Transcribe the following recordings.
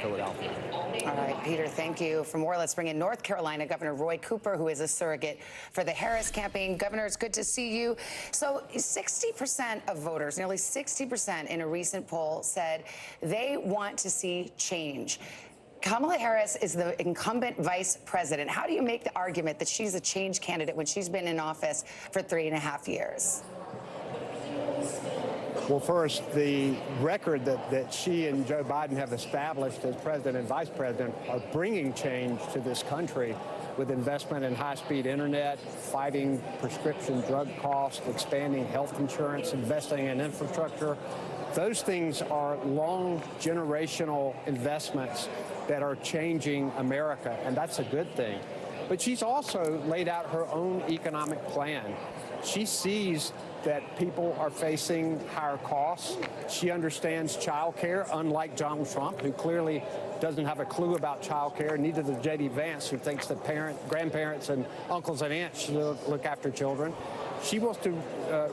Philadelphia. All right, Peter, thank you. For more, let's bring in North Carolina Governor Roy Cooper, who is a surrogate for the Harris campaign. Governor, it's good to see you. So 60% of voters, nearly 60% in a recent poll, said they want to see change. Kamala Harris is the incumbent vice president. How do you make the argument that she's a change candidate when she's been in office for 3.5 years? Well, first, the record that she and Joe Biden have established as president and vice president are bringing change to this country with investment in high-speed internet, fighting prescription drug costs, expanding health insurance, investing in infrastructure. Those things are long generational investments that are changing America, and that's a good thing. But she's also laid out her own economic plan. She sees that people are facing higher costs. She understands child care, unlike Donald Trump, who clearly doesn't have a clue about child care. Neither does J.D. Vance, who thinks that grandparents and uncles and aunts should look after children. She wants to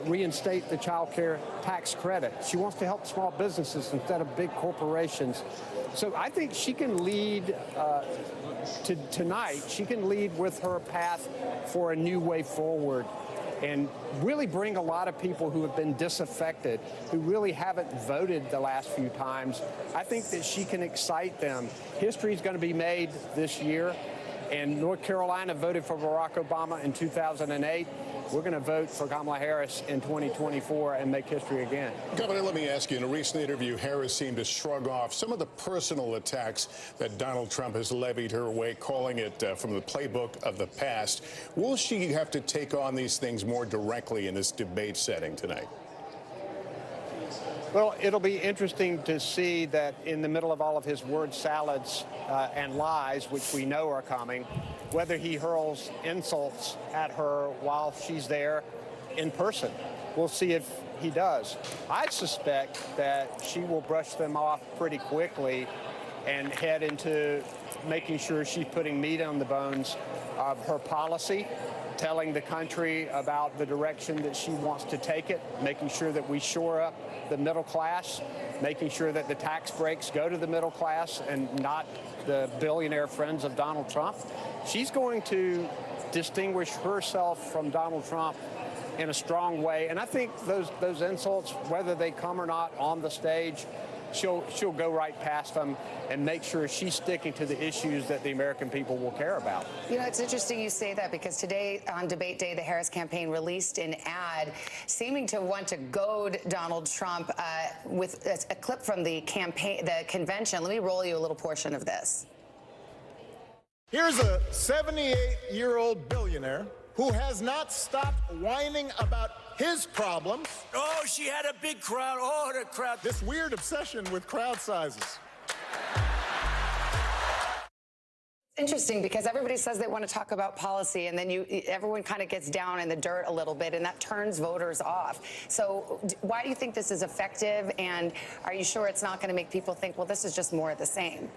reinstate the child care tax credit. She wants to help small businesses instead of big corporations. So I think she can lead tonight. She can lead with her path for a new way forward and really bring a lot of people who have been disaffected, who really haven't voted the last few times. I think that she can excite them. History is going to be made this year, and North Carolina voted for Barack Obama in 2008. We're going to vote for Kamala Harris in 2024 and make history again. Governor, let me ask you, in a recent interview, Harris seemed to shrug off some of the personal attacks that Donald Trump has levied her way, calling it from the playbook of the past. Will she have to take on these things more directly in this debate setting tonight? Well, it'll be interesting to see that in the middle of all of his word salads and lies, which we know are coming, whether he hurls insults at her while she's there in person. We'll see if he does. I suspect that she will brush them off pretty quickly and head into making sure she's putting meat on the bones of her policy, telling the country about the direction that she wants to take it, making sure that we shore up the middle class, making sure that the tax breaks go to the middle class and not the billionaire friends of Donald Trump. She's going to distinguish herself from Donald Trump in a strong way. And I think those insults, whether they come or not on the stage, she'll go right past them and make sure she's sticking to the issues that the American people will care about. You know, it's interesting you say that, because today on debate day, the Harris campaign released an ad seeming to want to goad Donald Trump with a clip from the convention. Let me roll you a little portion of this. Here's a 78-year-old billionaire who has not stopped whining about his problems. Oh, she had a big crowd. Oh, the crowd. This weird obsession with crowd sizes. Interesting, because everybody says they want to talk about policy, and then everyone kind of gets down in the dirt a little bit, and that turns voters off. So why do you think this is effective, and are you sure it's not going to make people think, well, this is just more of the same?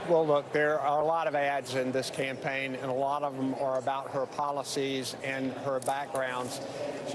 Well, look, there are a lot of ads in this campaign, and a lot of them are about her policies and her backgrounds.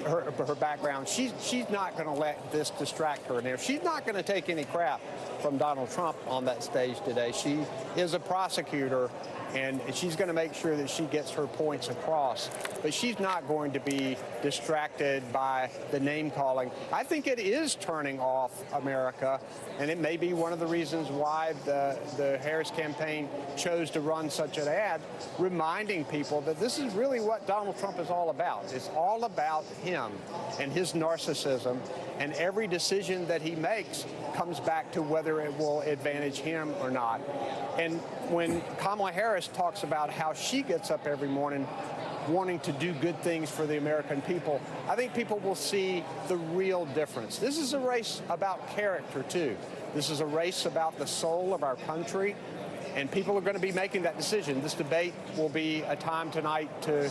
Her background. She's not going to let this distract her. Now, she's not going to take any crap from Donald Trump on that stage today. She is a prosecutor, and she's going to make sure that she gets her points across. But she's not going to be distracted by the name calling. I think it is turning off America, and it may be one of the reasons why the Harris campaign chose to run such an ad, reminding people that this is really what Donald Trump is all about. It's all about him and his narcissism, and every decision that he makes comes back to whether it will advantage him or not. And when Kamala Harris talks about how she gets up every morning wanting to do good things for the American people, I think people will see the real difference. This is a race about character, too. This is a race about the soul of our country, and people are going to be making that decision. This debate will be a time tonight to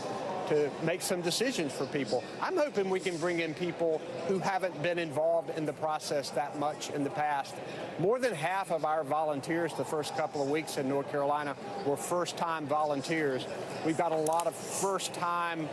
make some decisions for people. I'm hoping we can bring in people who haven't been involved in the process that much in the past. More than half of our volunteers the first couple of weeks in North Carolina were first-time volunteers. We've got a lot of first-time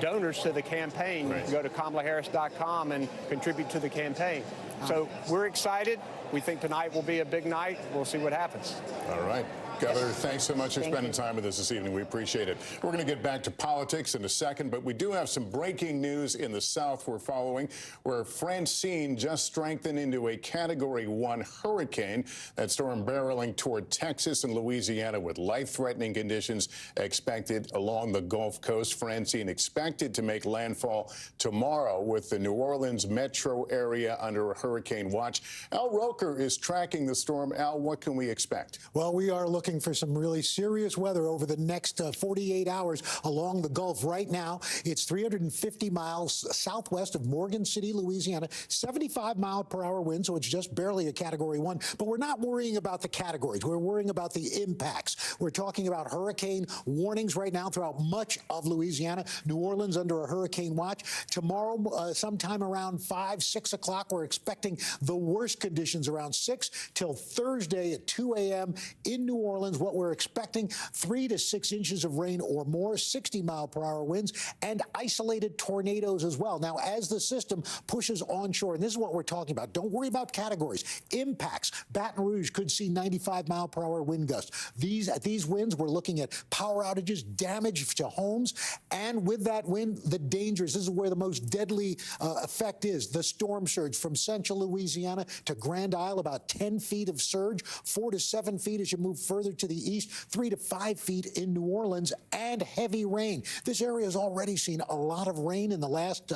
donors to the campaign. You can go to KamalaHarris.com and contribute to the campaign. So we're excited. We think tonight will be a big night. We'll see what happens. All right. Governor, thanks so much for spending time with us this evening. We appreciate it. We're going to get back to politics in a second, but we do have some breaking news in the South we're following, where Francine just strengthened into a Category 1 hurricane. That storm barreling toward Texas and Louisiana with life-threatening conditions expected along the Gulf Coast. Francine expected to make landfall tomorrow with the New Orleans metro area under a hurricane watch. Al Roker is tracking the storm. Al, what can we expect? Well, we are looking for some really serious weather over the next 48 hours along the Gulf. Right now, it's 350 miles southwest of Morgan City, Louisiana, 75-mile-per-hour wind, so it's just barely a Category 1. But we're not worrying about the categories. We're worrying about the impacts. We're talking about hurricane warnings right now throughout much of Louisiana. New Orleans under a hurricane watch. Tomorrow, sometime around 5, 6 o'clock, we're expecting the worst conditions around 6 till Thursday at 2 a.m. in New Orleans. What we're expecting, 3 to 6 inches of rain or more, 60-mile-per-hour winds, and isolated tornadoes as well. Now, as the system pushes onshore, and this is what we're talking about, don't worry about categories. Impacts. Baton Rouge could see 95-mile-per-hour wind gusts. At these winds, we're looking at power outages, damage to homes, and with that wind, the dangers. This is where the most deadly effect is. The storm surge from central Louisiana to Grand Isle, about 10 feet of surge, 4 to 7 feet as you move further to the east, 3 to 5 feet in New Orleans, and heavy rain. This area has already seen a lot of rain in the last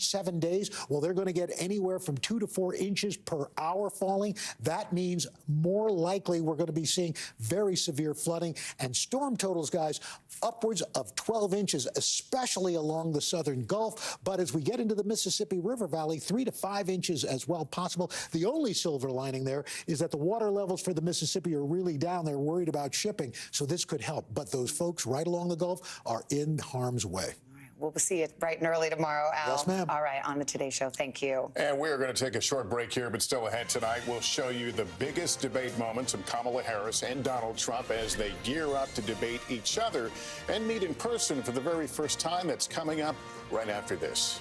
7 days. Well, they're going to get anywhere from 2 to 4 inches per hour falling. That means more likely we're going to be seeing very severe flooding and storm totals, guys, upwards of 12 inches, especially along the southern Gulf. But as we get into the Mississippi River Valley, 3 to 5 inches as well possible. The only silver lining there is that the water levels for the Mississippi are really down. They're worried about shipping, so this could help. But those folks right along the Gulf are in harm's way. We'll see it bright and early tomorrow, Al. Yes, ma'am. All right, on the Today Show. Thank you. And we're going to take a short break here, but still ahead tonight, we'll show you the biggest debate moments of Kamala Harris and Donald Trump as they gear up to debate each other and meet in person for the very first time. That's coming up right after this.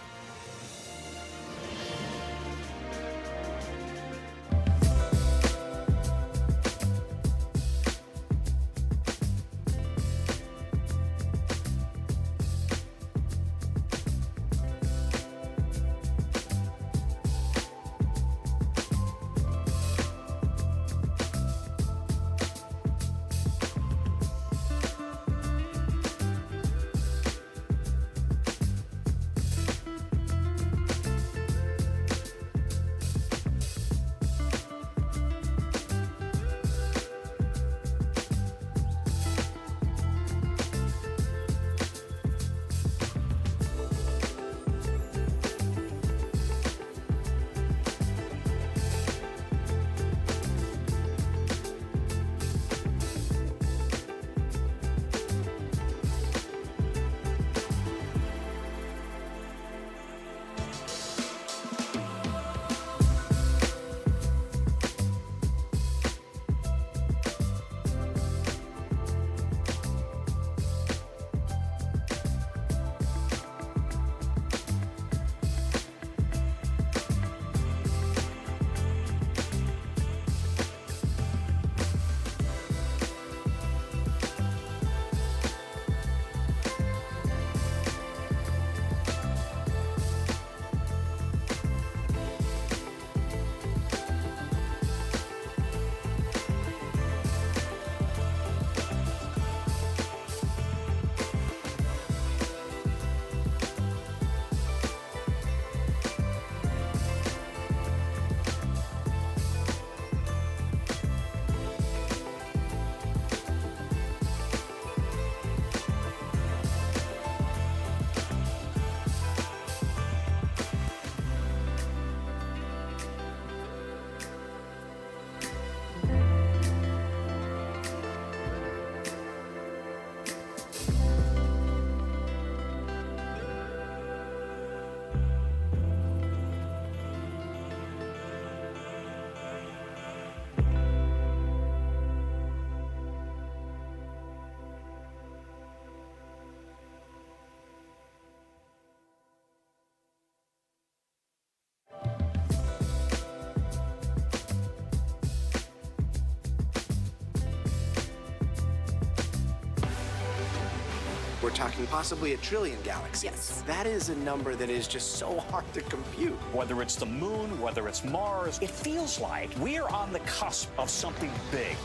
We're talking possibly 1 trillion galaxies. Yes. That is a number that is just so hard to compute. Whether it's the moon, whether it's Mars, it feels like we're on the cusp of something big.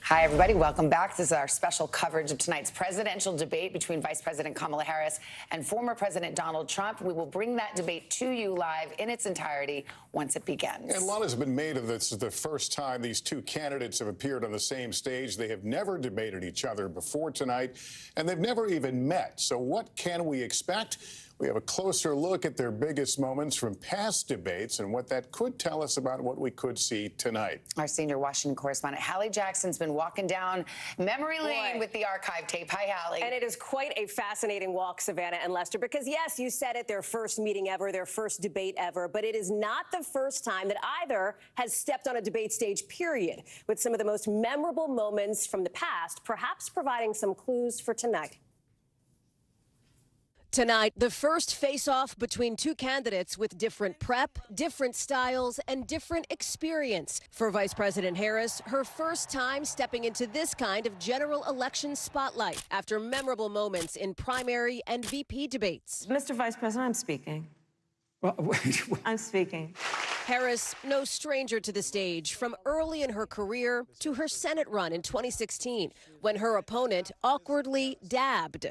Hi, everybody. Welcome back. This is our special coverage of tonight's presidential debate between Vice President Kamala Harris and former President Donald Trump. We will bring that debate to you live in its entirety once it begins. And a lot has been made of this. This is the first time these two candidates have appeared on the same stage. They have never debated each other before tonight, and they've never even met. So what can we expect? We have a closer look at their biggest moments from past debates and what that could tell us about what we could see tonight. Our senior Washington correspondent, Hallie Jackson's been walking down memory lane with the archive tape. Hi, Hallie. And it is quite a fascinating walk, Savannah and Lester, because, yes, you said it, their first meeting ever, their first debate ever, but it is not the first time that either has stepped on a debate stage, period, with some of the most memorable moments from the past, perhaps providing some clues for tonight. Tonight, the first face-off between two candidates with different prep, different styles, and different experience. For Vice President Harris, her first time stepping into this kind of general election spotlight after memorable moments in primary and VP debates. Mr. Vice President, I'm speaking. I'm speaking. Harris, no stranger to the stage, from early in her career to her Senate run in 2016, when her opponent awkwardly dabbed.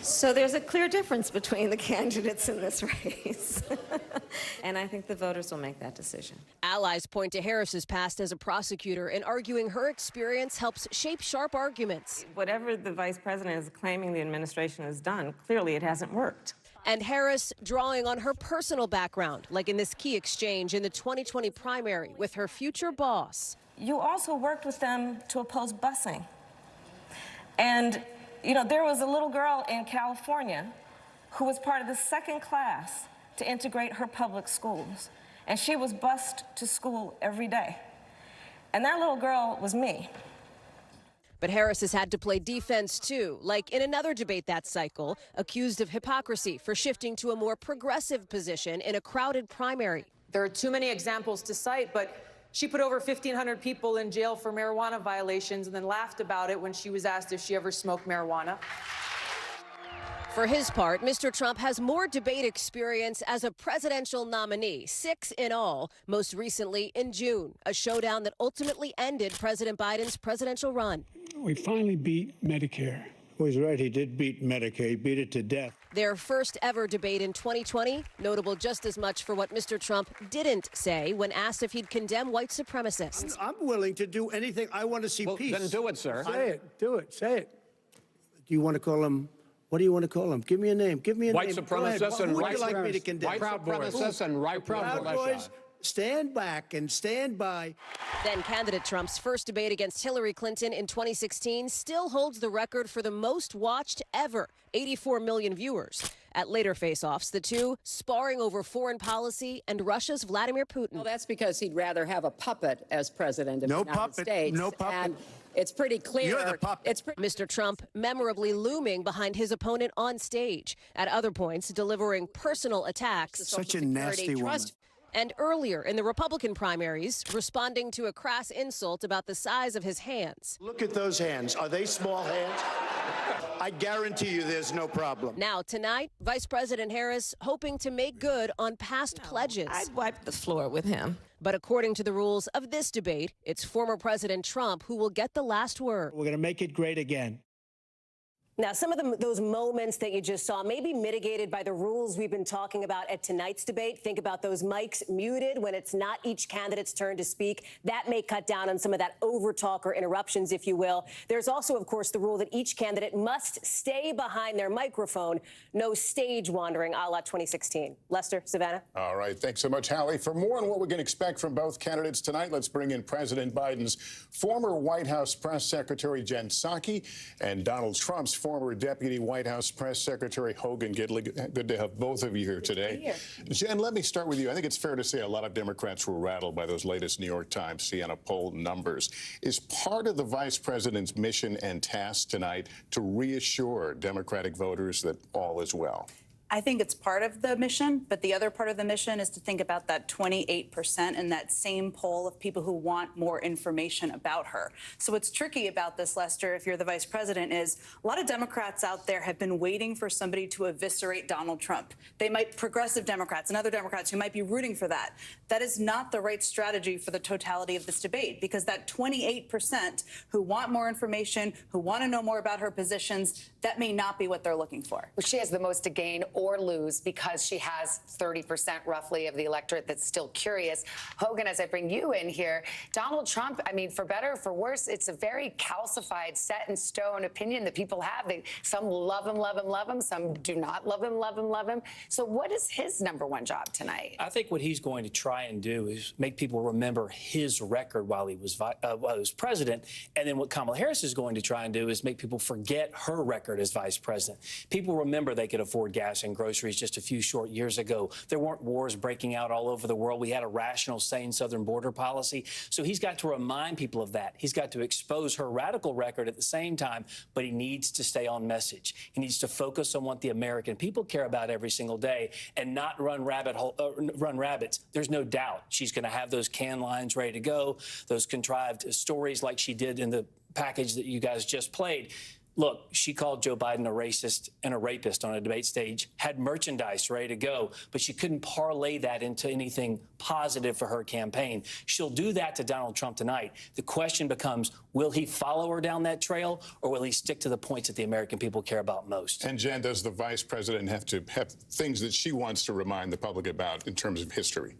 So there's a clear difference between the candidates in this race. And I think the voters will make that decision. Allies point to Harris's past as a prosecutor and arguing her experience helps shape sharp arguments. Whatever the vice president is claiming the administration has done, clearly it hasn't worked. And Harris drawing on her personal background, like in this key exchange in the 2020 primary with her future boss. You also worked with them to oppose busing. And you know, there was a little girl in California who was part of the second class to integrate her public schools. And she was bused to school every day. And that little girl was me. But Harris has had to play defense, too, like in another debate that cycle, accused of hypocrisy for shifting to a more progressive position in a crowded primary. There are too many examples to cite, but she put over 1,500 people in jail for marijuana violations and then laughed about it when she was asked if she ever smoked marijuana. For his part, Mr. Trump has more debate experience as a presidential nominee, 6 in all, most recently in June, a showdown that ultimately ended President Biden's presidential run. We finally beat Medicare. Well, he's right. He did beat Medicare. He beat it to death. Their first ever debate in 2020, notable just as much for what Mr. Trump didn't say when asked if he'd condemn white supremacists. I'm willing to do anything. I want to see peace. Then do it, sir. Say it. Do it. Say it. Do you want to call him? What do you want to call him? Give me a name. Give me a White name. supremacists and Who would white you like me to condemn? White supremacists and right Proud Boys, stand back and stand by. Then candidate Trump's first debate against Hillary Clinton in 2016 still holds the record for the most watched ever, 84 million viewers. At later face-offs, the two sparring over foreign policy and Russia's Vladimir Putin. Well, that's because he'd rather have a puppet as president of the United States. No puppet. And it's pretty clear. You're the puppet. Mr. Trump memorably looming behind his opponent on stage. At other points, delivering personal attacks. Such a nasty woman. And earlier in the Republican primaries, responding to a crass insult about the size of his hands. Look at those hands. Are they small hands? I guarantee you there's no problem. Now, tonight, Vice President Harris hoping to make good on past pledges. I'd wipe the floor with him. But according to the rules of this debate, it's former President Trump who will get the last word. We're going to make it great again. Now, some of those moments that you just saw may be mitigated by the rules we've been talking about at tonight's debate. Think about those mics muted when it's not each candidate's turn to speak. That may cut down on some of that overtalk or interruptions, if you will. There's also, of course, the rule that each candidate must stay behind their microphone. No stage wandering, a la 2016. Lester, Savannah? All right. Thanks so much, Hallie. For more on what we can expect from both candidates tonight, let's bring in President Biden's former White House Press Secretary Jen Psaki and Donald Trump's former Deputy White House Press Secretary Hogan Gidley. Good to have both of you here today. Jen, let me start with you. I think it's fair to say a lot of Democrats were rattled by those latest New York Times Siena poll numbers. Is part of the vice president's mission and task tonight to reassure Democratic voters that all is well? I think it's part of the mission, but the other part of the mission is to think about that 28% in that same poll of people who want more information about her. So what's tricky about this, Lester, if you're the vice president, is a lot of Democrats out there have been waiting for somebody to eviscerate Donald Trump. They might, progressive Democrats and other Democrats who might be rooting for that. That is not the right strategy for the totality of this debate, because that 28% who want more information, who want to know more about her positions, that may not be what they're looking for. Well, she has the most to gain or lose because she has 30% roughly of the electorate that's still curious. Hogan, as I bring you in here, Donald Trump, I mean, for better or for worse, it's a very calcified, set in stone opinion that people have. Some love him, love him, love him. Some do not love him, love him, love him. So what is his #1 job tonight? I think what he's going to try and do is make people remember his record while he was president. And then what Kamala Harris is going to try and do is make people forget her record as vice president. People remember they could afford gas and groceries just a few short years ago. There weren't wars breaking out all over the world. We had a rational, sane southern border policy. So he's got to remind people of that. He's got to expose her radical record at the same time, but he needs to stay on message. He needs to focus on what the American people care about every single day and not run rabbits. There's no doubt she's going to have those canned lines ready to go, those contrived stories like she did in the package that you guys just played. Look, she called Joe Biden a racist and a rapist on a debate stage, had merchandise ready to go, but she couldn't parlay that into anything positive for her campaign. She'll do that to Donald Trump tonight. The question becomes, will he follow her down that trail, or will he stick to the points that the American people care about most? And Jen, does the vice president have to have things that she wants to remind the public about in terms of history?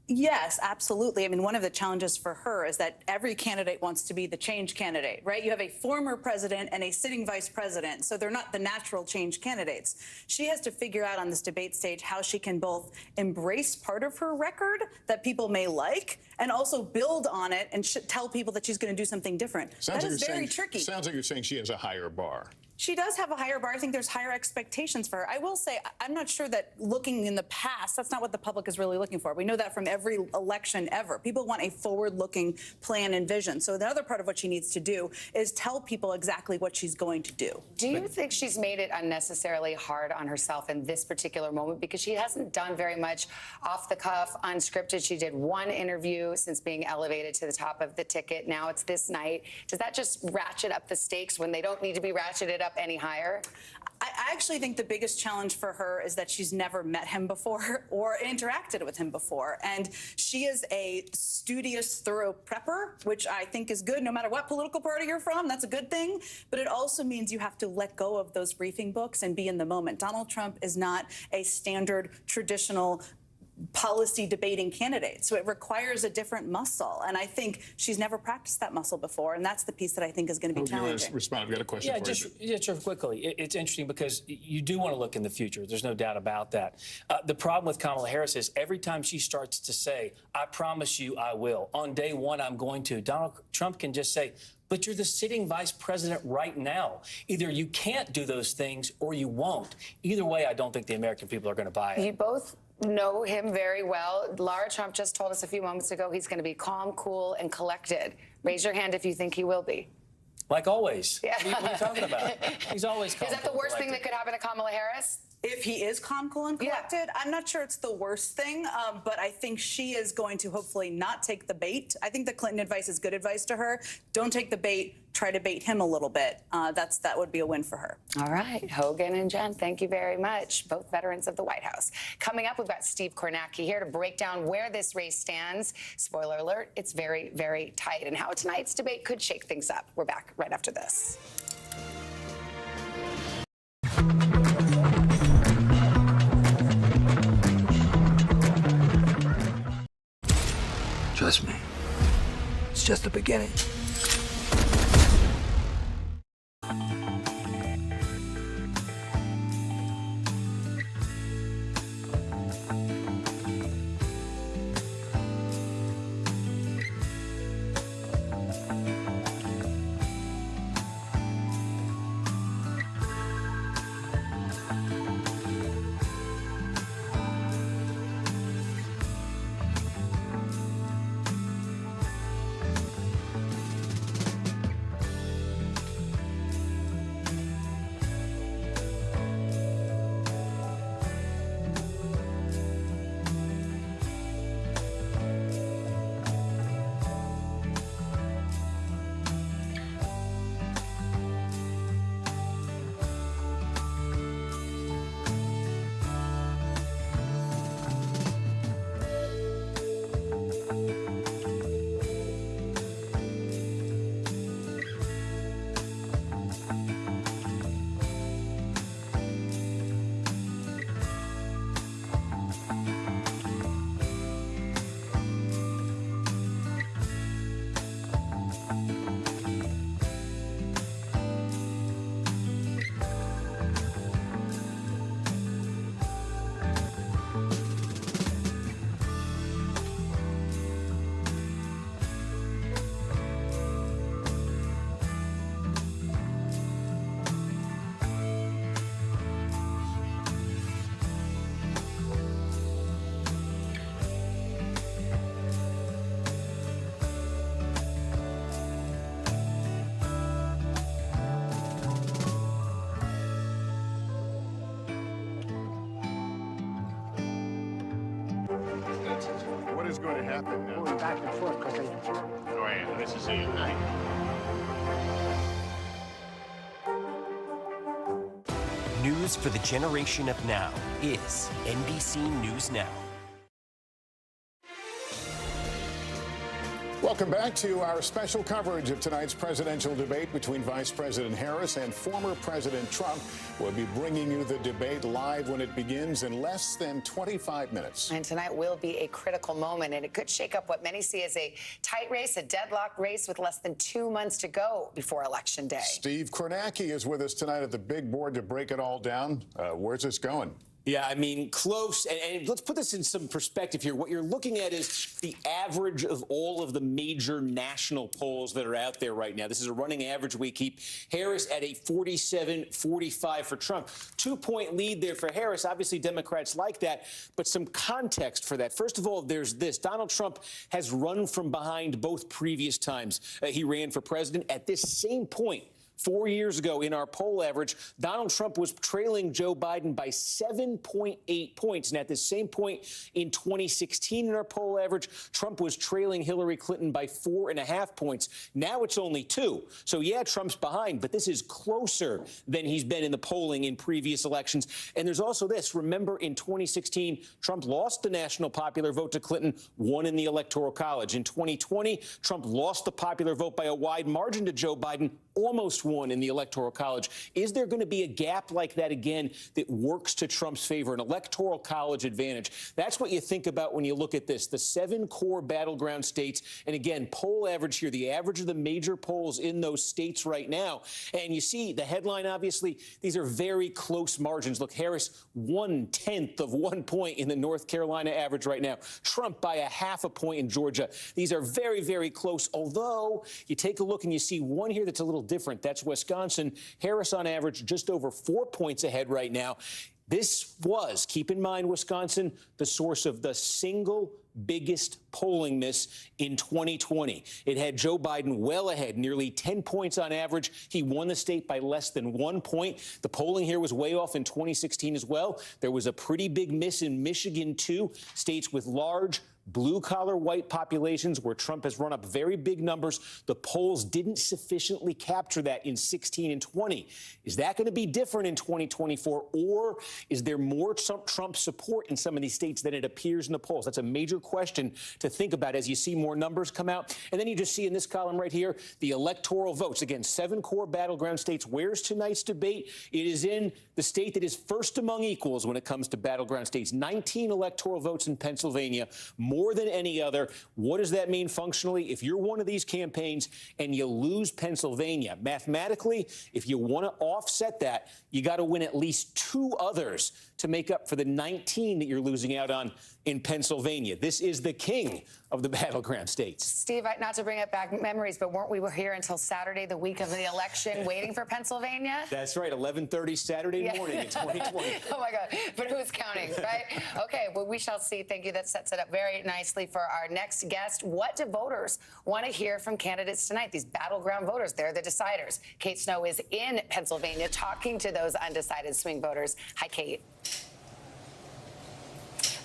Yes, absolutely. I mean, one of the challenges for her is that every candidate wants to be the change candidate, right? You have a former president and a sitting vice president, so they're not the natural change candidates. She has to figure out on this debate stage how she can both embrace part of her record that people may like and also build on it and tell people that she's going to do something different. That is very tricky. Sounds like you're saying she has a higher bar. She does have a higher bar. I think there's higher expectations for her. I will say, I'm not sure that looking in the past, that's not what the public is really looking for. We know that from every election ever. People want a forward-looking plan and vision. So the other part of what she needs to do is tell people exactly what she's going to do. Do you think she's made it unnecessarily hard on herself in this particular moment? Because she hasn't done very much off the cuff, unscripted. She did one interview since being elevated to the top of the ticket. Now it's this night. Does that just ratchet up the stakes when they don't need to be ratcheted up any higher? I actually think the biggest challenge for her is that she's never met him before or interacted with him before. And she is a studious, thorough prepper, which I think is good no matter what political party you're from. That's a good thing. But it also means you have to let go of those briefing books and be in the moment. Donald Trump is not a standard, traditional policy debating candidate. So it requires a different muscle. And I think she's never practiced that muscle before. And that's the piece that I think is going to be challenging. You want to respond? I've got a question for you. Just quickly. It's interesting because you do want to look in the future. There's no doubt about that. The problem with Kamala Harris is every time she starts to say, I promise you I will, on day one I'm going to, Donald Trump can just say, but you're the sitting vice president right now. Either you can't do those things or you won't. Either way, I don't think the American people are going to buy it. You both know him very well. Lara Trump just told us a few moments ago he's going to be calm, cool, and collected. Raise your hand if you think he will be. Like always. Yeah. What are you talking about? He's always calm. Is that the worst thing that could happen to Kamala Harris? If he is calm, cool, and collected, I'm not sure it's the worst thing, but I think she is going to hopefully not take the bait. I think the Clinton advice is good advice to her. Don't take the bait. Try to bait him a little bit. That would be a win for her. All right. Hogan and Jen, thank you very much. Both veterans of the White House. Coming up, we've got Steve Kornacki here to break down where this race stands. Spoiler alert, it's very, very tight, and how tonight's debate could shake things up. We're back right after this. Trust me, it's just the beginning. going to happen now? Going back and forth because they... All right, this is a night. News for the generation of now is NBC News Now. Welcome back to our special coverage of tonight's presidential debate between Vice President Harris and former President Trump. We'll be bringing you the debate live when it begins in less than 25 minutes. And tonight will be a critical moment, and it could shake up what many see as a tight race, a deadlocked race with less than 2 months to go before Election Day. Steve Kornacki is with us tonight at the big board to break it all down. Where's this going? Yeah, I mean, close. And let's put this in some perspective here. What you're looking at is the average of all of the major national polls that are out there right now. This is a running average we keep. Harris at a 47-45 for Trump. 2-point lead there for Harris. Obviously, Democrats like that. But some context for that. First of all, there's this. Donald Trump has run from behind both previous times he ran for president. At this same point, 4 years ago, in our poll average, Donald Trump was trailing Joe Biden by 7.8 points. And at the same point in 2016, in our poll average, Trump was trailing Hillary Clinton by 4.5 points. Now it's only 2. So, yeah, Trump's behind, but this is closer than he's been in the polling in previous elections. And there's also this. Remember, in 2016, Trump lost the national popular vote to Clinton, won in the Electoral College. In 2020, Trump lost the popular vote by a wide margin to Joe Biden, almost won in the Electoral College. Is there going to be a gap like that again that works to Trump's favor, an Electoral College advantage? That's what you think about when you look at this. The 7 core battleground states, and again, poll average here, the average of the major polls in those states right now. And you see the headline, obviously, these are very close margins. Look, Harris, 1/10 of 1 point in the North Carolina average right now. Trump by a 0.5 point in Georgia. These are very, very close, although you take a look and you see one here that's a little different. That's Wisconsin. Harris on average just over 4 points ahead right now. This was, keep in mind, Wisconsin, the source of the single biggest polling miss in 2020. It had Joe Biden well ahead, nearly 10 points on average. He won the state by less than 1 point. The polling here was way off in 2016 as well. There was a pretty big miss in Michigan, too. States with large blue-collar white populations where Trump has run up very big numbers. The polls didn't sufficiently capture that in 16 and 20. Is that going to be different in 2024, or is there more Trump support in some of these states than it appears in the polls? That's a major question to think about as you see more numbers come out. And then you just see in this column right here, the electoral votes. Again, 7 core battleground states. Where's tonight's debate? It is in the state that is first among equals when it comes to battleground states. 19 electoral votes in Pennsylvania, more than any other. What does that mean functionally? If you're one of these campaigns and you lose Pennsylvania, mathematically, if you want to offset that, you got to win at least 2 others to make up for the 19 that you're losing out on in Pennsylvania. This is the king of the battleground states. Steve, not to bring it back memories, but weren't we here until Saturday, the week of the election, waiting for Pennsylvania? That's right, 11:30 Saturday morning in 2020. Oh, my God. But who's counting, right? Okay, well, we shall see. Thank you. That sets it up very nicely for our next guest. What do voters want to hear from candidates tonight? These battleground voters, they're the deciders. Kate Snow is in Pennsylvania talking to those undecided swing voters. Hi, Kate.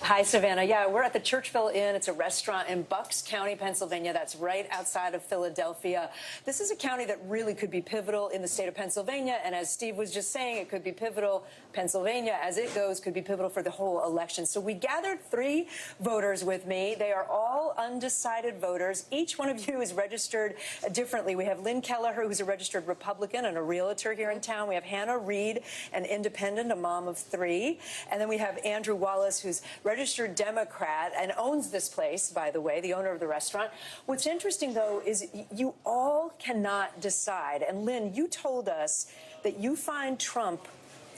Hi, Savannah. Yeah, we're at the Churchville Inn. It's a restaurant in Bucks County, Pennsylvania. That's right outside of Philadelphia. This is a county that really could be pivotal in the state of Pennsylvania. And as Steve was just saying, it could be pivotal. Pennsylvania, as it goes, could be pivotal for the whole election. So we gathered 3 voters with me. They are all undecided voters. Each one of you is registered differently. We have Lynn Kelleher, who's a registered Republican and a realtor here in town. We have Hannah Reed, an independent, a mom of 3. And then we have Andrew Wallace, who's registered Democrat and owns this place, by the way, the owner of the restaurant. What's interesting, though, is you all cannot decide. And Lynn, you told us that you find Trump,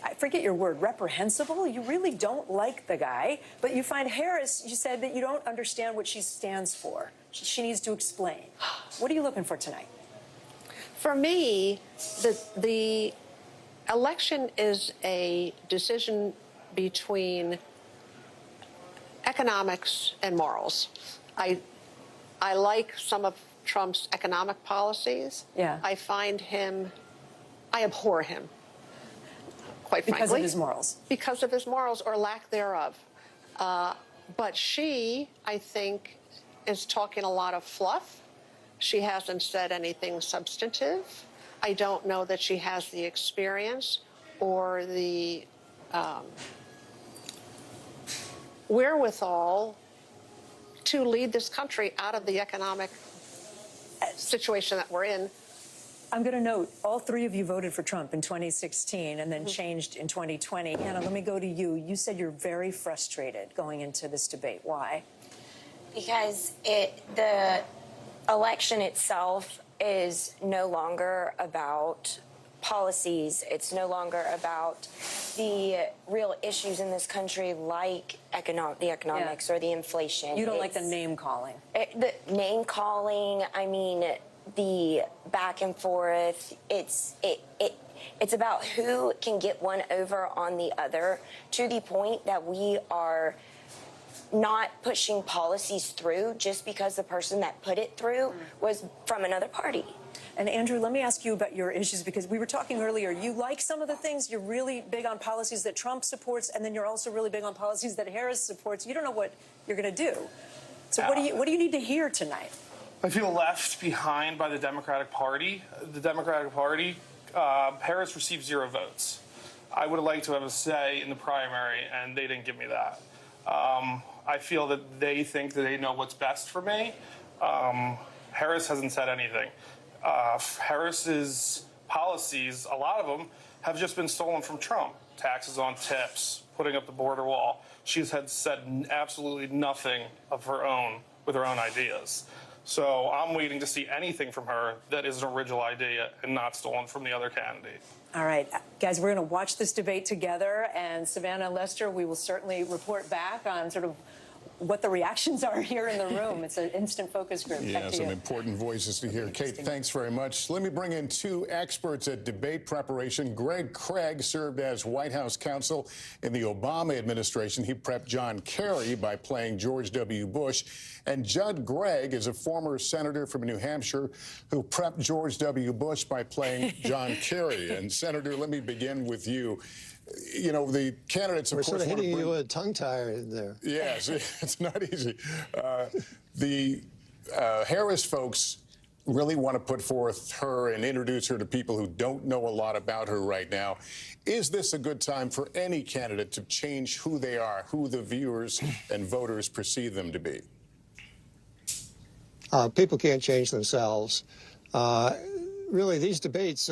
I forget your word, reprehensible. You really don't like the guy. But you find Harris, you said that you don't understand what she stands for. She needs to explain. What are you looking for tonight? For me, the election is a decision between economics and morals. I like some of Trump's economic policies. Yeah. I abhor him, quite frankly. Because of his morals. Because of his morals or lack thereof. But she, I think, is talking a lot of fluff. She hasn't said anything substantive. I don't know that she has the experience or the wherewithal to lead this country out of the economic situation that we're in. I'm going to note, all three of you voted for Trump in 2016 and then changed in 2020. Anna, let me go to you. You said you're very frustrated going into this debate. Why? Because the election itself is no longer about policies. It's no longer about the real issues in this country, like the economics or the inflation. You don't like the name calling. The name calling, I mean, the back and forth. It's about who can get one over on the other, to the point that we are not pushing policies through just because the person that put it through was from another party. And Andrew, let me ask you about your issues, because we were talking earlier. You like some of the things. You're really big on policies that Trump supports, and then you're also really big on policies that Harris supports. You don't know what you're going to do. So what do you need to hear tonight? I feel left behind by the Democratic Party. The Democratic Party, Harris received 0 votes. I would have liked to have a say in the primary, and they didn't give me that. I feel that they think that they know what's best for me. Harris hasn't said anything. Harris's policies, a lot of them, have just been stolen from Trump. Taxes on tips, putting up the border wall. She's said absolutely nothing of her own with her own ideas. So I'm waiting to see anything from her that is an original idea and not stolen from the other candidate. All right, guys, we're going to watch this debate together. And Savannah and Lester, we will certainly report back on sort of what the reactions are here in the room. It's an instant focus group. Yeah, some important voices to hear. Kate, thanks very much. Let me bring in 2 experts at debate preparation. Greg Craig served as White House counsel in the Obama administration. He prepped John Kerry by playing George W. Bush. And Judd Gregg is a former senator from New Hampshire who prepped George W. Bush by playing John Kerry. And Senator, let me begin with you. You know, the candidates, of course, sort of hitting you with a tongue tire there. Yes, it's not easy. The Harris folks really want to put forth her and introduce her to people who don't know a lot about her right now. Is this a good time for any candidate to change who they are, who the viewers and voters perceive them to be? People can't change themselves. Really, these debates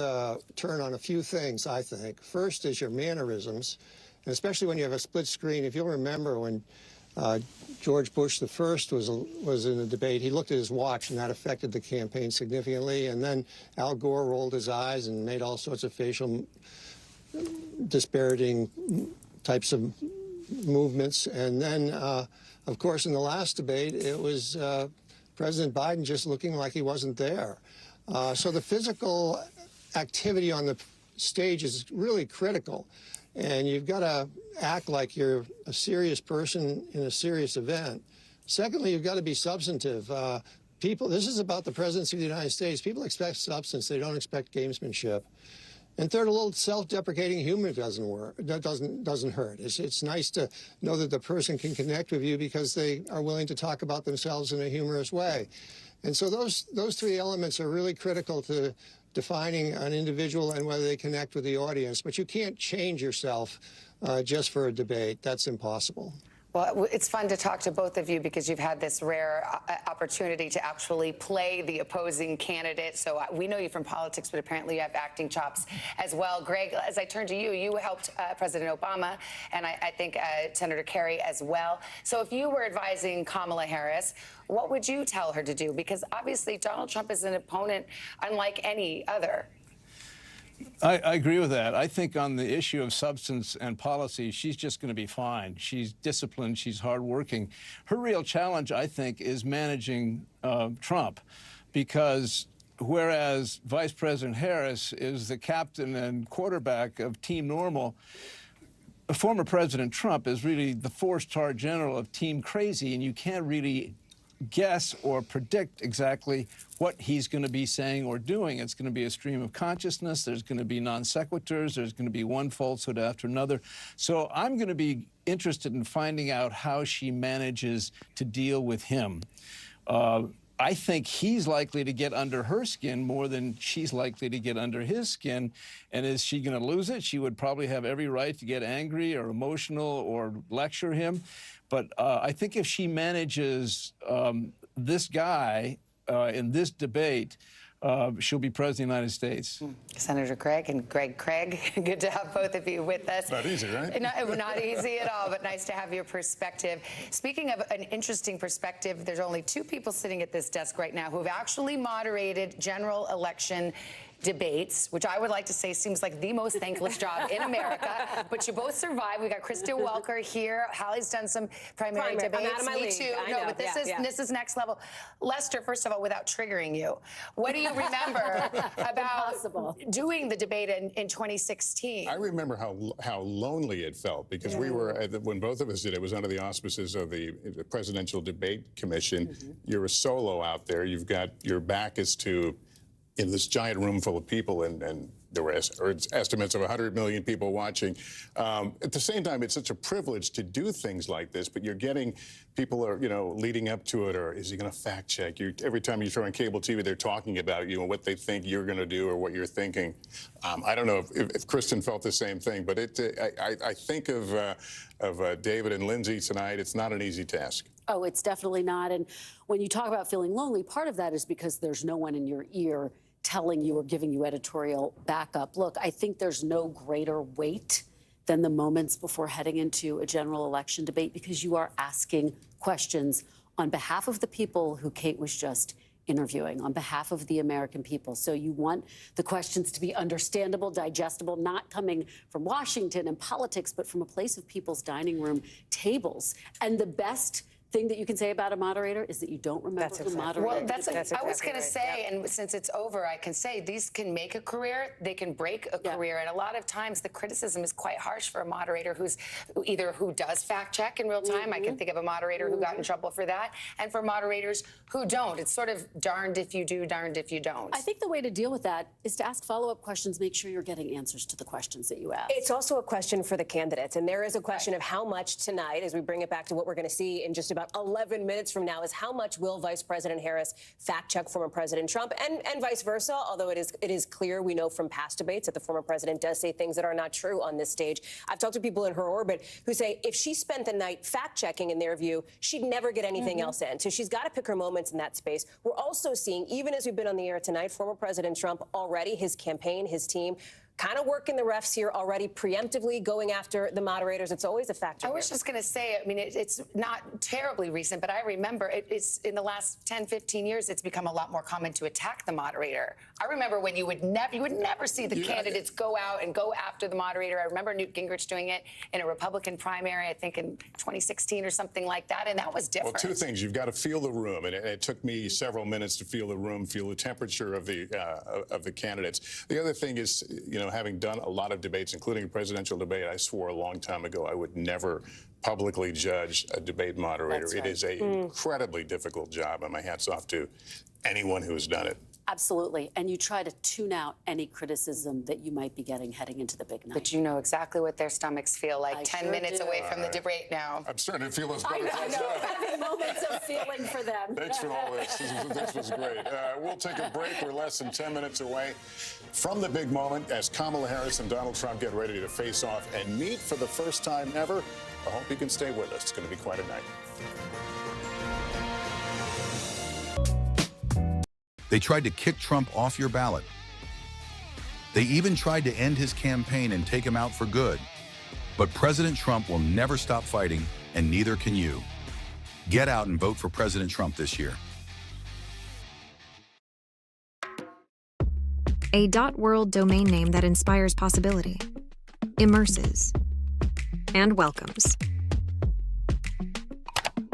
turn on a few things, I think. First is your mannerisms, and especially when you have a split screen. If you'll remember when George Bush the first was in a debate, he looked at his watch, and that affected the campaign significantly. And then Al Gore rolled his eyes and made all sorts of facial disparaging types of movements. And then, of course, in the last debate, it was President Biden just looking like he wasn't there. So the physical activity on the stage is really critical, and you've got to act like you're a serious person in a serious event. Secondly, you've got to be substantive. This is about the presidency of the United States. People expect substance. They don't expect gamesmanship. And third, a little self-deprecating humor doesn't work. That doesn't hurt. It's nice to know that the person can connect with you because they are willing to talk about themselves in a humorous way. And so those 3 elements are really critical to defining an individual and whether they connect with the audience. But you can't change yourself just for a debate. That's impossible. Well, it's fun to talk to both of you because you've had this rare opportunity to actually play the opposing candidate. So we know you from politics, but apparently you have acting chops as well. Greg, as I turn to you, you helped President Obama, and I think Senator Kerry as well. So if you were advising Kamala Harris, what would you tell her to do? Because obviously Donald Trump is an opponent unlike any other. I agree with that. I think on the issue of substance and policy, she's just going to be fine. She's disciplined. She's hardworking. Her real challenge, I think, is managing Trump, because whereas Vice President Harris is the captain and quarterback of Team Normal, former President Trump is really the 4-star general of Team Crazy, and you can't really guess or predict exactly what he's going to be saying or doing. It's going to be a stream of consciousness. There's going to be non sequiturs. There's going to be one falsehood after another. So I'm going to be interested in finding out how she manages to deal with him. I think he's likely to get under her skin more than she's likely to get under his skin. And is she going to lose it? She would probably have every right to get angry or emotional or lecture him. But I think if she manages this guy in this debate, she'll be president of the United States. Senator Craig and Greg Craig, good to have both of you with us. Not easy, right? Not easy at all, but nice to have your perspective. Speaking of an interesting perspective, there's only two people sitting at this desk right now who have actually moderated general election debates, which I would like to say seems like the most thankless job in America. But you both survived. We got Krista Welker here. Hallie's done some primary debates. I'm out of my Me league. too. I No, know. but this Yeah. this is next level. Lester, first of all, without triggering you, what do you remember about doing the debate in 2016? I remember how lonely it felt because we were, when both of us did it, was under the auspices of the Presidential Debate Commission. You're a solo out there. You've got your back is to in this giant room full of people, and there were estimates of 100 million people watching. At the same time, it's such a privilege to do things like this, but you're getting people are, leading up to it, or is he going to fact check you? Every time you throw on cable TV, they're talking about you and what they think you're going to do or what you're thinking. I don't know if Kristen felt the same thing, but I think of David and Lindsay tonight. It's not an easy task. Oh, it's definitely not. And when you talk about feeling lonely, part of that is because there's no one in your ear telling you or giving you editorial backup. Look, I think there's no greater weight than the moments before heading into a general election debate because you are asking questions on behalf of the people who Kate was just interviewing, on behalf of the American people. So you want the questions to be understandable, digestible, not coming from Washington and politics, but from a place of people's dining room tables. And the best thing that you can say about a moderator is that you don't remember who moderated. Well, I was going to say, and since it's over, I can say these can make a career, they can break a career, and a lot of times the criticism is quite harsh for a moderator who does fact check in real time. I can think of a moderator who got in trouble for that, and for moderators who don't. It's sort of darned if you do, darned if you don't. I think the way to deal with that is to ask follow-up questions, make sure you're getting answers to the questions that you ask. It's also a question for the candidates, and there is a question of how much tonight, as we bring it back to what we're going to see in just about 11 minutes from now, is how much will Vice President Harris fact check former President Trump and vice versa, although it is clear, we know from past debates, that the former president does say things that are not true on this stage. I've talked to people in her orbit who say if she spent the night fact checking, in their view, she'd never get anything else in. So she's got to pick her moments in that space. We're also seeing, even as we've been on the air tonight, former President Trump already, his campaign, his team, kind of working the refs here already, preemptively going after the moderators. It's always a factor. I was just going to say, I mean, it's not terribly recent, but I remember it's in the last 10, 15 years, it's become a lot more common to attack the moderator. I remember when you would never see the candidates go out and go after the moderator. I remember Newt Gingrich doing it in a Republican primary, I think in 2016 or something like that, and that was different. Well, two things. You've got to feel the room, and it took me several minutes to feel the room, feel the temperature of the candidates. The other thing is, having done a lot of debates, including a presidential debate, I swore a long time ago I would never publicly judge a debate moderator. That's right. It is an incredibly difficult job, and my hat's off to anyone who's done it. Absolutely. And you try to tune out any criticism that you might be getting heading into the big night. But you know exactly what their stomachs feel like 10 minutes away from the debate now. I'm starting to feel those I butterflies. know, having moments of feeling for them. Thanks for all this. This was great. We'll take a break. We're less than 10 minutes away from the big moment as Kamala Harris and Donald Trump get ready to face off and meet for the first time ever. I hope you can stay with us. It's going to be quite a night. They tried to kick Trump off your ballot. They even tried to end his campaign and take him out for good. But President Trump will never stop fighting, and neither can you. Get out and vote for President Trump this year. A .world domain name that inspires possibility, immerses, and welcomes.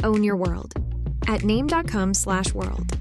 Own your world at name.com/world.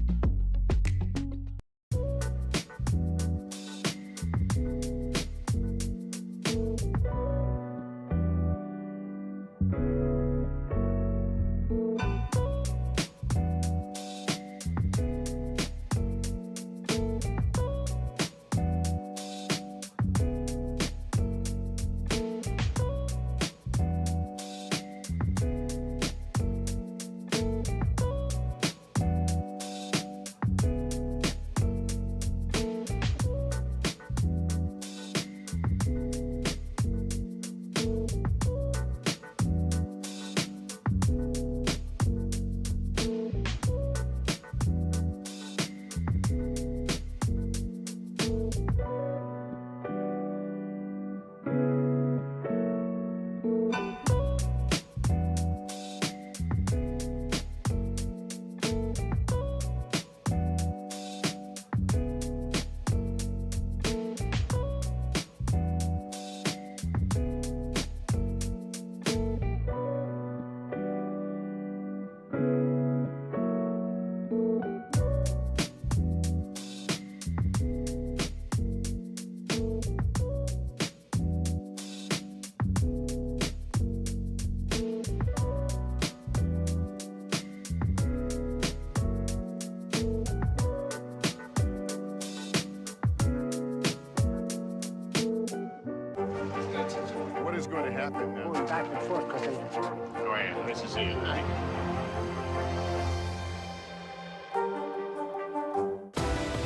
going back and forth because they... All right, nice to see you.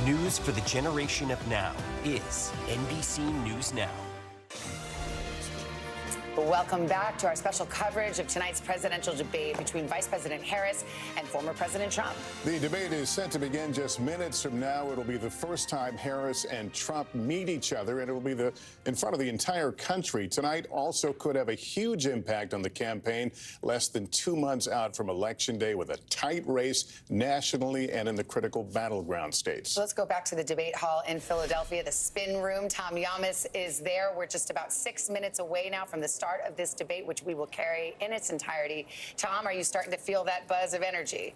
News for the generation of now is NBC News Now. Welcome back to our special coverage of tonight's presidential debate between Vice President Harris and former President Trump. The debate is set to begin just minutes from now. It'll be the first time Harris and Trump meet each other, and it'll be in front of the entire country. Tonight also could have a huge impact on the campaign, less than 2 months out from Election Day, with a tight race nationally and in the critical battleground states. So let's go back to the debate hall in Philadelphia, the spin room. Tom Yamas is there. We're just about 6 minutes away now from the start of this debate, which we will carry in its entirety. Tom, are you starting to feel that buzz of energy?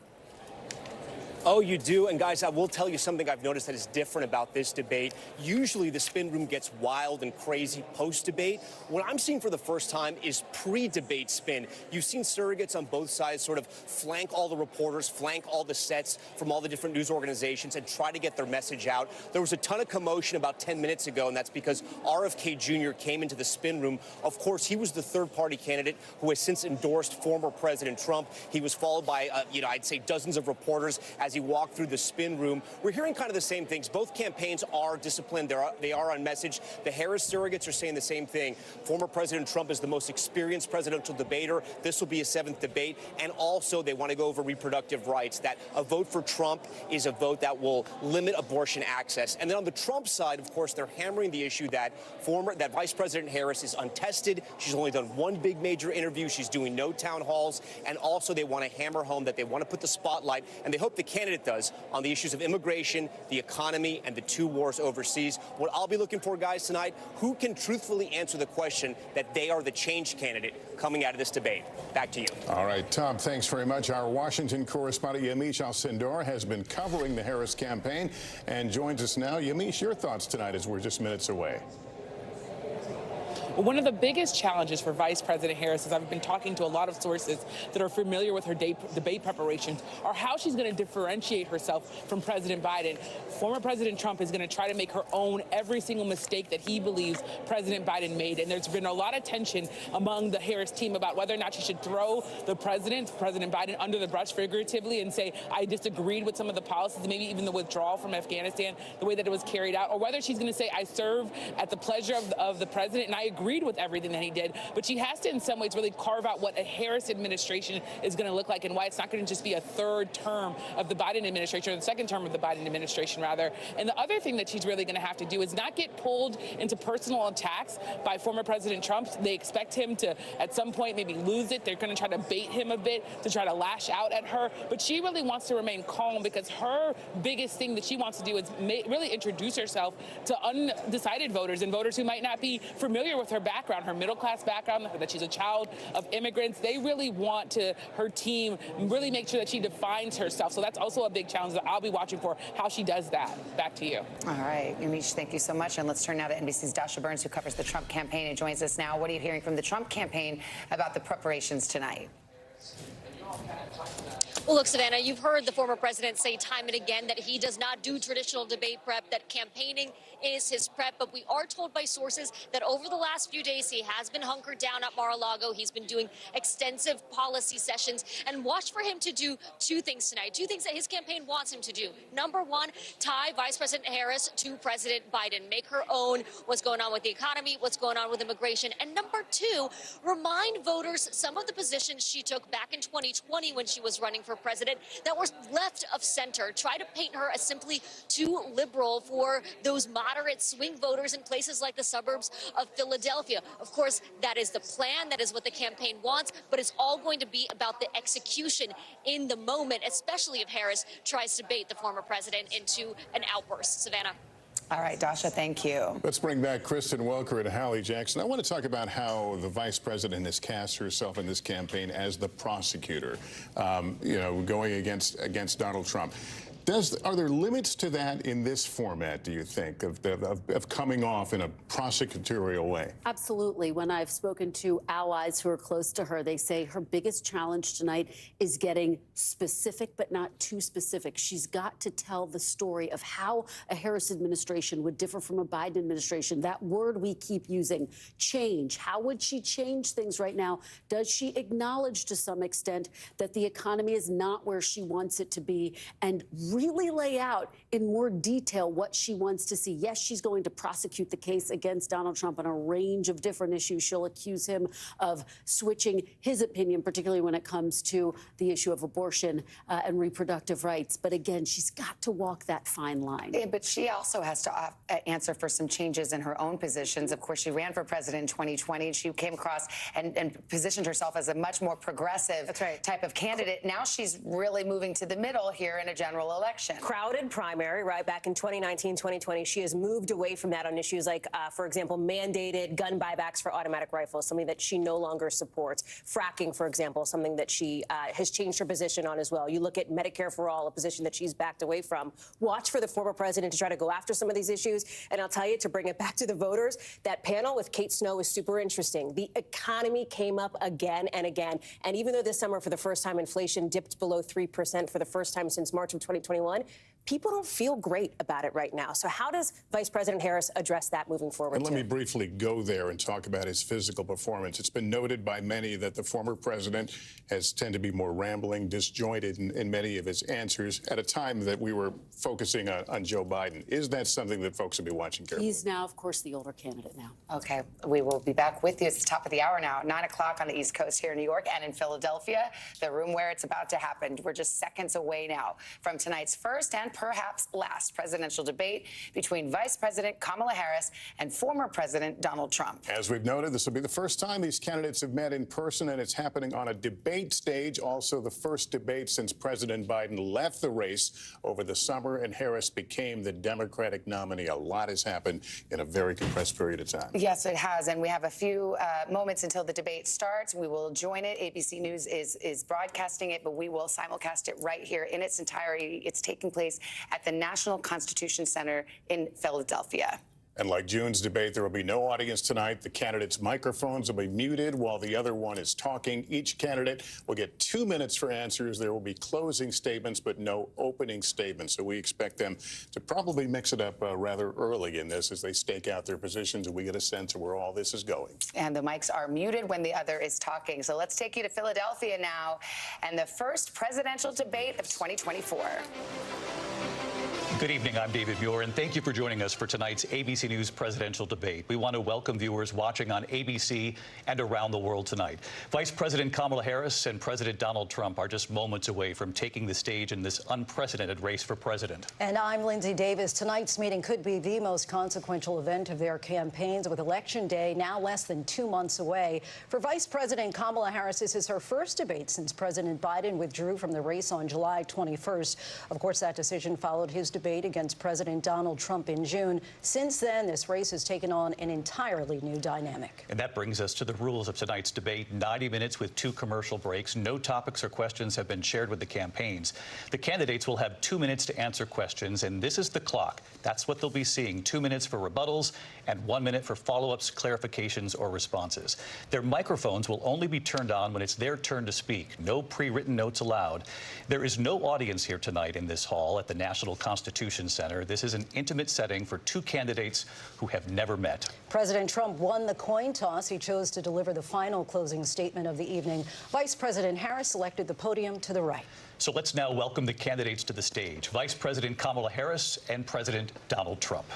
Oh, you do. And guys, I will tell you something I've noticed that is different about this debate. Usually the spin room gets wild and crazy post-debate. What I'm seeing for the first time is pre-debate spin. You've seen surrogates on both sides sort of flank all the reporters, flank all the sets from all the different news organizations and try to get their message out. There was a ton of commotion about 10 minutes ago, and that's because RFK Jr. came into the spin room. Of course, he was the third-party candidate who has since endorsed former President Trump. He was followed by, I'd say dozens of reporters as he walked through the spin room. We're hearing kind of the same things. Both campaigns are disciplined. They are on message. The Harris surrogates are saying the same thing. Former President Trump is the most experienced presidential debater. This will be a 7th debate. And also, they want to go over reproductive rights, that a vote for Trump is a vote that will limit abortion access. And then on the Trump side, of course, they're hammering the issue that Vice President Harris is untested. She's only done one big major interview. She's doing no town halls. And also, they want to hammer home that they want to put the spotlight, and they hope the candidate does, on the issues of immigration, the economy, and the 2 wars overseas. What I'll be looking for, guys, tonight, who can truthfully answer the question that they are the change candidate coming out of this debate. Back to you. All right, Tom, thanks very much. Our Washington correspondent, Yamiche Alcindor, has been covering the Harris campaign and joins us now. Yamiche, your thoughts tonight as we're just minutes away. One of the biggest challenges for Vice President Harris, as I've been talking to a lot of sources that are familiar with her debate preparations, are how she's going to differentiate herself from President Biden. Former President Trump is going to try to make her own every single mistake that he believes President Biden made. And there's been a lot of tension among the Harris team about whether or not she should throw President Biden, under the bus figuratively and say, I disagreed with some of the policies, maybe even the withdrawal from Afghanistan, the way that it was carried out, or whether she's going to say, I serve at the pleasure of the president, and I agreed with everything that he did. But she has to, in some ways, really carve out what a Harris administration is going to look like and why it's not going to just be a third term of the Biden administration, or the second term of the Biden administration, rather. And the other thing that she's really going to have to do is not get pulled into personal attacks by former President Trump. They expect him to, at some point, maybe lose it. They're going to try to bait him a bit to try to lash out at her. But she really wants to remain calm, because her biggest thing that she wants to do is really introduce herself to undecided voters and voters who might not be familiar with her background, her middle-class background, that she's a child of immigrants. They really want her team really make sure that she defines herself. So that's also a big challenge that I'll be watching for, how she does that. Back to you. All right, Yamiche, thank you so much. And let's turn now to NBC's Dasha Burns, who covers the Trump campaign and joins us now. What are you hearing from the Trump campaign about the preparations tonight? Well, look, Savannah, you've heard the former president say time and again that he does not do traditional debate prep, that campaigning is his prep. But we are told by sources that over the last few days, he has been hunkered down at Mar-a-Lago. He's been doing extensive policy sessions. And watch for him to do 2 things tonight, 2 things that his campaign wants him to do. Number 1, tie Vice President Harris to President Biden, make her own what's going on with the economy, what's going on with immigration. And number 2, remind voters some of the positions she took back in 2020 when she was running for president that were left of center. Try to paint her as simply too liberal for those moderate swing voters in places like the suburbs of Philadelphia. Of course, that is the plan. That is what the campaign wants. But it's all going to be about the execution in the moment, especially if Harris tries to bait the former president into an outburst. Savannah. All right, Dasha, thank you. Let's bring back Kristen Welker and Hallie Jackson. I want to talk about how the vice president has cast herself in this campaign as the prosecutor, going against Donald Trump. Are there limits to that in this format, do you think, of coming off in a prosecutorial way? Absolutely. When I've spoken to allies who are close to her, they say her biggest challenge tonight is getting specific, but not too specific. She's got to tell the story of how a Harris administration would differ from a Biden administration. That word we keep using, change. How would she change things right now? Does she acknowledge to some extent that the economy is not where she wants it to be, and really lay out in more detail what she wants to see? Yes, she's going to prosecute the case against Donald Trump on a range of different issues. She'll accuse him of switching his opinion, particularly when it comes to the issue of abortion and reproductive rights. But again, she's got to walk that fine line. Yeah, but she also has to answer for some changes in her own positions. Of course, she ran for president in 2020. She came across and positioned herself as a much more progressive type of candidate. Now she's really moving to the middle here in a general election. Crowded primary, right? Back in 2019, 2020, she has moved away from that on issues like, for example, mandated gun buybacks for automatic rifles, something that she no longer supports. Fracking, for example, something that she has changed her position on as well. You look at Medicare for All, a position that she's backed away from. Watch for the former president to try to go after some of these issues. And I'll tell you, to bring it back to the voters, that panel with Kate Snow is super interesting. The economy came up again and again. And even though this summer, for the first time, inflation dipped below 3% for the first time since March of 2021, people don't feel great about it right now. So how does Vice President Harris address that moving forward? And let me briefly go there and talk about his physical performance. It's been noted by many that the former president has tended to be more rambling, disjointed in many of his answers at a time that we were focusing on Joe Biden. Is that something that folks will be watching carefully? He's now, of course, the older candidate now. Okay, we will be back with you. It's the top of the hour now, 9 o'clock on the East Coast here in New York and in Philadelphia, the room where it's about to happen. We're just seconds away now from tonight's first and perhaps last presidential debate between Vice President Kamala Harris and former President Donald Trump. As we've noted, this will be the first time these candidates have met in person, and it's happening on a debate stage. Also, the first debate since President Biden left the race over the summer and Harris became the Democratic nominee. A lot has happened in a very compressed period of time. Yes, it has, and we have a few moments until the debate starts. We will join it. ABC News is broadcasting it, but we will simulcast it right here in its entirety. It's taking place at the National Constitution Center in Philadelphia. And like June's debate, there will be no audience tonight. The candidates' microphones will be muted while the other one is talking. Each candidate will get 2 minutes for answers. There will be closing statements, but no opening statements. So we expect them to probably mix it up rather early in this as they stake out their positions and we get a sense of where all this is going. And the mics are muted when the other is talking. So let's take you to Philadelphia now and the first presidential debate of 2024. Good evening. I'm David Muir, and thank you for joining us for tonight's ABC News presidential debate. We want to welcome viewers watching on ABC and around the world tonight. Vice President Kamala Harris and President Donald Trump are just moments away from taking the stage in this unprecedented race for president. And I'm Lindsay Davis. Tonight's meeting could be the most consequential event of their campaigns, with Election Day now less than 2 months away. For Vice President Kamala Harris, this is her first debate since President Biden withdrew from the race on July 21st. Of course, that decision followed his debate against President Donald Trump in June. Since then, this race has taken on an entirely new dynamic. And that brings us to the rules of tonight's debate. 90 minutes with 2 commercial breaks. No topics or questions have been shared with the campaigns. The candidates will have 2 minutes to answer questions, and this is the clock. That's what they'll be seeing. 2 minutes for rebuttals and 1 minute for follow-ups, clarifications, or responses. Their microphones will only be turned on when it's their turn to speak. No pre-written notes allowed. There is no audience here tonight in this hall at the National Constitution Center. This is an intimate setting for 2 candidates who have never met. President Trump won the coin toss. He chose to deliver the final closing statement of the evening. Vice President Harris selected the podium to the right. So let's now welcome the candidates to the stage. Vice President Kamala Harris and President Donald Trump.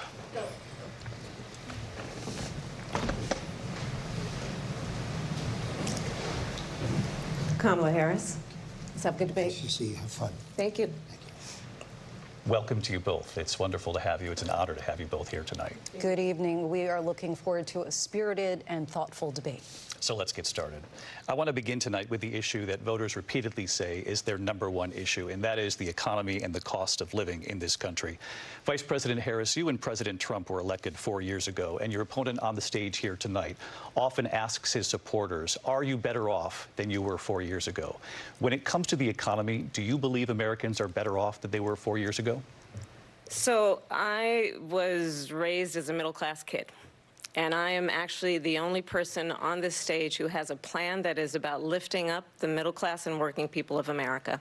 Kamala Harris. Let's have a good debate. Nice to see you. Have fun. Thank you. Welcome to you both. It's wonderful to have you. It's an honor to have you both here tonight. Good evening. We are looking forward to a spirited and thoughtful debate. So let's get started. I want to begin tonight with the issue that voters repeatedly say is their #1 issue, and that is the economy and the cost of living in this country. Vice President Harris, you and President Trump were elected 4 years ago, and your opponent on the stage here tonight often asks his supporters, are you better off than you were 4 years ago? When it comes to the economy, do you believe Americans are better off than they were 4 years ago? So I was raised as a middle-class kid. And I am actually the only person on this stage who has a plan that is about lifting up the middle class and working people of America.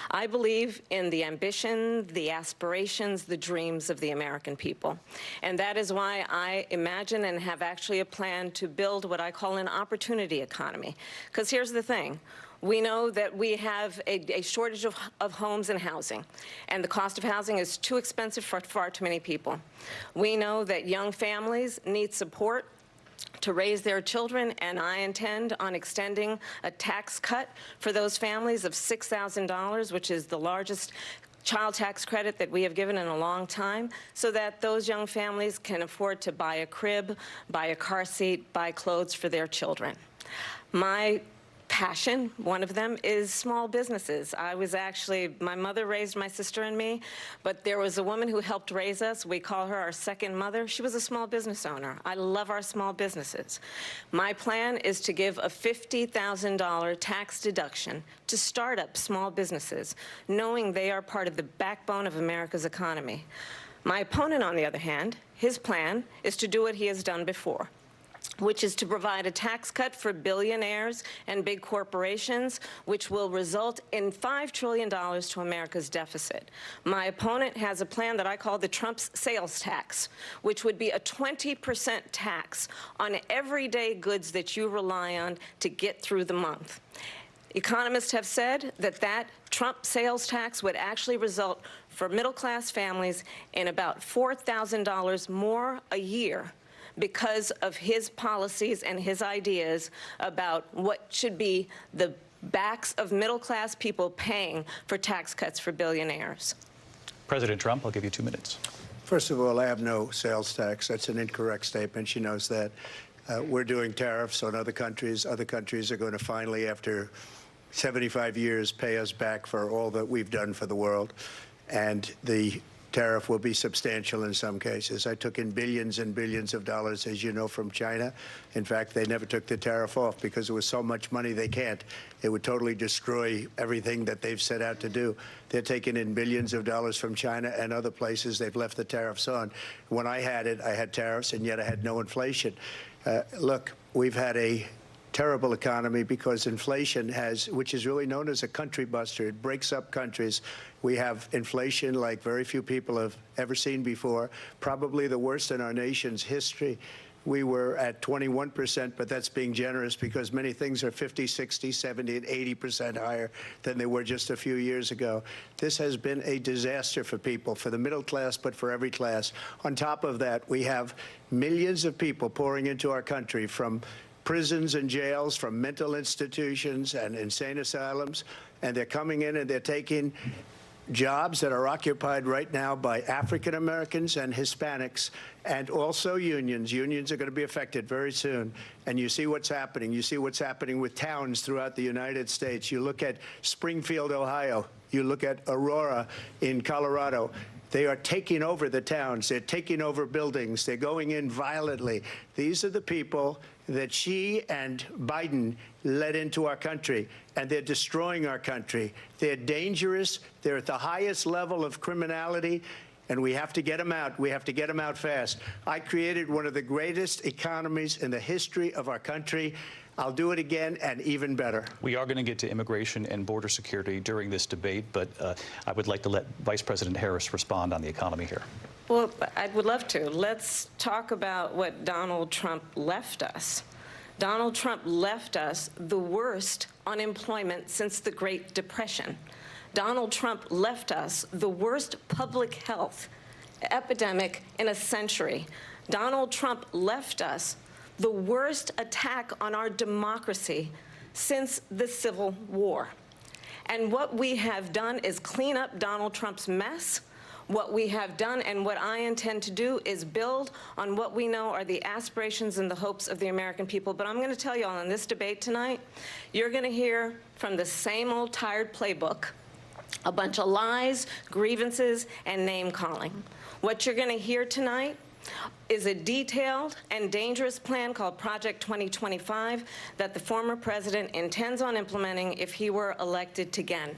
I believe in the ambition, the aspirations, the dreams of the American people. And that is why I imagine and have actually a plan to build what I call an opportunity economy. Because here's the thing. We know that we have a shortage of homes and housing, and the cost of housing is too expensive for far too many people. We know that young families need support to raise their children, and I intend on extending a tax cut for those families of $6,000, which is the largest child tax credit that we have given in a long time, so that those young families can afford to buy a crib, buy a car seat, buy clothes for their children. My passion, one of them, is small businesses. My mother raised my sister and me, but there was a woman who helped raise us. We call her our second mother. She was a small business owner. I love our small businesses. My plan is to give a $50,000 tax deduction to start up small businesses, knowing they are part of the backbone of America's economy. My opponent, on the other hand, his plan is to do what he has done before, which is to provide a tax cut for billionaires and big corporations, which will result in $5 trillion to America's deficit. My opponent has a plan that I call the Trump's sales tax, which would be a 20% tax on everyday goods that you rely on to get through the month. Economists have said that Trump sales tax would actually result for middle-class families in about $4,000 more a year, because of his policies and his ideas about what should be the backs of middle-class people paying for tax cuts for billionaires. President Trump, I'll give you 2 minutes. First of all, I have no sales tax. That's an incorrect statement. She knows that. We're doing tariffs on other countries. Other countries are going to finally, after 75 years, pay us back for all that we've done for the world. And the tariff will be substantial in some cases. I took in billions and billions of dollars, as you know, from China. In fact, they never took the tariff off because there was so much money they can't. It would totally destroy everything that they've set out to do. They're taking in billions of dollars from China and other places. They've left the tariffs on. When I had it, I had tariffs, and yet I had no inflation. Look, we've had a terrible economy because inflation which is really known as a country buster. It breaks up countries. We have inflation like very few people have ever seen before, probably the worst in our nation's history. We were at 21%, but that's being generous because many things are 50, 60, 70, and 80% higher than they were just a few years ago. This has been a disaster for people, for the middle class, but for every class. On top of that, we have millions of people pouring into our country from prisons and jails, from mental institutions and insane asylums, and they're coming in and they're taking jobs that are occupied right now by African Americans and Hispanics, and also unions. Unions are going to be affected very soon. And you see what's happening. You see what's happening with towns throughout the United States. You look at Springfield, Ohio. You look at Aurora in Colorado. They are taking over the towns. They're taking over buildings. They're going in violently. These are the people that she and Biden led into our country, and they're destroying our country. They're dangerous. They're at the highest level of criminality, and we have to get them out. We have to get them out fast. I created one of the greatest economies in the history of our country. I'll do it again, and even better. We are going to get to immigration and border security during this debate, but I would like to let Vice President Harris respond on the economy here. Well, I would love to. Let's talk about what Donald Trump left us. Donald Trump left us the worst unemployment since the Great Depression. Donald Trump left us the worst public health epidemic in a century. Donald Trump left us the worst attack on our democracy since the Civil War. And what we have done is clean up Donald Trump's mess What we have done and what I intend to do is build on what we know are the aspirations and the hopes of the American people. But I'm going to tell you all, in this debate tonight, you're going to hear from the same old tired playbook, a bunch of lies, grievances, and name-calling. What you're going to hear tonight is a detailed and dangerous plan called Project 2025 that the former president intends on implementing if he were elected again.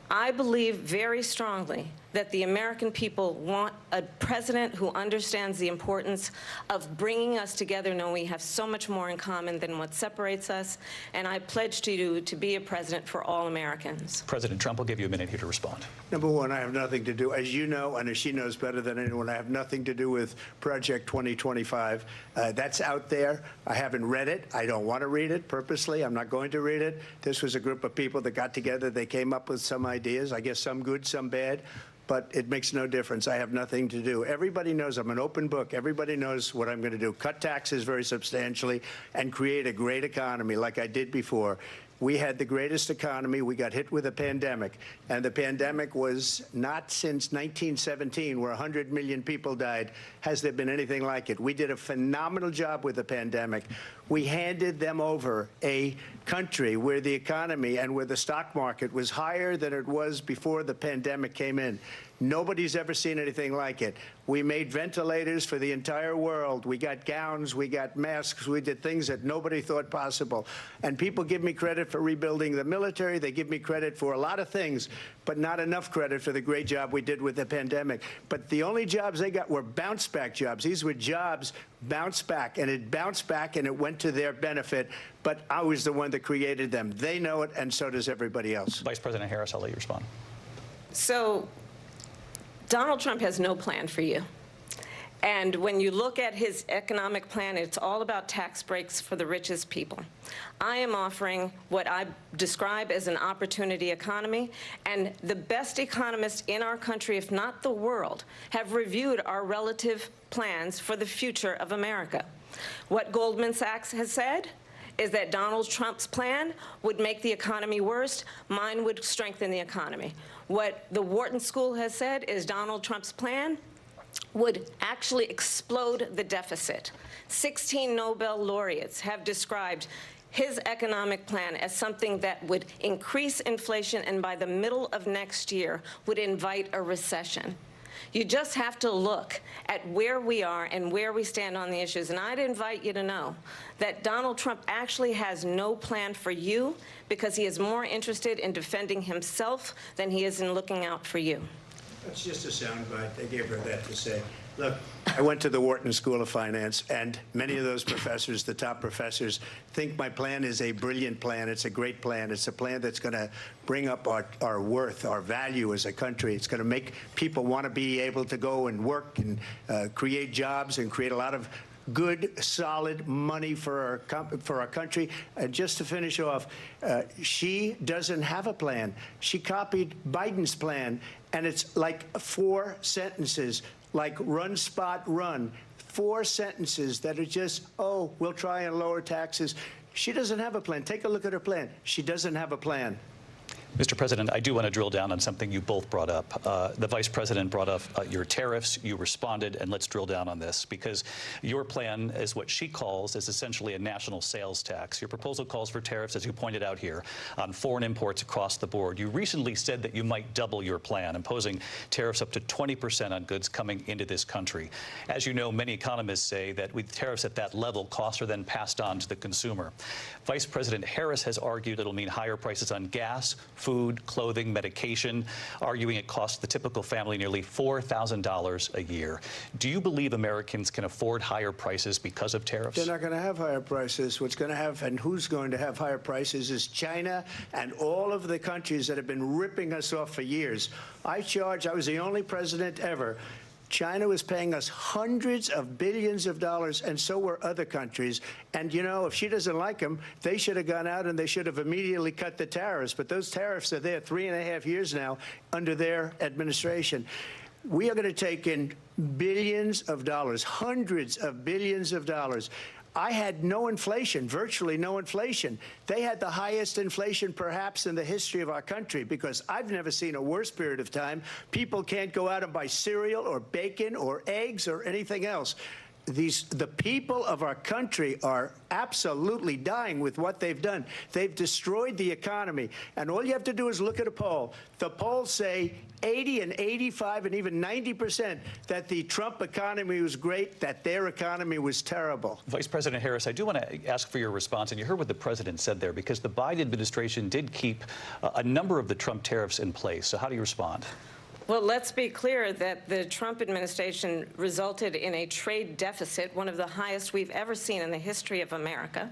I believe very strongly that the American people want a president who understands the importance of bringing us together, knowing we have so much more in common than what separates us. And I pledge to you to be a president for all Americans. President Trump will give you a minute here to respond. Number one, I have nothing to do, as you know, and as she knows better than anyone, I have nothing to do with Project 2025. That's out there. I haven't read it. I don't want to read it purposely. I'm not going to read it. This was a group of people that got together. They came up with some ideas, I guess some good, some bad. But it makes no difference. I have nothing to do. Everybody knows I'm an open book. Everybody knows what I'm going to do. Cut taxes very substantially and create a great economy like I did before. We had the greatest economy. We got hit with a pandemic. And the pandemic was not since 1917, where 100 million people died, has there been anything like it. We did a phenomenal job with the pandemic. We handed them over a country where the economy and where the stock market was higher than it was before the pandemic came in. Nobody's ever seen anything like it. We made ventilators for the entire world. We got gowns, we got masks, we did things that nobody thought possible. And people give me credit for rebuilding the military. They give me credit for a lot of things, but not enough credit for the great job we did with the pandemic. But the only jobs they got were bounce-back jobs. These were jobs bounced back, and it bounced back, and it went to their benefit. But I was the one that created them. They know it, and so does everybody else. Vice President Harris, I'll let you respond. So Donald Trump has no plan for you. And when you look at his economic plan, it's all about tax breaks for the richest people. I am offering what I describe as an opportunity economy, and the best economists in our country, if not the world, have reviewed our relative plans for the future of America. What Goldman Sachs has said is that Donald Trump's plan would make the economy worse. Mine would strengthen the economy. What the Wharton School has said is Donald Trump's plan would actually explode the deficit. 16 Nobel laureates have described his economic plan as something that would increase inflation and by the middle of next year would invite a recession. You just have to look at where we are and where we stand on the issues. And I'd invite you to know that Donald Trump actually has no plan for you because he is more interested in defending himself than he is in looking out for you. That's just a soundbite. They gave her that to say. Look, I went to the Wharton School of Finance, and many of those professors, the top professors, think my plan is a brilliant plan. It's a great plan. It's a plan that's going to bring up our worth, our value as a country. It's going to make people want to be able to go and work and create jobs and create a lot of good, solid money for our country. And just to finish off, she doesn't have a plan. She copied Biden's plan, and it's like 4 sentences, like run, spot, run. 4 sentences that are just, oh, we'll try and lower taxes. She doesn't have a plan. Take a look at her plan. She doesn't have a plan. Mr. President, I do want to drill down on something you both brought up. The Vice President brought up your tariffs. You responded, and let's drill down on this, because your plan is what she calls is essentially a national sales tax. Your proposal calls for tariffs, as you pointed out here, on foreign imports across the board. You recently said that you might double your plan, imposing tariffs up to 20% on goods coming into this country. As you know, many economists say that with tariffs at that level, costs are then passed on to the consumer. Vice President Harris has argued it'll mean higher prices on gas, food, clothing, medication, arguing it costs the typical family nearly $4,000 a year. Do you believe Americans can afford higher prices because of tariffs? They're not going to have higher prices. What's going to have, and who's going to have higher prices, is China and all of the countries that have been ripping us off for years. I was the only president ever. China was paying us hundreds of billions of dollars, and so were other countries. And, you know, if she doesn't like them, they should have gone out and they should have immediately cut the tariffs. But those tariffs are there 3.5 years now under their administration. We are going to take in billions of dollars, hundreds of billions of dollars. I had no inflation, virtually no inflation. They had the highest inflation perhaps in the history of our country, because I've never seen a worse period of time. People can't go out and buy cereal or bacon or eggs or anything else. The people of our country are absolutely dying with what they've done. They've destroyed the economy. And all you have to do is look at a poll. The polls say 80 and 85 and even 90% that the Trump economy was great, that their economy was terrible. Vice President Harris, I do want to ask for your response. And you heard what the president said there, because the Biden administration did keep a number of the Trump tariffs in place. So how do you respond? Well, let's be clear that the Trump administration resulted in a trade deficit, one of the highest we've ever seen in the history of America.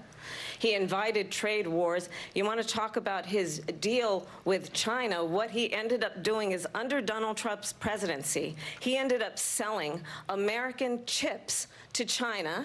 He invited trade wars. You want to talk about his deal with China? What he ended up doing is, under Donald Trump's presidency, he ended up selling American chips to China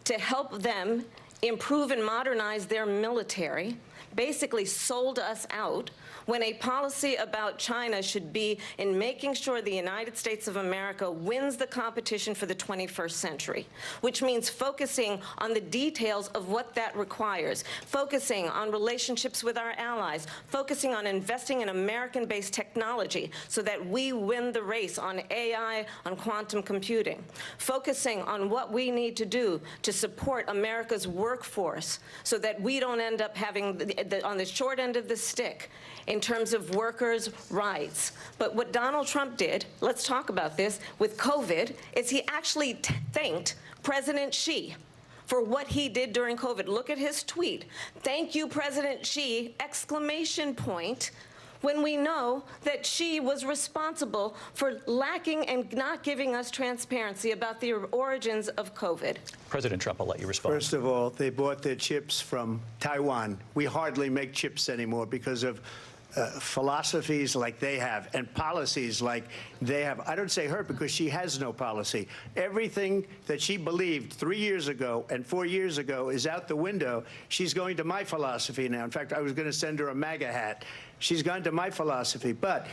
to help them improve and modernize their military, basically sold us out, when a policy about China should be in making sure the United States of America wins the competition for the 21st century, which means focusing on the details of what that requires, focusing on relationships with our allies, focusing on investing in American-based technology so that we win the race on AI, on quantum computing, focusing on what we need to do to support America's workforce so that we don't end up having on the short end of the stick in terms of workers' rights. But what Donald Trump did, let's talk about this, with COVID, is he actually thanked President Xi for what he did during COVID. Look at his tweet. "Thank you, President Xi," exclamation point, when we know that Xi was responsible for lacking and not giving us transparency about the origins of COVID. President Trump, I'll let you respond. First of all, they bought their chips from Taiwan. We hardly make chips anymore because of philosophies like they have and policies like they have. I don't say her because she has no policy. Everything that she believed 3 years ago and 4 years ago is out the window. She's going to my philosophy now. In fact, I was going to send her a MAGA hat. She's gone to my philosophy. But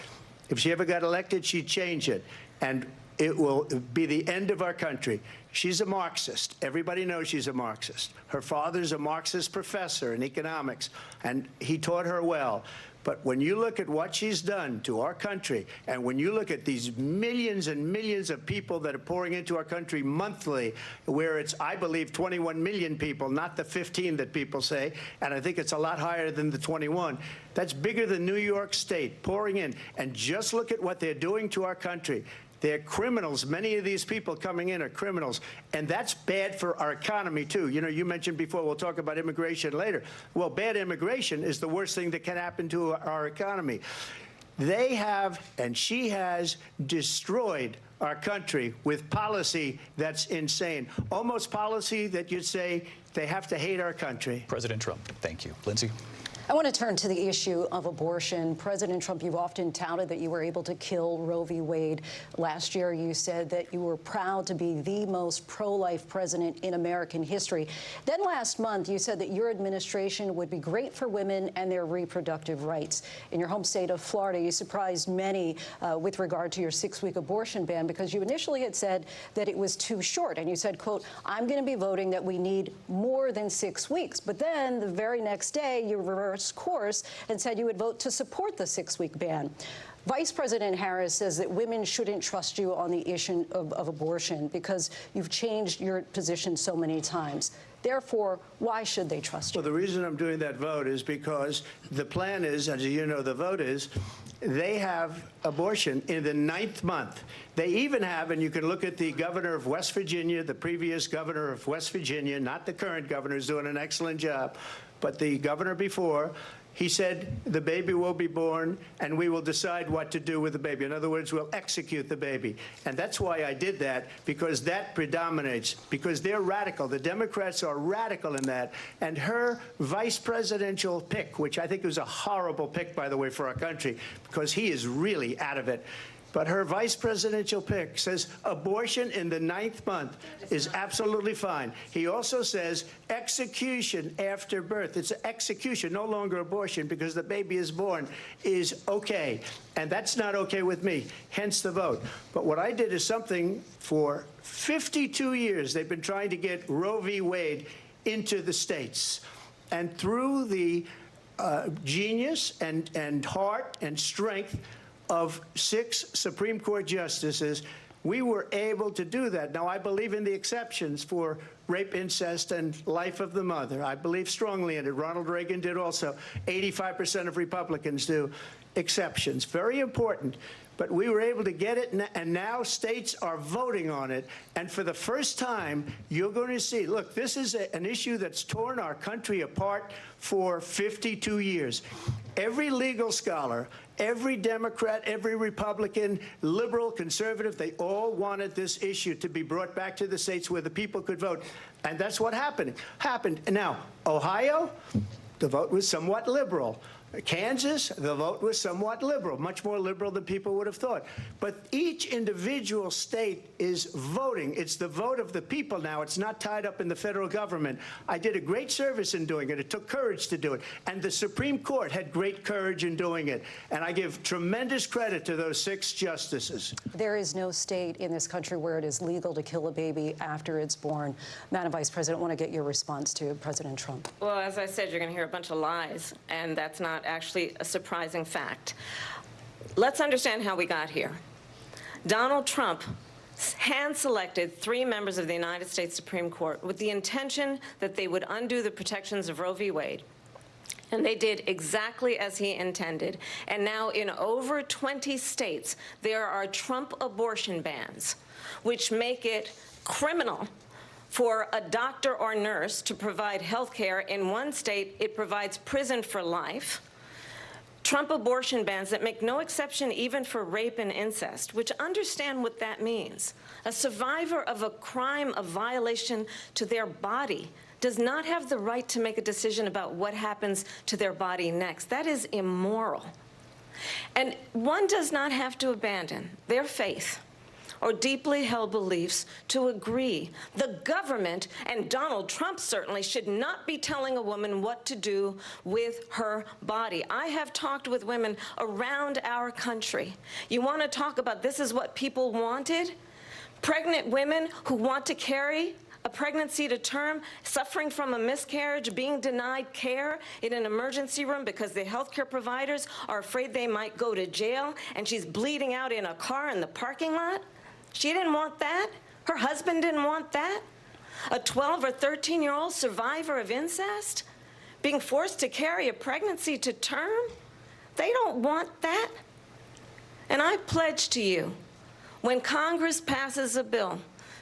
if she ever got elected, she'd change it. And it will be the end of our country. She's a Marxist. Everybody knows she's a Marxist. Her father's a Marxist professor in economics, and he taught her well. But when you look at what she's done to our country, and when you look at these millions and millions of people that are pouring into our country monthly, where it's, I believe, 21 million people, not the 15 that people say, and I think it's a lot higher than the 21. That's bigger than New York State pouring in. And just look at what they're doing to our country. They're criminals. Many of these people coming in are criminals. And that's bad for our economy, too. You know, you mentioned before, we'll talk about immigration later. Well, bad immigration is the worst thing that can happen to our economy. They have, and she has, destroyed our country with policy that's insane. Almost policy that you'd say they have to hate our country. President Trump, thank you. Lindsay? I want to turn to the issue of abortion. President Trump, you've often touted that you were able to kill Roe v. Wade. Last year, you said that you were proud to be the most pro-life president in American history. Then last month, you said that your administration would be great for women and their reproductive rights. In your home state of Florida, you surprised many with regard to your 6-week abortion ban, because you initially had said that it was too short. And you said, quote, "I'm going to be voting that we need more than 6 weeks." But then the very next day, you reversed course and said you would vote to support the 6-week ban. Vice President Harris says that women shouldn't trust you on the issue of abortion because you've changed your position so many times. Therefore, why should they trust you? Well, the reason I'm doing that vote is because the plan is, as you know, the vote is, they have abortion in the 9th month. They even have, and you can look at the governor of West Virginia, the previous governor of West Virginia, not the current governor, who's doing an excellent job, but the governor before, he said the baby will be born and we will decide what to do with the baby. In other words, we'll execute the baby. And that's why I did that, because that predominates, because they're radical. The Democrats are radical in that. And her vice presidential pick, which I think was a horrible pick, by the way, for our country, because he is really out of it. But her vice presidential pick says abortion in the 9th month is absolutely fine. He also says execution after birth. It's execution, no longer abortion, because the baby is born, is okay. And that's not okay with me, hence the vote. But what I did is something for 52 years. They've been trying to get Roe v. Wade into the states. And through the genius and heart and strength of 6 Supreme Court justices, we were able to do that. Now, I believe in the exceptions for rape, incest, and life of the mother. I believe strongly in it. Ronald Reagan did also. 85% of Republicans do. Exceptions. Very important. But we were able to get it, and now states are voting on it. And for the first time, you're going to see, look, this is an issue that's torn our country apart for 52 years. Every legal scholar, every Democrat, every Republican, liberal, conservative, they all wanted this issue to be brought back to the states where the people could vote. And that's what happened. Now, Ohio, the vote was somewhat liberal. Kansas, the vote was somewhat liberal, much more liberal than people would have thought. But each individual state is voting. It's the vote of the people now. It's not tied up in the federal government. I did a great service in doing it. It took courage to do it. And the Supreme Court had great courage in doing it. And I give tremendous credit to those 6 justices. There is no state in this country where it is legal to kill a baby after it's born. Madam Vice President, I want to get your response to President Trump. Well, as I said, you're going to hear a bunch of lies, and that's not actually a surprising fact. Let's understand how we got here. Donald Trump hand-selected 3 members of the United States Supreme Court with the intention that they would undo the protections of Roe v. Wade. And they did exactly as he intended. And now in over 20 states, there are Trump abortion bans, which make it criminal for a doctor or nurse to provide health care. In one state, it provides prison for life. Trump abortion bans that make no exception even for rape and incest, which understand what that means. A survivor of a crime of violation to their body does not have the right to make a decision about what happens to their body next. That is immoral. And one does not have to abandon their faith or deeply held beliefs to agree. The government, and Donald Trump certainly, should not be telling a woman what to do with her body. I have talked with women around our country. You want to talk about this is what people wanted? Pregnant women who want to carry a pregnancy to term, suffering from a miscarriage, being denied care in an emergency room because the healthcare providers are afraid they might go to jail, and she's bleeding out in a car in the parking lot. She didn't want that. Her husband didn't want that. A 12 or 13-year-old survivor of incest being forced to carry a pregnancy to term, they don't want that. And I pledge to you, when Congress passes a bill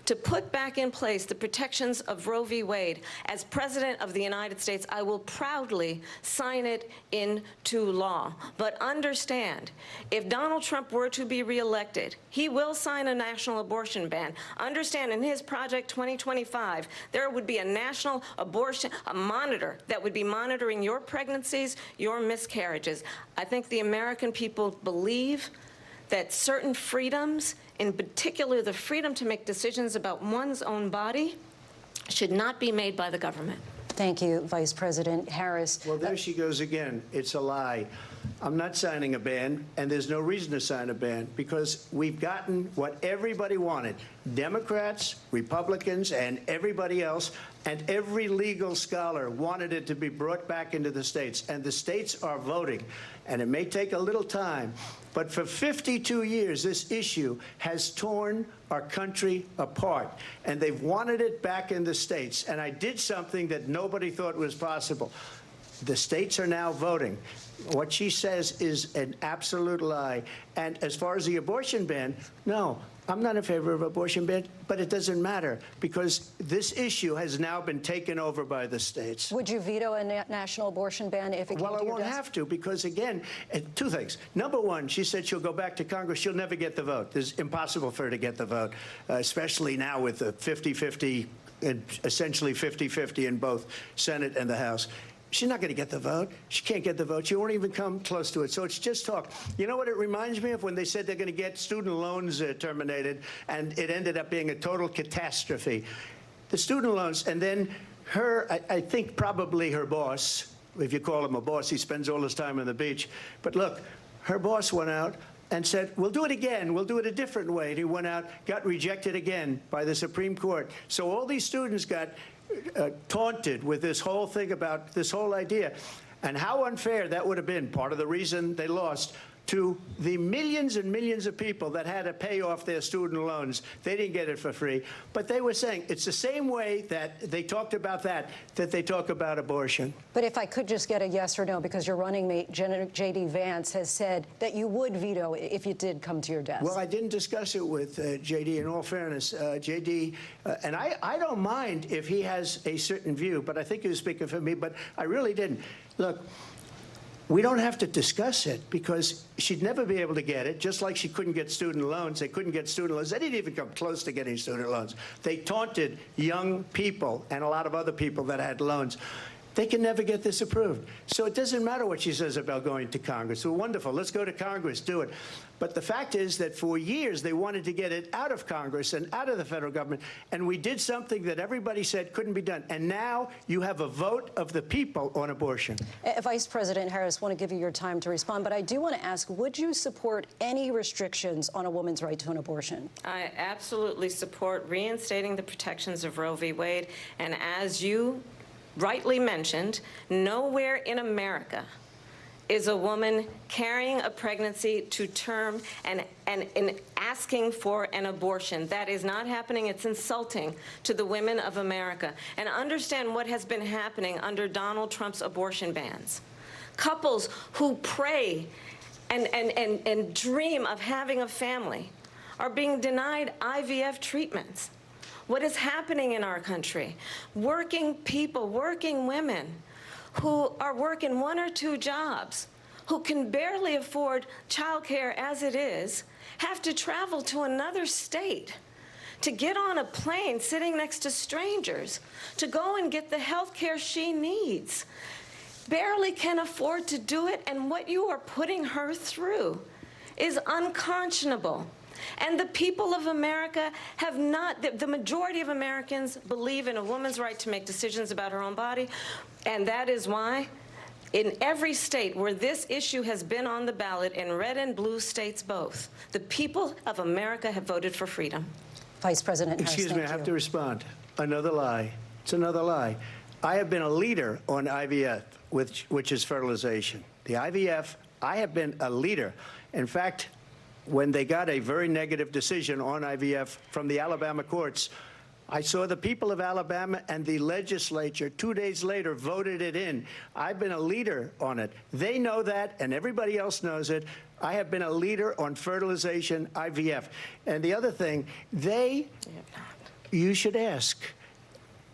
to put back in place the protections of Roe v. Wade, as President of the United States, I will proudly sign it into law. But understand, if Donald Trump were to be reelected, he will sign a national abortion ban. Understand, in his Project 2025, there would be a national abortion, a monitor that would be monitoring your pregnancies, your miscarriages. I think the American people believe that certain freedoms, in particular the freedom to make decisions about one's own body, should not be made by the government. Thank you, Vice President Harris. Well, there she goes again. It's a lie. I'm not signing a ban, and there's no reason to sign a ban, because we've gotten what everybody wanted. Democrats, Republicans, and everybody else, and every legal scholar wanted it to be brought back into the states, and the states are voting. And it may take a little time, but for 52 years, this issue has torn our country apart, and they've wanted it back in the states. And I did something that nobody thought was possible. The states are now voting. What she says is an absolute lie. And as far as the abortion ban, no, I'm not in favor of abortion ban, but it doesn't matter, because this issue has now been taken over by the states. Would you veto a national abortion ban if it came to your desk? Well, I won't have to, because, again, 2 things. Number one, she said she'll go back to Congress. She'll never get the vote. It's impossible for her to get the vote, especially now with the 50-50, essentially 50-50 in both Senate and the House. She's not going to get the vote. She can't get the vote. She won't even come close to it. So it's just talk. You know what it reminds me of? When they said they're going to get student loans terminated, and it ended up being a total catastrophe. The student loans, and then her, I think probably her boss, if you call him a boss, he spends all his time on the beach. But look, her boss went out and said, we'll do it again. We'll do it a different way. And he went out, got rejected again by the Supreme Court. So all these students got taunted with this whole thing about this whole idea, and how unfair that would have been, part of the reason they lost, to the millions and millions of people that had to pay off their student loans. They didn't get it for free. But they were saying it's the same way that they talked about that they talk about abortion. But if I could just get a yes or no, because your running mate, J.D. Vance, has said that you would veto if it did come to your desk. Well, I didn't discuss it with J.D. In all fairness, J.D., and I don't mind if he has a certain view, but I think he was speaking for me, but I really didn't. Look, we don't have to discuss it because she'd never be able to get it, just like she couldn't get student loans. They couldn't get student loans. They didn't even come close to getting student loans. They taunted young people and a lot of other people that had loans. They can never get this approved. So it doesn't matter what she says about going to Congress. Well, wonderful. Let's go to Congress. Do it. But the fact is that for years they wanted to get it out of Congress and out of the federal government, and we did something that everybody said couldn't be done. And now you have a vote of the people on abortion. Vice President Harris, I want to give you your time to respond, but I do want to ask, would you support any restrictions on a woman's right to an abortion? I absolutely support reinstating the protections of Roe v. Wade, and as you rightly mentioned, nowhere in America is a woman carrying a pregnancy to term and asking for an abortion. That is not happening. It's insulting to the women of America. And understand what has been happening under Donald Trump's abortion bans. Couples who pray and dream of having a family are being denied IVF treatments. What is happening in our country? Working people, working women who are working 1 or 2 jobs, who can barely afford childcare as it is, have to travel to another state to get on a plane sitting next to strangers to go and get the health care she needs. Barely can afford to do it, and what you are putting her through is unconscionable. And the people of America have not, the majority of Americans believe in a woman's right to make decisions about her own body, and that is why in every state where this issue has been on the ballot, in red and blue states both, the people of America have voted for freedom. Vice President Harris, excuse me, I have to respond. Another lie. It's another lie. I have been a leader on IVF, which is fertilization. The IVF, I have been a leader. In fact, when they got a very negative decision on IVF from the Alabama courts, I saw the people of Alabama and the legislature 2 days later voted it in. I've been a leader on it. They know that, and everybody else knows it. I have been a leader on fertilization, IVF. And the other thing, you should ask,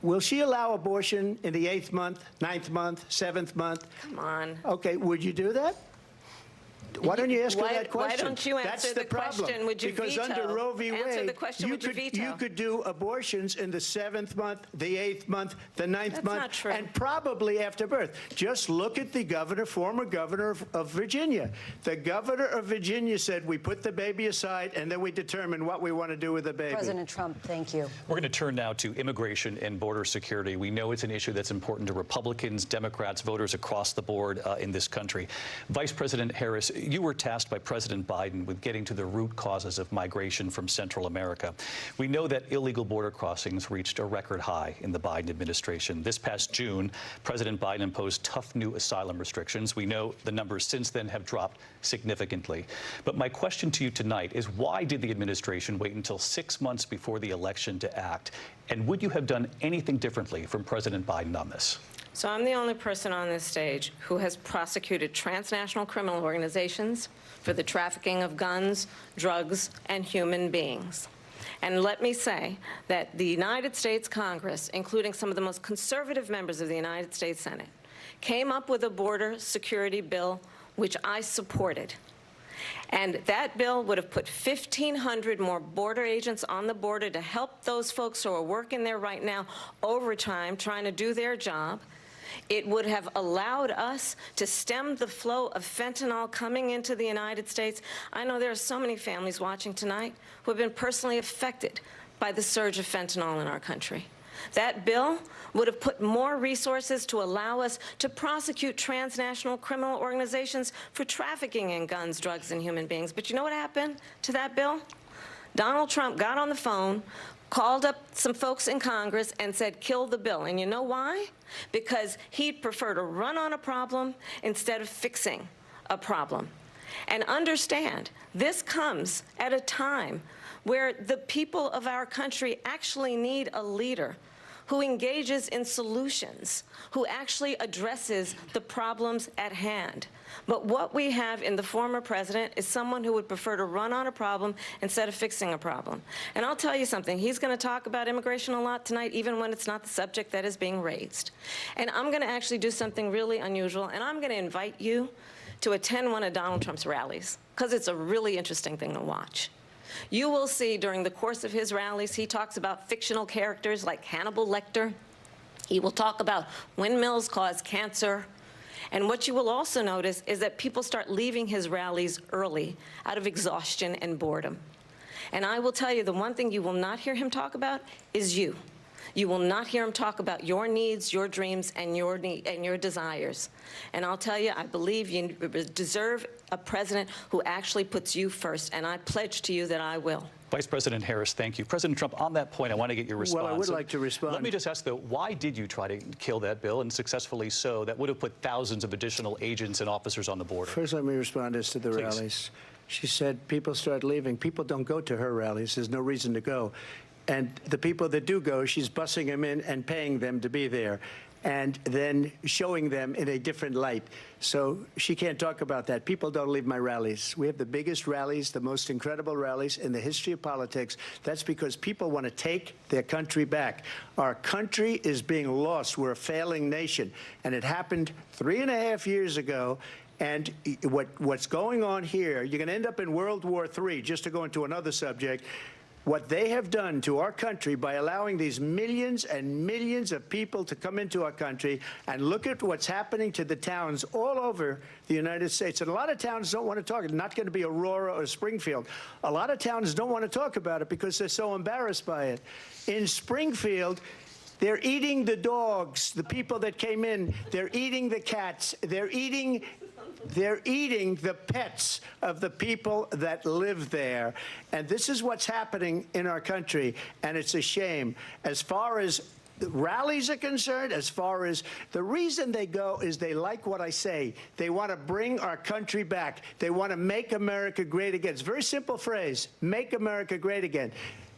will she allow abortion in the 8th month, 9th month, 7th month? Come on. Okay, would you do that? Why don't you ask her that question? Why don't you answer That's the problem. question? Would you because veto? Under Roe v. Answer Wade, the question, would you veto? you could do abortions in the 7th month, the 8th month, the 9th That's month, not true. and probably after birth. Just look at the governor, former governor of Virginia. The governor of Virginia said we put the baby aside and then we determine what we want to do with the baby. President Trump, thank you. We're going to turn now to immigration and border security. We know it's an issue that's important to Republicans, Democrats, voters across the board in this country. Vice President Harris, you were tasked by President Biden with getting to the root causes of migration from Central America. We know that illegal border crossings reached a record high in the Biden administration. This past June, President Biden imposed tough new asylum restrictions. We know the numbers since then have dropped significantly. But my question to you tonight is, why did the administration wait until 6 months before the election to act? And would you have done anything differently from President Biden on this? So I'm the only person on this stage who has prosecuted transnational criminal organizations for the trafficking of guns, drugs, and human beings. And let me say that the United States Congress, including some of the most conservative members of the United States Senate, came up with a border security bill which I supported. And that bill would have put 1,500 more border agents on the border to help those folks who are working there right now overtime trying to do their job. It would have allowed us to stem the flow of fentanyl coming into the United States. I know there are so many families watching tonight who have been personally affected by the surge of fentanyl in our country. That bill would have put more resources to allow us to prosecute transnational criminal organizations for trafficking in guns, drugs, and human beings. But you know what happened to that bill? Donald Trump got on the phone, called up some folks in Congress and said, kill the bill. And you know why? Because he'd prefer to run on a problem instead of fixing a problem. And understand, this comes at a time where the people of our country actually need a leader who engages in solutions, who actually addresses the problems at hand. But what we have in the former president is someone who would prefer to run on a problem instead of fixing a problem. And I'll tell you something, he's going to talk about immigration a lot tonight, even when it's not the subject that is being raised. And I'm going to actually do something really unusual, and I'm going to invite you to attend one of Donald Trump's rallies, because it's a really interesting thing to watch. You will see during the course of his rallies, he talks about fictional characters like Hannibal Lecter. He will talk about windmills cause cancer. And what you will also notice is that people start leaving his rallies early out of exhaustion and boredom. And I will tell you, the one thing you will not hear him talk about is you. You will not hear him talk about your needs, your dreams, and your desires. And I'll tell you, I believe you deserve a president who actually puts you first, and I pledge to you that I will. Vice President Harris, thank you. President Trump, on that point, I want to get your response. Well, I would like to respond. Let me just ask, though, why did you try to kill that bill, and successfully so? That would have put thousands of additional agents and officers on the border. First, let me respond as to the rallies. She said people start leaving. People don't go to her rallies. There's no reason to go. And the people that do go, she's bussing them in and paying them to be there, and then showing them in a different light. So she can't talk about that. People don't leave my rallies. We have the biggest rallies, the most incredible rallies in the history of politics. That's because people want to take their country back. Our country is being lost. We're a failing nation. And it happened 3.5 years ago. And what's going on here, you're going to end up in World War III, just to go into another subject. What they have done to our country by allowing these millions and millions of people to come into our country, and look at what's happening to the towns all over the United States. And a lot of towns don't want to talk. It's not going to be Aurora or Springfield. A lot of towns don't want to talk about it because they're so embarrassed by it. In Springfield, they're eating the dogs, the people that came in. They're eating the cats. They're eating the pets of the people that live there. And this is what's happening in our country, and it's a shame. As far as the rallies are concerned, as far as the reason they go is they like what I say. They want to bring our country back. They want to make America great again. It's a very simple phrase, make America great again.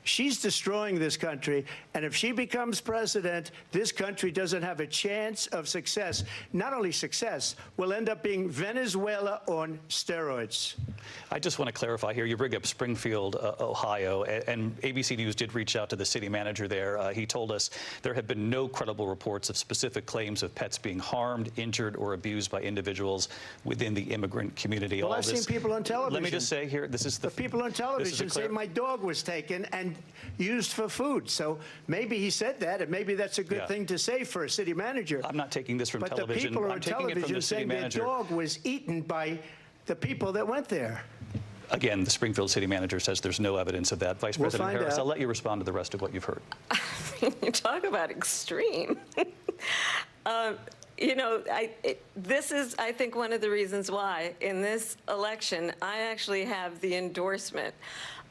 She's destroying this country, and if she becomes president, this country doesn't have a chance of success. Not only success, we'll end up being Venezuela on steroids. I just want to clarify here. You bring up Springfield, Ohio, and ABC News did reach out to the city manager there. He told us there have been no credible reports of specific claims of pets being harmed, injured, or abused by individuals within the immigrant community. Well, I've seen people on television. Let me just say here, this is the people on television say my dog was taken and used for food. So maybe he said that, and maybe that's a good thing to say for a city manager. I'm not taking this from television. But the people I'm on taking it from television the city saying manager. their dog was eaten by the people that went there. Again, the Springfield city manager says there's no evidence of that. Vice President Harris, I'll let you respond to the rest of what you've heard. You talk about extreme. You know, this is, I think, one of the reasons why in this election I actually have the endorsement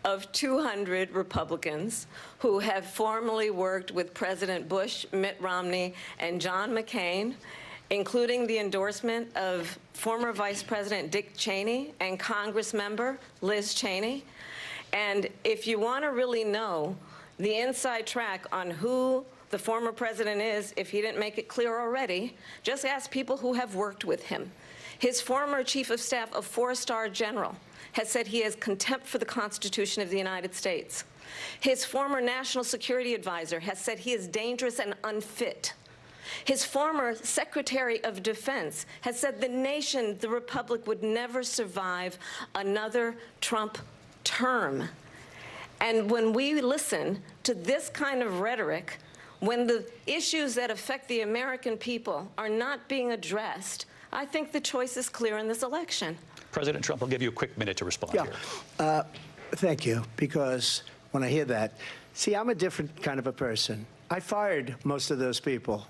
of 200 Republicans who have formerly worked with President Bush, Mitt Romney, and John McCain, including the endorsement of former Vice President Dick Cheney and Congress member Liz Cheney. And if you want to really know the inside track on who the former president is, if he didn't make it clear already, just ask people who have worked with him. His former chief of staff, a 4-star general, has said he has contempt for the Constitution of the United States. His former national security advisor has said he is dangerous and unfit. His former Secretary of Defense has said the nation, the Republic, would never survive another Trump term. And when we listen to this kind of rhetoric, when the issues that affect the American people are not being addressed, I think the choice is clear in this election. President Trump, I'll give you a quick minute to respond here. Thank you, because when I hear that, see, I'm a different kind of a person. I fired most of those people.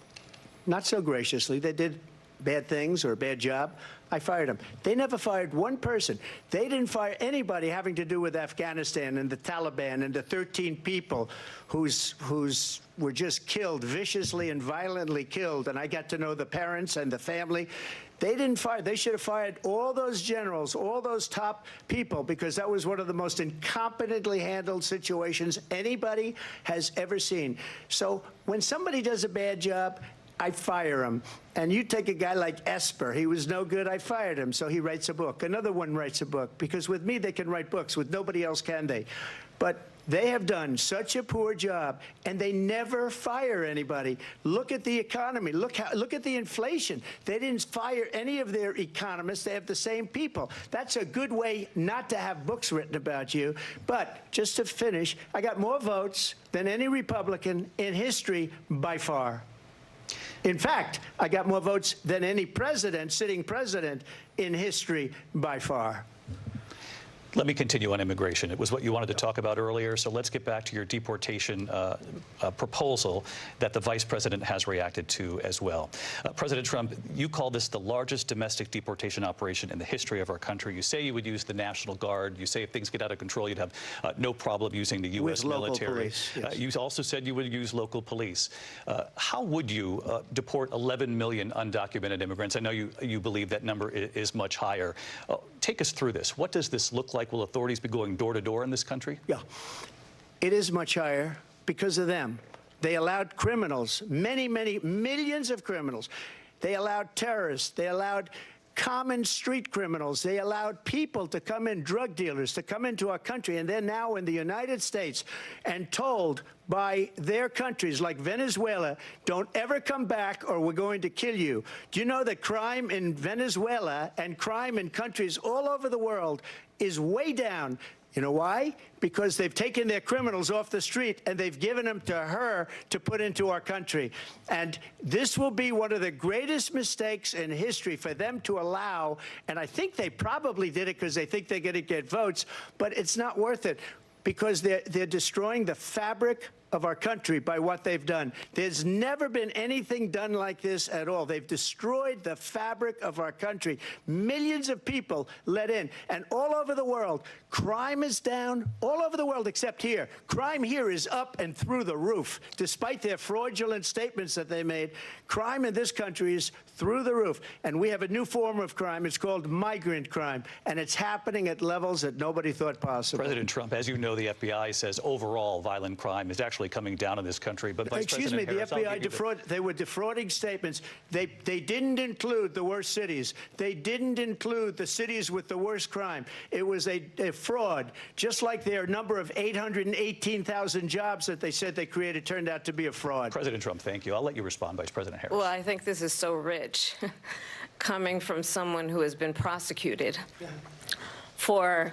Not so graciously. They did bad things or a bad job, I fired them. They never fired one person. They didn't fire anybody having to do with Afghanistan and the Taliban and the 13 people who's were just killed, viciously and violently killed. And I got to know the parents and the family. They didn't fire. They should have fired all those generals, all those top people, because that was one of the most incompetently handled situations anybody has ever seen. So when somebody does a bad job, I fire him. And you take a guy like Esper. He was no good. I fired him. So he writes a book. Another one writes a book. Because with me, they can write books. With nobody else can they. But they have done such a poor job, and they never fire anybody. Look at the economy. Look at the inflation. They didn't fire any of their economists. They have the same people. That's a good way not to have books written about you. But just to finish, I got more votes than any Republican in history by far. In fact, I got more votes than any president, sitting president, in history by far. Let me continue on immigration. It was what you wanted to talk about earlier, so let's get back to your deportation proposal that the vice president has reacted to as well. President Trump, you call this the largest domestic deportation operation in the history of our country. You say you would use the National Guard. You say if things get out of control, you'd have no problem using the U.S. military. Police, yes. You also said you would use local police. How would you deport 11 million undocumented immigrants? I know you believe that number is much higher. Take us through this. What does this look like? Will authorities be going door to door in this country? Yeah, it is much higher because of them. They allowed criminals, many millions of criminals. They allowed terrorists. They allowed common street criminals. They allowed people to come in, drug dealers, to come into our country. And they're now in the United States and told by their countries like Venezuela, don't ever come back or we're going to kill you. Do you know that crime in Venezuela and crime in countries all over the world is way down? You know why? Because they've taken their criminals off the street and they've given them to her to put into our country. And this will be one of the greatest mistakes in history for them to allow. And I think they probably did it because they think they're going to get votes, but it's not worth it because they're destroying the fabric of our country by what they've done. There's never been anything done like this at all. They've destroyed the fabric of our country. Millions of people let in. And all over the world, crime is down. All over the world except here. Crime here is up and through the roof. Despite their fraudulent statements that they made, crime in this country is through the roof. And we have a new form of crime. It's called migrant crime. And it's happening at levels that nobody thought possible. President Trump, as you know, the FBI says overall violent crime is actually coming down in this country. But Vice Excuse me, President the FBI they were defrauding statements. They didn't include the worst cities. They didn't include the cities with the worst crime. It was a fraud, just like their number of 818,000 jobs that they said they created turned out to be a fraud. President Trump, thank you. I'll let you respond, Vice President Harris. Well, I think this is so rich, coming from someone who has been prosecuted for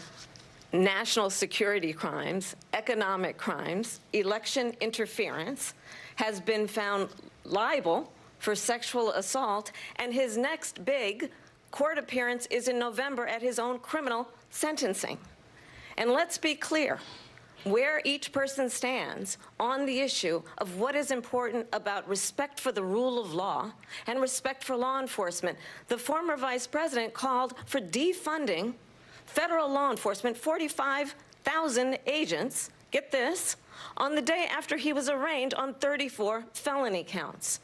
national security crimes, economic crimes, election interference, has been found liable for sexual assault, and his next big court appearance is in November at his own criminal sentencing. And let's be clear, where each person stands on the issue of what is important about respect for the rule of law and respect for law enforcement. The former vice president called for defunding federal law enforcement, 45,000 agents, get this, on the day after he was arraigned on 34 felony counts.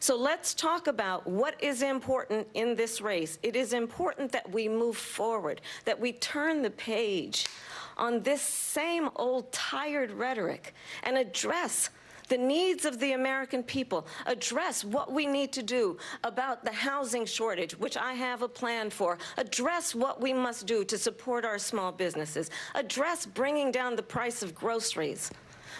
So let's talk about what is important in this race. It is important that we move forward, that we turn the page on this same old tired rhetoric and address the needs of the American people, address what we need to do about the housing shortage, which I have a plan for, address what we must do to support our small businesses, address bringing down the price of groceries.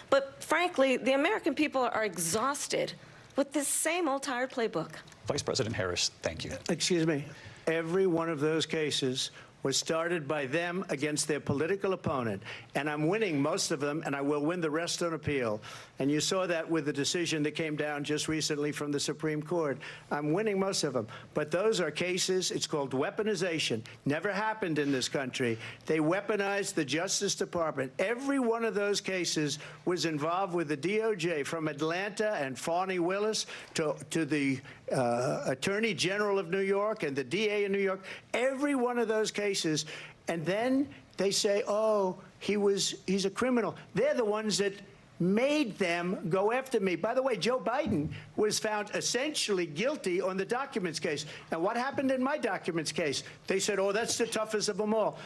But frankly, the American people are exhausted with this same old tired playbook. Vice President Harris, thank you. Excuse me. Every one of those cases was started by them against their political opponent. And I'm winning most of them, and I will win the rest on appeal. And you saw that with the decision that came down just recently from the Supreme Court. I'm winning most of them. But those are cases, it's called weaponization. Never happened in this country. They weaponized the Justice Department. Every one of those cases was involved with the DOJ, from Atlanta and Fani Willis to the Attorney General of New York and the DA in New York, every one of those cases, and then they say, oh, he's a criminal. They're the ones that made them go after me. By the way, Joe Biden was found essentially guilty on the documents case. And what happened in my documents case? They said, oh, that's the toughest of them all.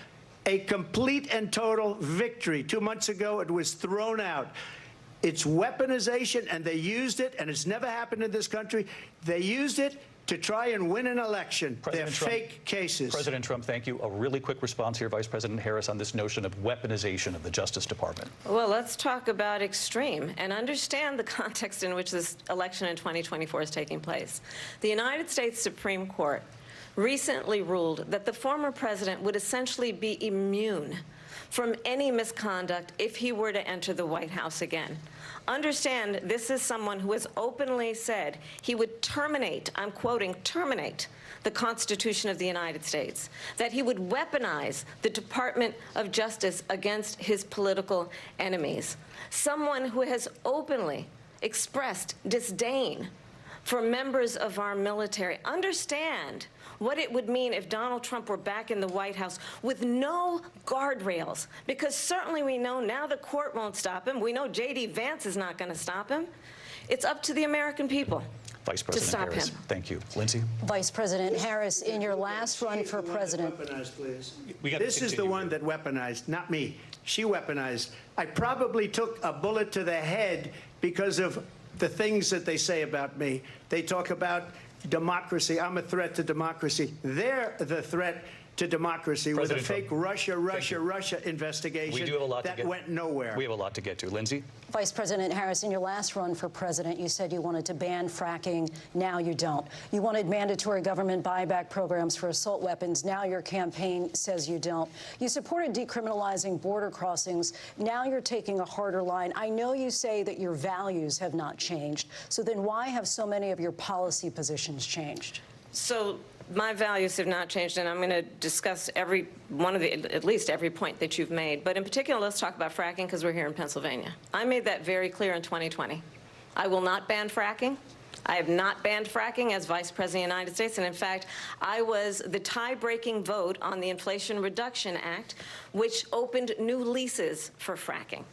A complete and total victory. 2 months ago, it was thrown out. It's weaponization, and they used it, and it's never happened in this country. They used it to try and win an election. They're fake cases. President Trump, thank you. A really quick response here, Vice President Harris, on this notion of weaponization of the Justice Department. Well, let's talk about extreme and understand the context in which this election in 2024 is taking place. The United States Supreme Court recently ruled that the former president would essentially be immune from any misconduct if he were to enter the White House again. Understand, this is someone who has openly said he would terminate, I'm quoting, terminate the Constitution of the United States, that he would weaponize the Department of Justice against his political enemies. Someone who has openly expressed disdain for members of our military. Understand what it would mean if Donald Trump were back in the White House with no guardrails, because certainly we know now the court won't stop him. We know J.D. Vance is not going to stop him. It's up to the American people Vice President to stop Harris, him. Thank you. Lindsay? Vice President Harris, in your last run for president. Weaponized, please. This is the one that weaponized, not me. She weaponized. I probably took a bullet to the head because of the things that they say about me. They talk about democracy. I'm a threat to democracy. They're the threat to democracy with a fake Russia investigation We do have a lot that went nowhere. We have a lot to get to. Lindsay? Vice President Harris, in your last run for president, you said you wanted to ban fracking. Now you don't. You wanted mandatory government buyback programs for assault weapons. Now your campaign says you don't. You supported decriminalizing border crossings. Now you're taking a harder line. I know you say that your values have not changed. So then why have so many of your policy positions changed? So my values have not changed, and I'm going to discuss every one of at least every point that you've made. But in particular, let's talk about fracking, because we're here in Pennsylvania. I made that very clear in 2020. I will not ban fracking. I have not banned fracking as Vice President of the United States, and in fact, I was the tie-breaking vote on the Inflation Reduction Act, which opened new leases for fracking.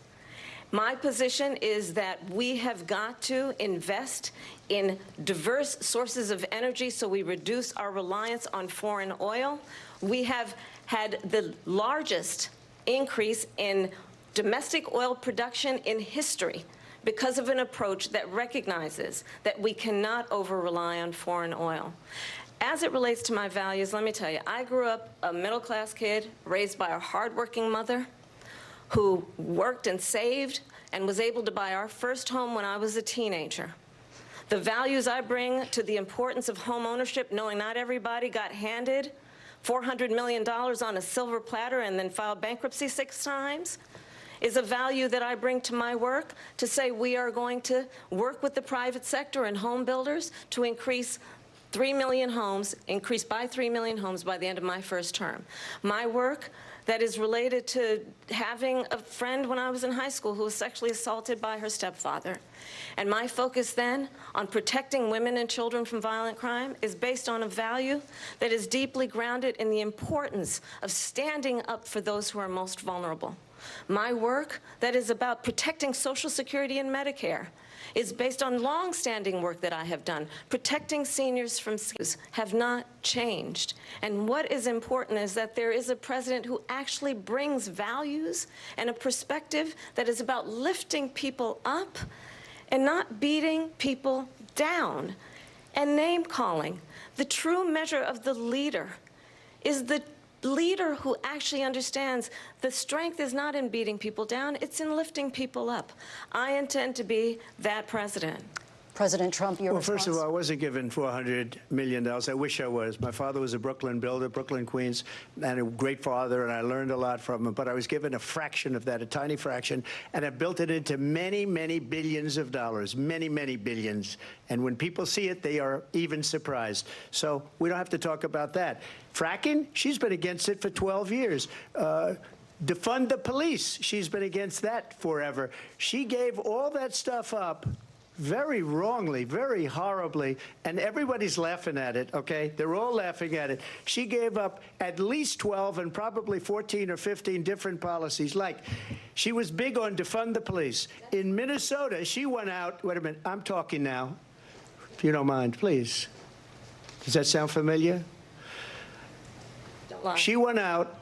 My position is that we have got to invest in diverse sources of energy so we reduce our reliance on foreign oil. We have had the largest increase in domestic oil production in history because of an approach that recognizes that we cannot over-rely on foreign oil. As it relates to my values, let me tell you, I grew up a middle-class kid raised by a hardworking mother who worked and saved and was able to buy our first home when I was a teenager. The values I bring to the importance of home ownership, knowing not everybody got handed $400 million on a silver platter and then filed bankruptcy 6 times, is a value that I bring to my work to say we are going to work with the private sector and home builders to increase 3 million homes, increase by 3 million homes by the end of my first term. My work that is related to having a friend when I was in high school who was sexually assaulted by her stepfather. And my focus then on protecting women and children from violent crime is based on a value that is deeply grounded in the importance of standing up for those who are most vulnerable. My work that is about protecting Social Security and Medicare is based on long-standing work that I have done. Protecting seniors from abuse have not changed. And what is important is that there is a president who actually brings values and a perspective that is about lifting people up and not beating people down. And name-calling. The true measure of the leader is the leader who actually understands the strength is not in beating people down, it's in lifting people up. I intend to be that president. President Trump, your response? First of all, I wasn't given $400 million. I wish I was. My father was a Brooklyn builder, Brooklyn, Queens, and a great father, and I learned a lot from him. But I was given a fraction of that, a tiny fraction, and I built it into many, many billions of dollars, many, many billions. And when people see it, they are even surprised. So we don't have to talk about that. Fracking, she's been against it for 12 years. Defund the police, she's been against that forever. She gave all that stuff up very wrongly, very horribly, and everybody's laughing at it, okay? They're all laughing at it. She gave up at least 12 and probably 14 or 15 different policies. Like, she was big on defund the police. In Minnesota, she went out, wait a minute, I'm talking now, if you don't mind, please. Does that sound familiar? Don't lie. She went out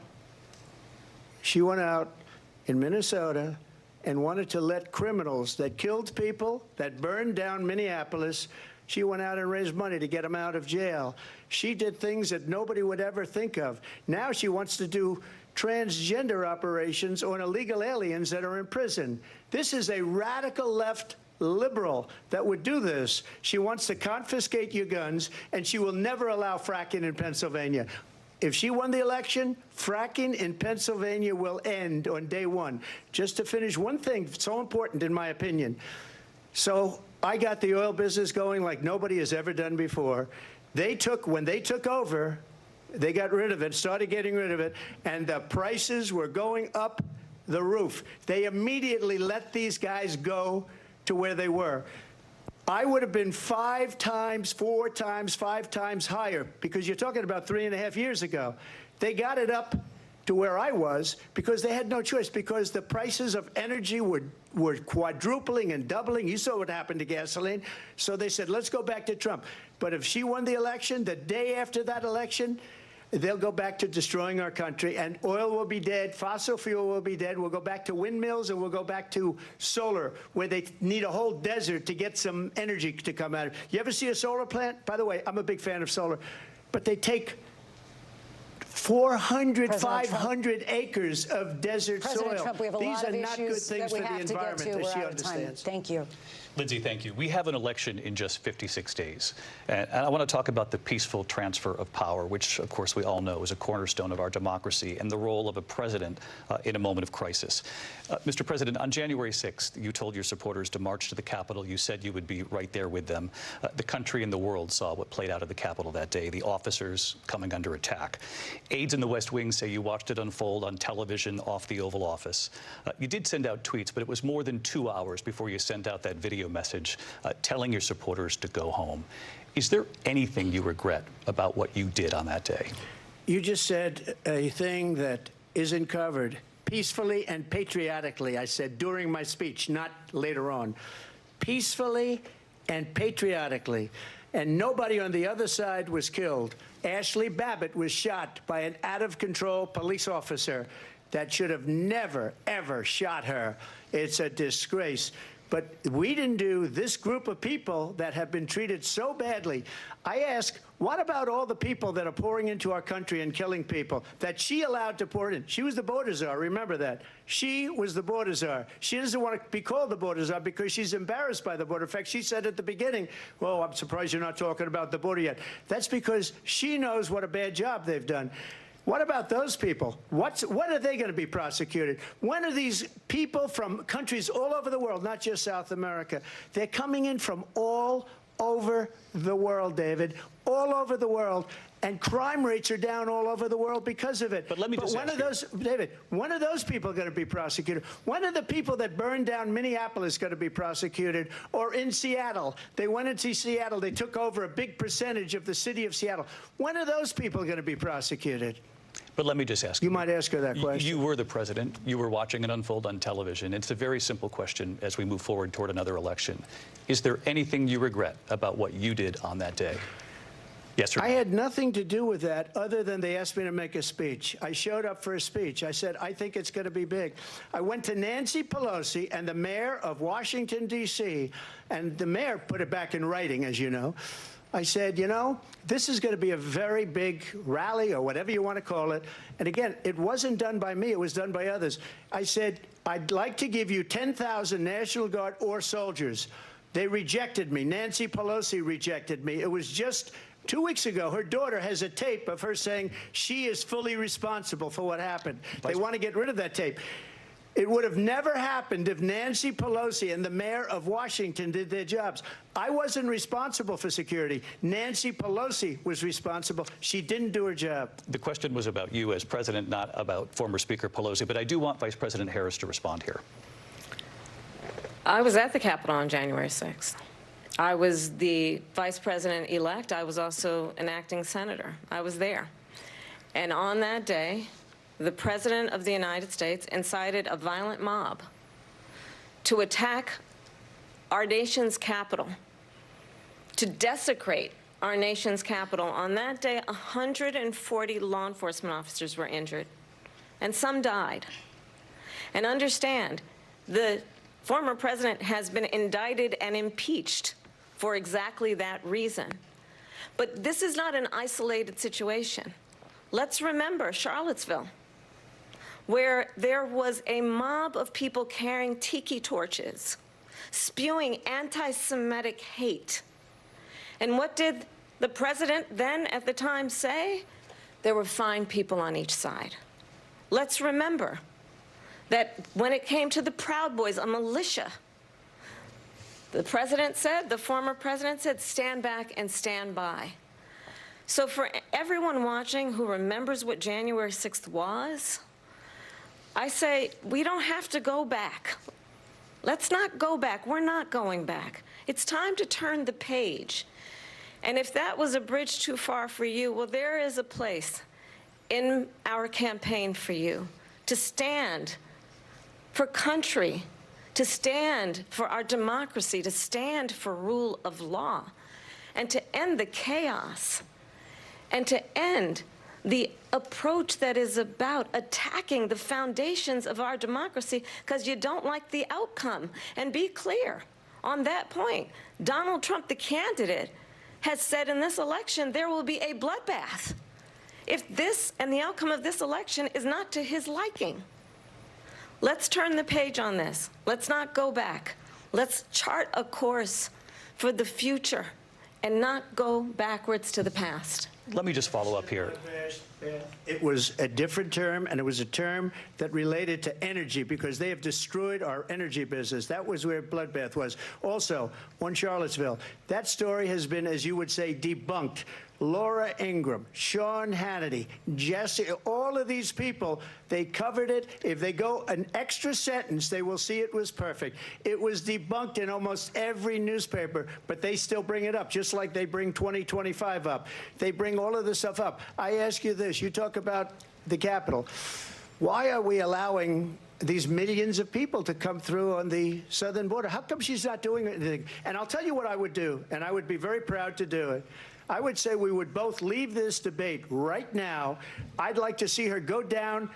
in Minnesota and wanted to let criminals that killed people, that burned down Minneapolis, she went out and raised money to get them out of jail. She did things that nobody would ever think of. Now she wants to do transgender operations on illegal aliens that are in prison. This is a radical left liberal that would do this. She wants to confiscate your guns, and she will never allow fracking in Pennsylvania. If she won the election, fracking in Pennsylvania will end on day one. Just to finish, one thing so important in my opinion. So I got the oil business going like nobody has ever done before. When they took over, they got rid of it, started getting rid of it, and the prices were going up the roof. They immediately let these guys go to where they were. I would have been 5 times, 4 times, 5 times higher, because you're talking about 3.5 years ago. They got it up to where I was because they had no choice, because the prices of energy were quadrupling and doubling. You saw what happened to gasoline. So they said, let's go back to Trump. But if she won the election, the day after that election, they'll go back to destroying our country, and oil will be dead, fossil fuel will be dead, we'll go back to windmills, and we'll go back to solar, where they need a whole desert to get some energy to come out of it. You ever see a solar plant? By the way, I'm a big fan of solar, but they take 400, 500 acres of desert President soil. Trump, we have a These lot are of not good issues things that we for the have to get environment, to. as she We're out of time. understands. Thank you. Lindsay, thank you. We have an election in just 56 days. And I want to talk about the peaceful transfer of power, which, of course, we all know is a cornerstone of our democracy, and the role of a president in a moment of crisis. Mr. President, on January 6th, you told your supporters to march to the Capitol. You said you would be right there with them. The country and the world saw what played out at the Capitol that day, the officers coming under attack. Aides in the West Wing say you watched it unfold on television off the Oval Office. You did send out tweets, but it was more than 2 hours before you sent out that video message telling your supporters to go home. Is there anything you regret about what you did on that day? You just said a thing that isn't covered. Peacefully and patriotically, I said during my speech, not later on. Peacefully and patriotically. And nobody on the other side was killed. Ashley Babbitt was shot by an out-of-control police officer that should have never, ever shot her. It's a disgrace. But we didn't do this group of people that have been treated so badly. I ask, what about all the people that are pouring into our country and killing people that she allowed to pour in? She was the border czar, remember that. She was the border czar. She doesn't want to be called the border czar because she's embarrassed by the border. In fact, she said at the beginning, well, I'm surprised you're not talking about the border yet. That's because she knows what a bad job they've done. What about those people? When are they going to be prosecuted? When are these people from countries all over the world, not just South America? They're coming in from all over the world, David, all over the world. And crime rates are down all over the world because of it. But let me just ask you, David, when are those people going to be prosecuted? When are the people that burned down Minneapolis going to be prosecuted? Or in Seattle? They went into Seattle. They took over a big percentage of the city of Seattle. When are those people going to be prosecuted? But let me just ask you. You might ask her that question. You were the president. You were watching it unfold on television. It's a very simple question as we move forward toward another election. Is there anything you regret about what you did on that day? Yes or no? I had nothing to do with that other than they asked me to make a speech. I showed up for a speech. I said, I think it's going to be big. I went to Nancy Pelosi and the mayor of Washington, D.C., and the mayor put it back in writing, as you know. I said, you know, this is going to be a very big rally or whatever you want to call it. And again, it wasn't done by me. It was done by others. I said, I'd like to give you 10,000 National Guard or soldiers. They rejected me. Nancy Pelosi rejected me. It was just 2 weeks ago. Her daughter has a tape of her saying she is fully responsible for what happened. They want to get rid of that tape. It would have never happened if Nancy Pelosi and the mayor of Washington did their jobs. I wasn't responsible for security. Nancy Pelosi was responsible. She didn't do her job. The question was about you as president, not about former Speaker Pelosi, but I do want Vice President Harris to respond here. I was at the Capitol on January 6th. I was the vice president-elect. I was also an acting senator. I was there. And on that day, the President of the United States incited a violent mob to attack our nation's capital, to desecrate our nation's capital. On that day, 140 law enforcement officers were injured, and some died. And understand, the former president has been indicted and impeached for exactly that reason. But this is not an isolated situation. Let's remember Charlottesville, where there was a mob of people carrying tiki torches, spewing anti-Semitic hate. And what did the president then at the time say? There were fine people on each side. Let's remember that when it came to the Proud Boys, a militia, the president said, the former president said, stand back and stand by. So for everyone watching who remembers what January 6th was, I say we don't have to go back. Let's not go back. We're not going back. It's time to turn the page. And if that was a bridge too far for you, well, there is a place in our campaign for you to stand for country, to stand for our democracy, to stand for rule of law, and to end the chaos, and to end the approach that is about attacking the foundations of our democracy because you don't like the outcome. And be clear on that point. Donald Trump, the candidate, has said in this election there will be a bloodbath if this and the outcome of this election is not to his liking. Let's turn the page on this. Let's not go back. Let's chart a course for the future and not go backwards to the past. Let me just follow up here. It was a different term, and it was a term that related to energy because they have destroyed our energy business. That was where bloodbath was. Also, on Charlottesville, that story has been, as you would say, debunked. Laura Ingraham, Sean Hannity, Jesse, all of these people, they covered it. If they go an extra sentence, they will see it was perfect. It was debunked in almost every newspaper, but they still bring it up, just like they bring 2025 up. They bring all of this stuff up. I ask you this. You talk about the Capitol. Why are we allowing these millions of people to come through on the southern border? How come she's not doing anything? And I'll tell you what I would do, and I would be very proud to do it. I would say we would both leave this debate right now. I'd like to see her go down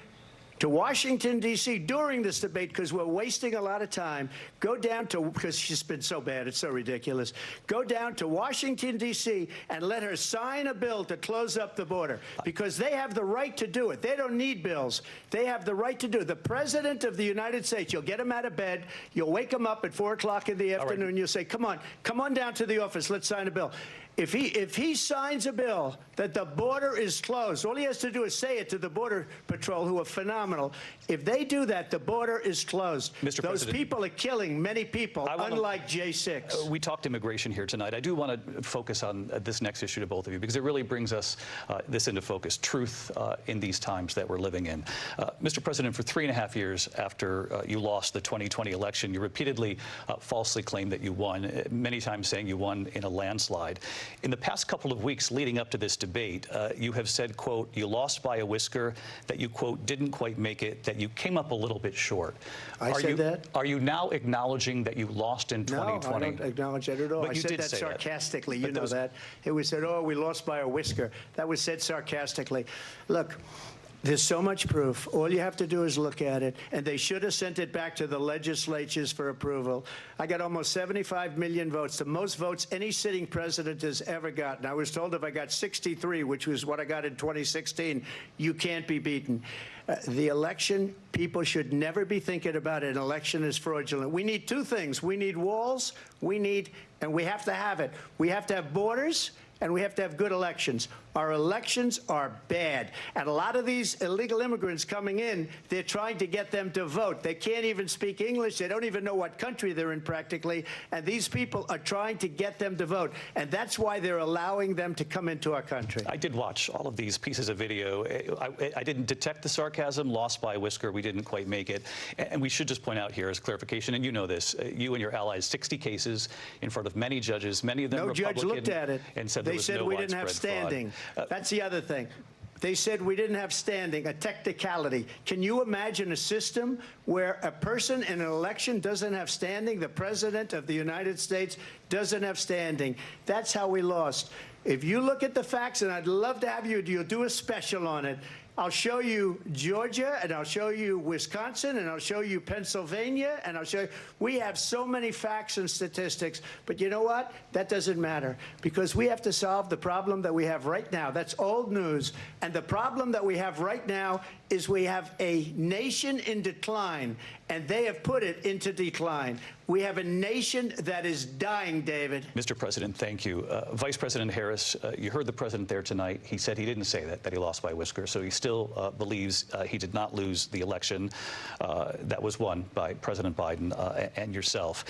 to Washington, D.C. during this debate because we're wasting a lot of time. Go down to, because she's been so bad, it's so ridiculous. Go down to Washington, D.C. and let her sign a bill to close up the border because they have the right to do it. They don't need bills. They have the right to do it. The President of the United States, you'll get him out of bed. You'll wake him up at 4 o'clock in the afternoon. Right. You'll say, come on down to the office. Let's sign a bill. If he signs a bill that the border is closed, all he has to do is say it to the Border Patrol, who are phenomenal. If they do that, the border is closed. Mr. Those President, people are killing many people, unlike J6. We talked immigration here tonight. I do want to focus on this next issue to both of you because it really brings us this into focus, truth in these times that we're living in. Mr. President, for 3.5 years after you lost the 2020 election, you repeatedly falsely claimed that you won, many times saying you won in a landslide. In the past couple of weeks leading up to this debate, you have said, quote, you lost by a whisker, that you, quote, didn't quite make it, that you came up a little bit short. I said that? Are you now acknowledging that you lost in 2020? No, I don't acknowledge that at all. I said that sarcastically. You know that. It was said, oh, we lost by a whisker. That was said sarcastically. Look, there's so much proof. All you have to do is look at it. And they should have sent it back to the legislatures for approval. I got almost 75 million votes, the most votes any sitting president has ever gotten. I was told if I got 63, which was what I got in 2016, you can't be beaten. The election, people should never be thinking about an election as fraudulent. We need two things. We need walls. And we have to have it. We have to have borders. And we have to have good elections. Our elections are bad. And a lot of these illegal immigrants coming in, they're trying to get them to vote. They can't even speak English. They don't even know what country they're in practically. And these people are trying to get them to vote. And that's why they're allowing them to come into our country. I did watch all of these pieces of video. I didn't detect the sarcasm, lost by a whisker. We didn't quite make it. And we should just point out here as clarification, and you know this, you and your allies, 60 cases in front of many judges, many of them Republican. No judge looked at it. And said they said we didn't have standing. That's the other thing. They said we didn't have standing, a technicality. Can you imagine a system where a person in an election doesn't have standing? The president of the United States doesn't have standing. That's how we lost. If you look at the facts, and I'd love to have you'll do a special on it, I'll show you Georgia, and I'll show you Wisconsin, and I'll show you Pennsylvania, and I'll show you. We have so many facts and statistics, but you know what? That doesn't matter, because we have to solve the problem that we have right now. That's old news. And the problem that we have right now is we have a nation in decline, and they have put it into decline. We have a nation that is dying, David. Mr. President, thank you. Vice President Harris, you heard the president there tonight. He said he didn't say that he lost by a whisker, so he still believes he did not lose the election that was won by President Biden and yourself.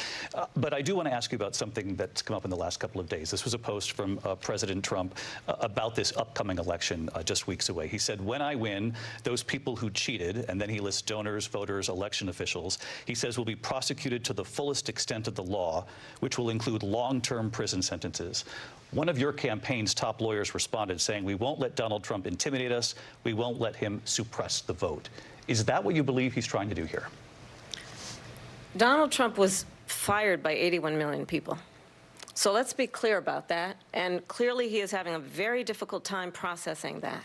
But I do want to ask you about something that's come up in the last couple of days. This was a post from President Trump about this upcoming election just weeks away. He said, when I win, those people who cheated, and then he lists donors, voters, election officials, he says will be prosecuted to the fullest extent of the law, which will include long-term prison sentences. One of your campaign's top lawyers responded saying, we won't let Donald Trump intimidate us. We won't let him suppress the vote. Is that what you believe he's trying to do here? Donald Trump was fired by 81 million people. So let's be clear about that. And clearly he is having a very difficult time processing that.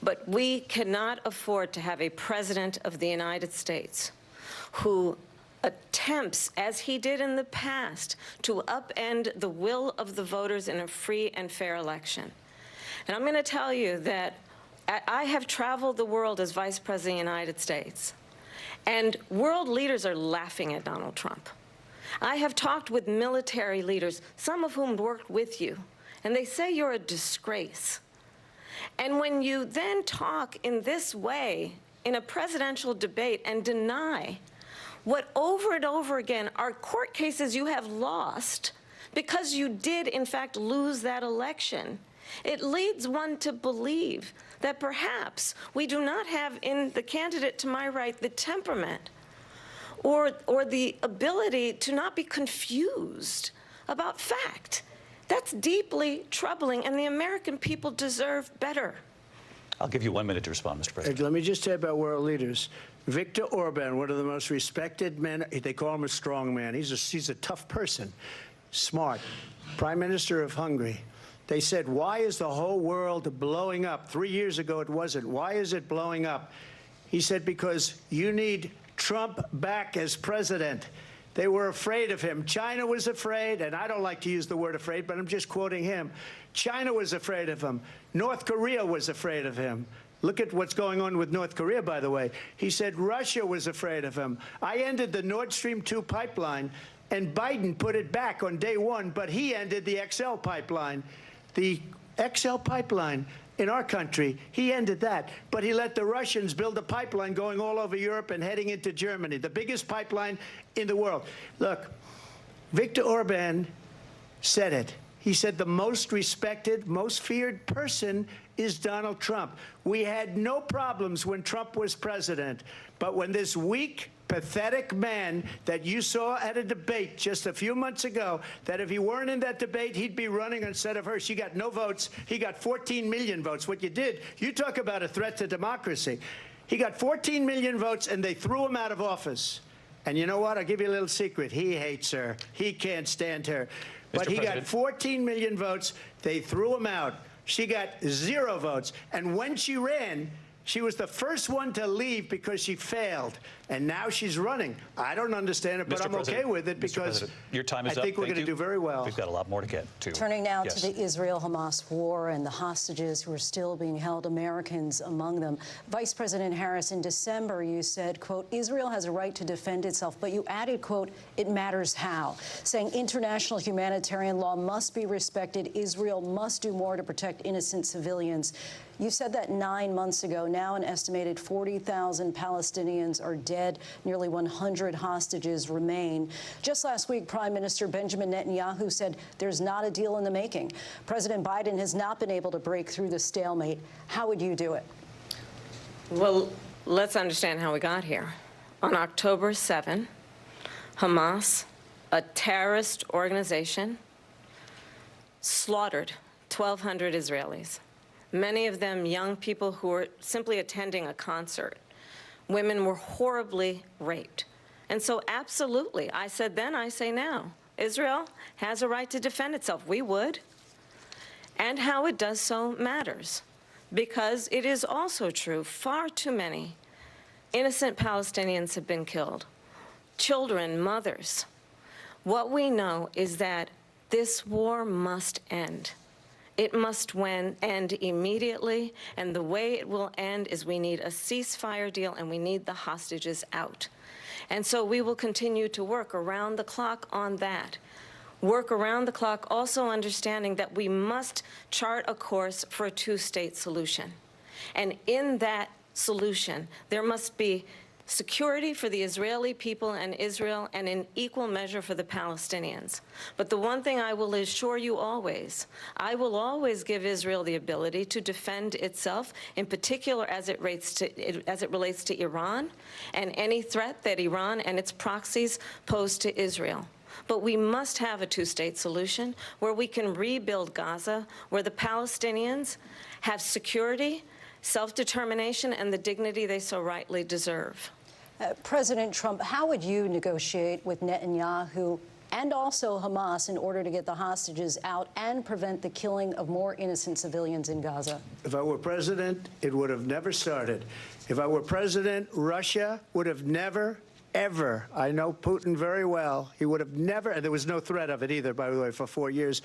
But we cannot afford to have a president of the United States who attempts, as he did in the past, to upend the will of the voters in a free and fair election. And I'm going to tell you that I have traveled the world as Vice President of the United States, and world leaders are laughing at Donald Trump. I have talked with military leaders, some of whom worked with you, and they say you're a disgrace. And when you then talk in this way in a presidential debate and deny what over and over again are court cases you have lost because you did, in fact, lose that election, it leads one to believe that perhaps we do not have in the candidate to my right the temperament or the ability to not be confused about fact. That's deeply troubling, and the American people deserve better. I'll give you 1 minute to respond, Mr. President. Let me just say about world leaders. Viktor Orban, one of the most respected men, they call him a strong man. He's a tough person, smart. Prime Minister of Hungary. They said, why is the whole world blowing up? 3 years ago it wasn't. Why is it blowing up? He said, because you need Trump back as president. They were afraid of him. China was afraid, and I don't like to use the word afraid, but I'm just quoting him. China was afraid of him. North Korea was afraid of him. Look at what's going on with North Korea, by the way. He said Russia was afraid of him. I ended the Nord Stream 2 pipeline, and Biden put it back on day one, but he ended the XL pipeline. The XL pipeline in our country, he ended that. But he let the Russians build a pipeline going all over Europe and heading into Germany, the biggest pipeline in the world. Look, Viktor Orban said it. He said the most respected, most feared person is Donald Trump. We had no problems when Trump was president. But when this weak, pathetic man that you saw at a debate just a few months ago, that if he weren't in that debate, he'd be running instead of her. She got no votes. He got 14 million votes. What you did, you talk about a threat to democracy. He got 14 million votes, and they threw him out of office. And you know what? I'll give you a little secret. He hates her. He can't stand her. But he got 14 million votes. They threw him out. She got 0 votes. And when she ran, She was the first one to leave because she failed, and now she's running. I don't understand it, but I'm okay with it because your time is I think up. we're going to do very well. We've got a lot more to get to. Turning now to the Israel-Hamas war and the hostages who are still being held, Americans among them. Vice President Harris, in December, you said, quote, Israel has a right to defend itself, but you added, quote, it matters how, saying international humanitarian law must be respected. Israel must do more to protect innocent civilians. You said that 9 months ago. Now an estimated 40,000 Palestinians are dead. Nearly 100 hostages remain. Just last week, Prime Minister Benjamin Netanyahu said there's not a deal in the making. President Biden has not been able to break through the stalemate. How would you do it? Well, let's understand how we got here. On October 7, Hamas, a terrorist organization, slaughtered 1,200 Israelis. Many of them young people who were simply attending a concert. Women were horribly raped. And so absolutely, I said then, I say now, Israel has a right to defend itself. We would. And how it does so matters. Because it is also true, far too many innocent Palestinians have been killed. Children, mothers. What we know is that this war must end. It must end immediately, and the way it will end is we need a ceasefire deal and we need the hostages out. And so we will continue to work around the clock on that. Work around the clock, also understanding that we must chart a course for a two-state solution. And in that solution, there must be security for the Israeli people and Israel, and in equal measure for the Palestinians. But the one thing I will assure you always, I will always give Israel the ability to defend itself, in particular as it relates to Iran and any threat that Iran and its proxies pose to Israel. But we must have a two-state solution where we can rebuild Gaza, where the Palestinians have security, self-determination, and the dignity they so rightly deserve. President Trump, how would you negotiate with Netanyahu and also Hamas in order to get the hostages out and prevent the killing of more innocent civilians in Gaza? If I were president, it would have never started. If I were president, Russia would have never, ever, I know Putin very well, he would have never, and there was no threat of it either, by the way, for 4 years,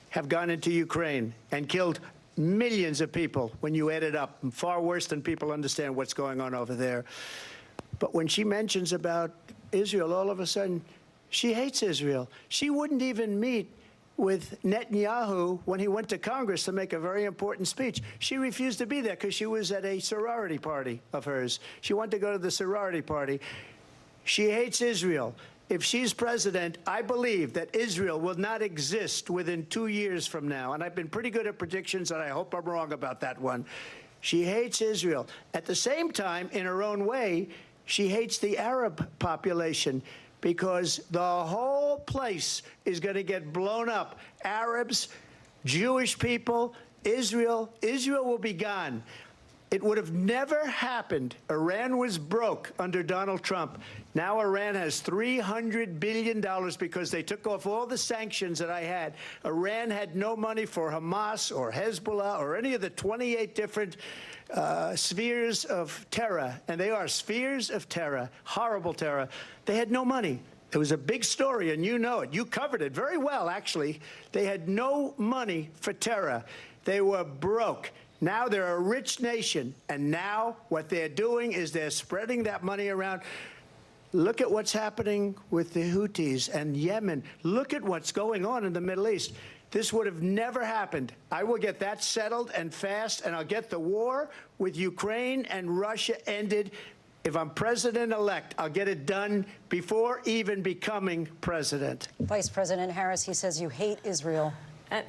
have gone into Ukraine and killed millions of people when you add it up, far worse than people understand what's going on over there. But when she mentions about Israel, all of a sudden, she hates Israel. She wouldn't even meet with Netanyahu when he went to Congress to make a very important speech. She refused to be there because she was at a sorority party of hers. She wanted to go to the sorority party. She hates Israel. If she's president, I believe that Israel will not exist within 2 years from now. And I've been pretty good at predictions, and I hope I'm wrong about that one. She hates Israel. At the same time, in her own way, she hates the Arab population because the whole place is going to get blown up. Arabs, Jewish people, Israel will be gone. It would have never happened. Iran was broke under Donald Trump. Now Iran has $300 billion because they took off all the sanctions that I had. Iran had no money for Hamas or Hezbollah or any of the 28 different spheres of terror. And they are spheres of terror, horrible terror. They had no money. It was a big story, and you know it. You covered it very well, actually. They had no money for terror. They were broke. Now they're a rich nation, and now what they're doing is they're spreading that money around. Look at what's happening with the Houthis and Yemen. Look at what's going on in the Middle East. This would have never happened. I will get that settled and fast, and I'll get the war with Ukraine and Russia ended. If I'm president-elect, I'll get it done before even becoming president. Vice President Harris, he says you hate Israel.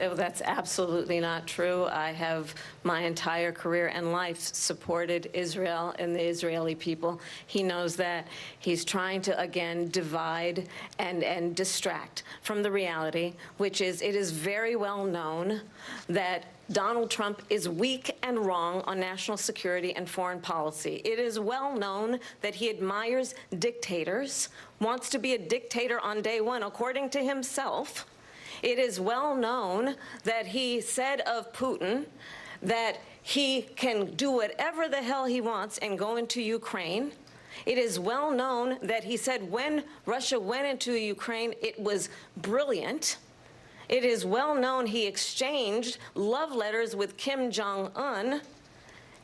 That's absolutely not true. I have my entire career and life supported Israel and the Israeli people. He knows that. He's trying to, again, divide and distract from the reality, which is it is very well known that Donald Trump is weak and wrong on national security and foreign policy. It is well known that he admires dictators, wants to be a dictator on day one, according to himself. It is well known that he said of Putin that he can do whatever the hell he wants and go into Ukraine. It is well known that he said when Russia went into Ukraine, it was brilliant. It is well known he exchanged love letters with Kim Jong-un.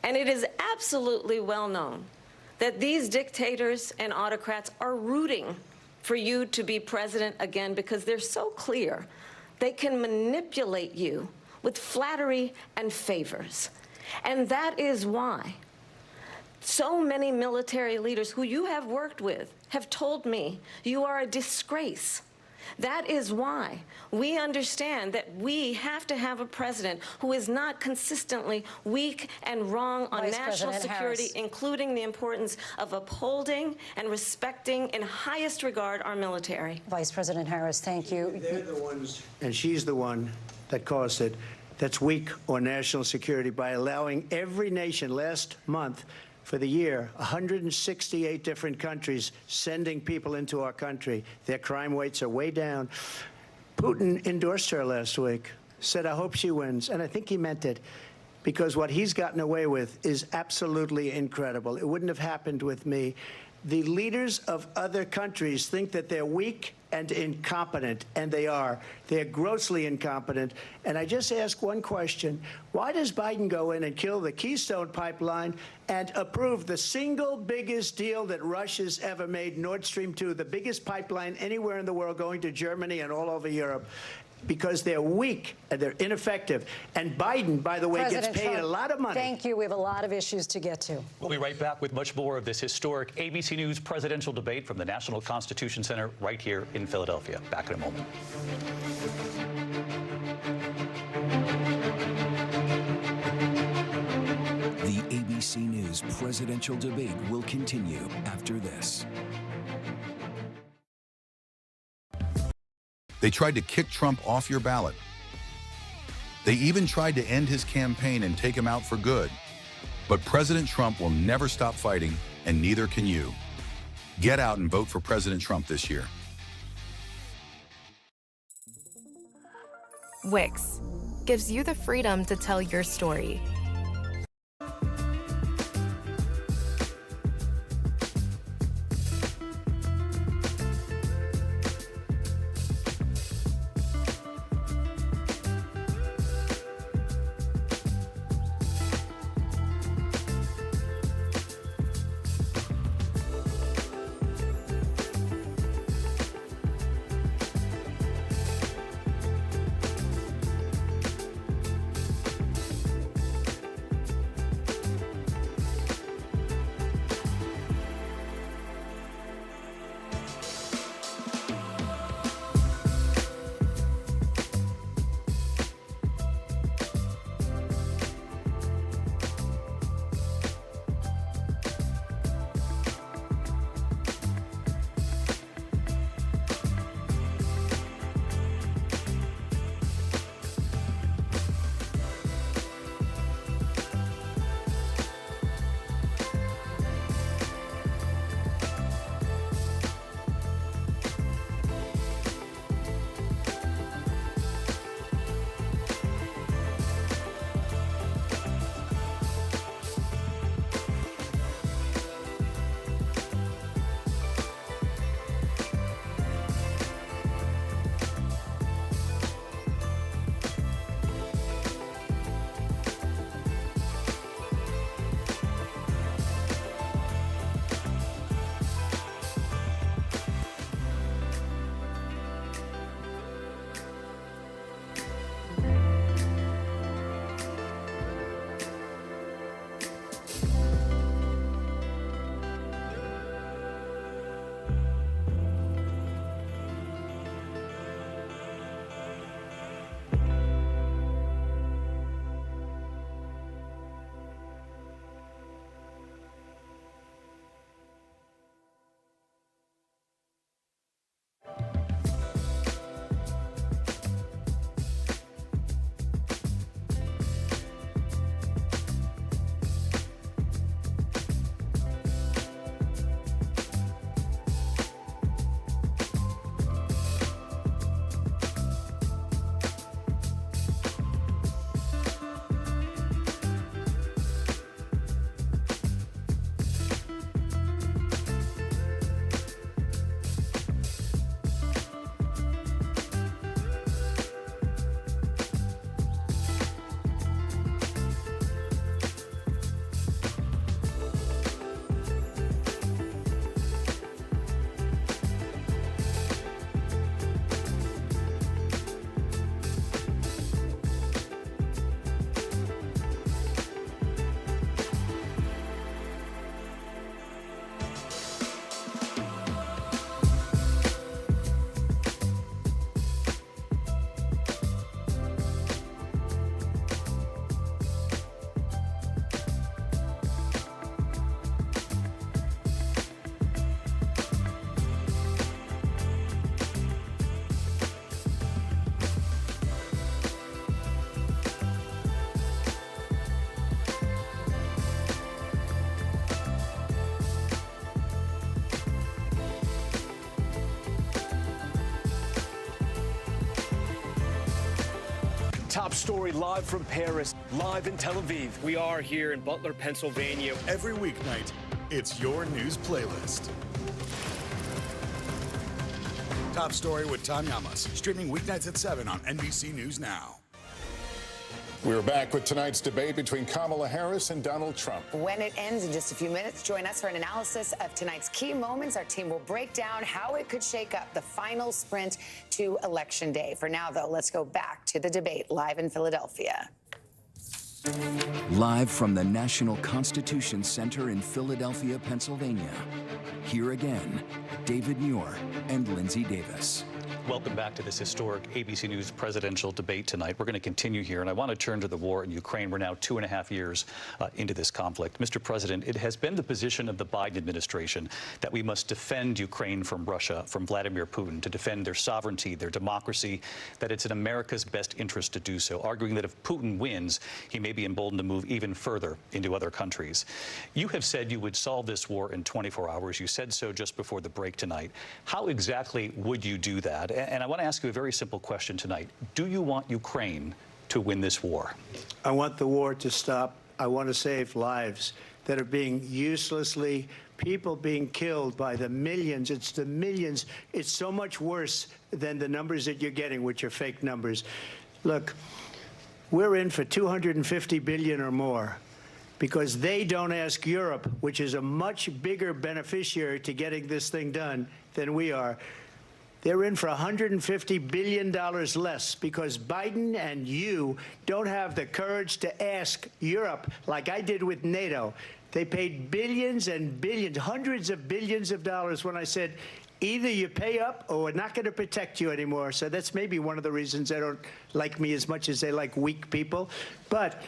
And it is absolutely well known that these dictators and autocrats are rooting for you to be president again because they're so clear they can manipulate you with flattery and favors. And that is why so many military leaders who you have worked with have told me you are a disgrace. That is why we understand that we have to have a president who is not consistently weak and wrong on national security, including the importance of upholding and respecting in highest regard our military. Vice President Harris, thank you. They're the ones, and she's the one that caused it, that's weak on national security by allowing every nation last month for the year, 168 different countries sending people into our country. Their crime rates are way down. Putin endorsed her last week, said, I hope she wins. And I think he meant it, because what he's gotten away with is absolutely incredible. It wouldn't have happened with me. The leaders of other countries think that they're weak and incompetent, and they are. They're grossly incompetent. And I just ask one question. Why does Biden go in and kill the Keystone Pipeline and approve the single biggest deal that Russia's ever made, Nord Stream 2, the biggest pipeline anywhere in the world going to Germany and all over Europe? Because they're weak and they're ineffective. And Biden, by the way, President gets paid Trump, a lot of money. Thank you. We have a lot of issues to get to. We'll be right back with much more of this historic ABC News presidential debate from the National Constitution Center right here in Philadelphia. Back in a moment. The ABC News presidential debate will continue after this. They tried to kick Trump off your ballot. They even tried to end his campaign and take him out for good. But President Trump will never stop fighting, and neither can you. Get out and vote for President Trump this year. Wix gives you the freedom to tell your story. Top story live from Paris, live in Tel Aviv. We are here in Butler, Pennsylvania. Every weeknight, it's your news playlist. Top Story with Tom Llamas, streaming weeknights at 7 on NBC News Now. We're back with tonight's debate between Kamala Harris and Donald Trump. When it ends in just a few minutes, join us for an analysis of tonight's key moments. Our team will break down how it could shake up the final sprint to Election Day. For now, though, let's go back to the debate live in Philadelphia. Live from the National Constitution Center in Philadelphia, Pennsylvania. Here again, David Muir and Lindsay Davis. Welcome back to this historic ABC News presidential debate tonight. We're going to continue here, and I want to turn to the war in Ukraine. We're now 2.5 years into this conflict. Mr. President, it has been the position of the Biden administration that we must defend Ukraine from Russia, from Vladimir Putin, to defend their sovereignty, their democracy, that it's in America's best interest to do so, arguing that if Putin wins, he may be emboldened to move even further into other countries. You have said you would solve this war in 24 hours. You said so just before the break tonight. How exactly would you do that? And I want to ask you a very simple question tonight. Do you want Ukraine to win this war? I want the war to stop. I want to save lives that are being uselessly, people being killed by the millions. It's the millions. It's so much worse than the numbers that you're getting, which are fake numbers. Look, we're in for $250 billion or more because they don't ask Europe, which is a much bigger beneficiary to getting this thing done than we are. They're in for $150 billion less because Biden and you don't have the courage to ask Europe like I did with NATO. They paid billions and billions, hundreds of billions of dollars when I said, either you pay up or we're not going to protect you anymore. So that's maybe one of the reasons they don't like me as much as they like weak people. But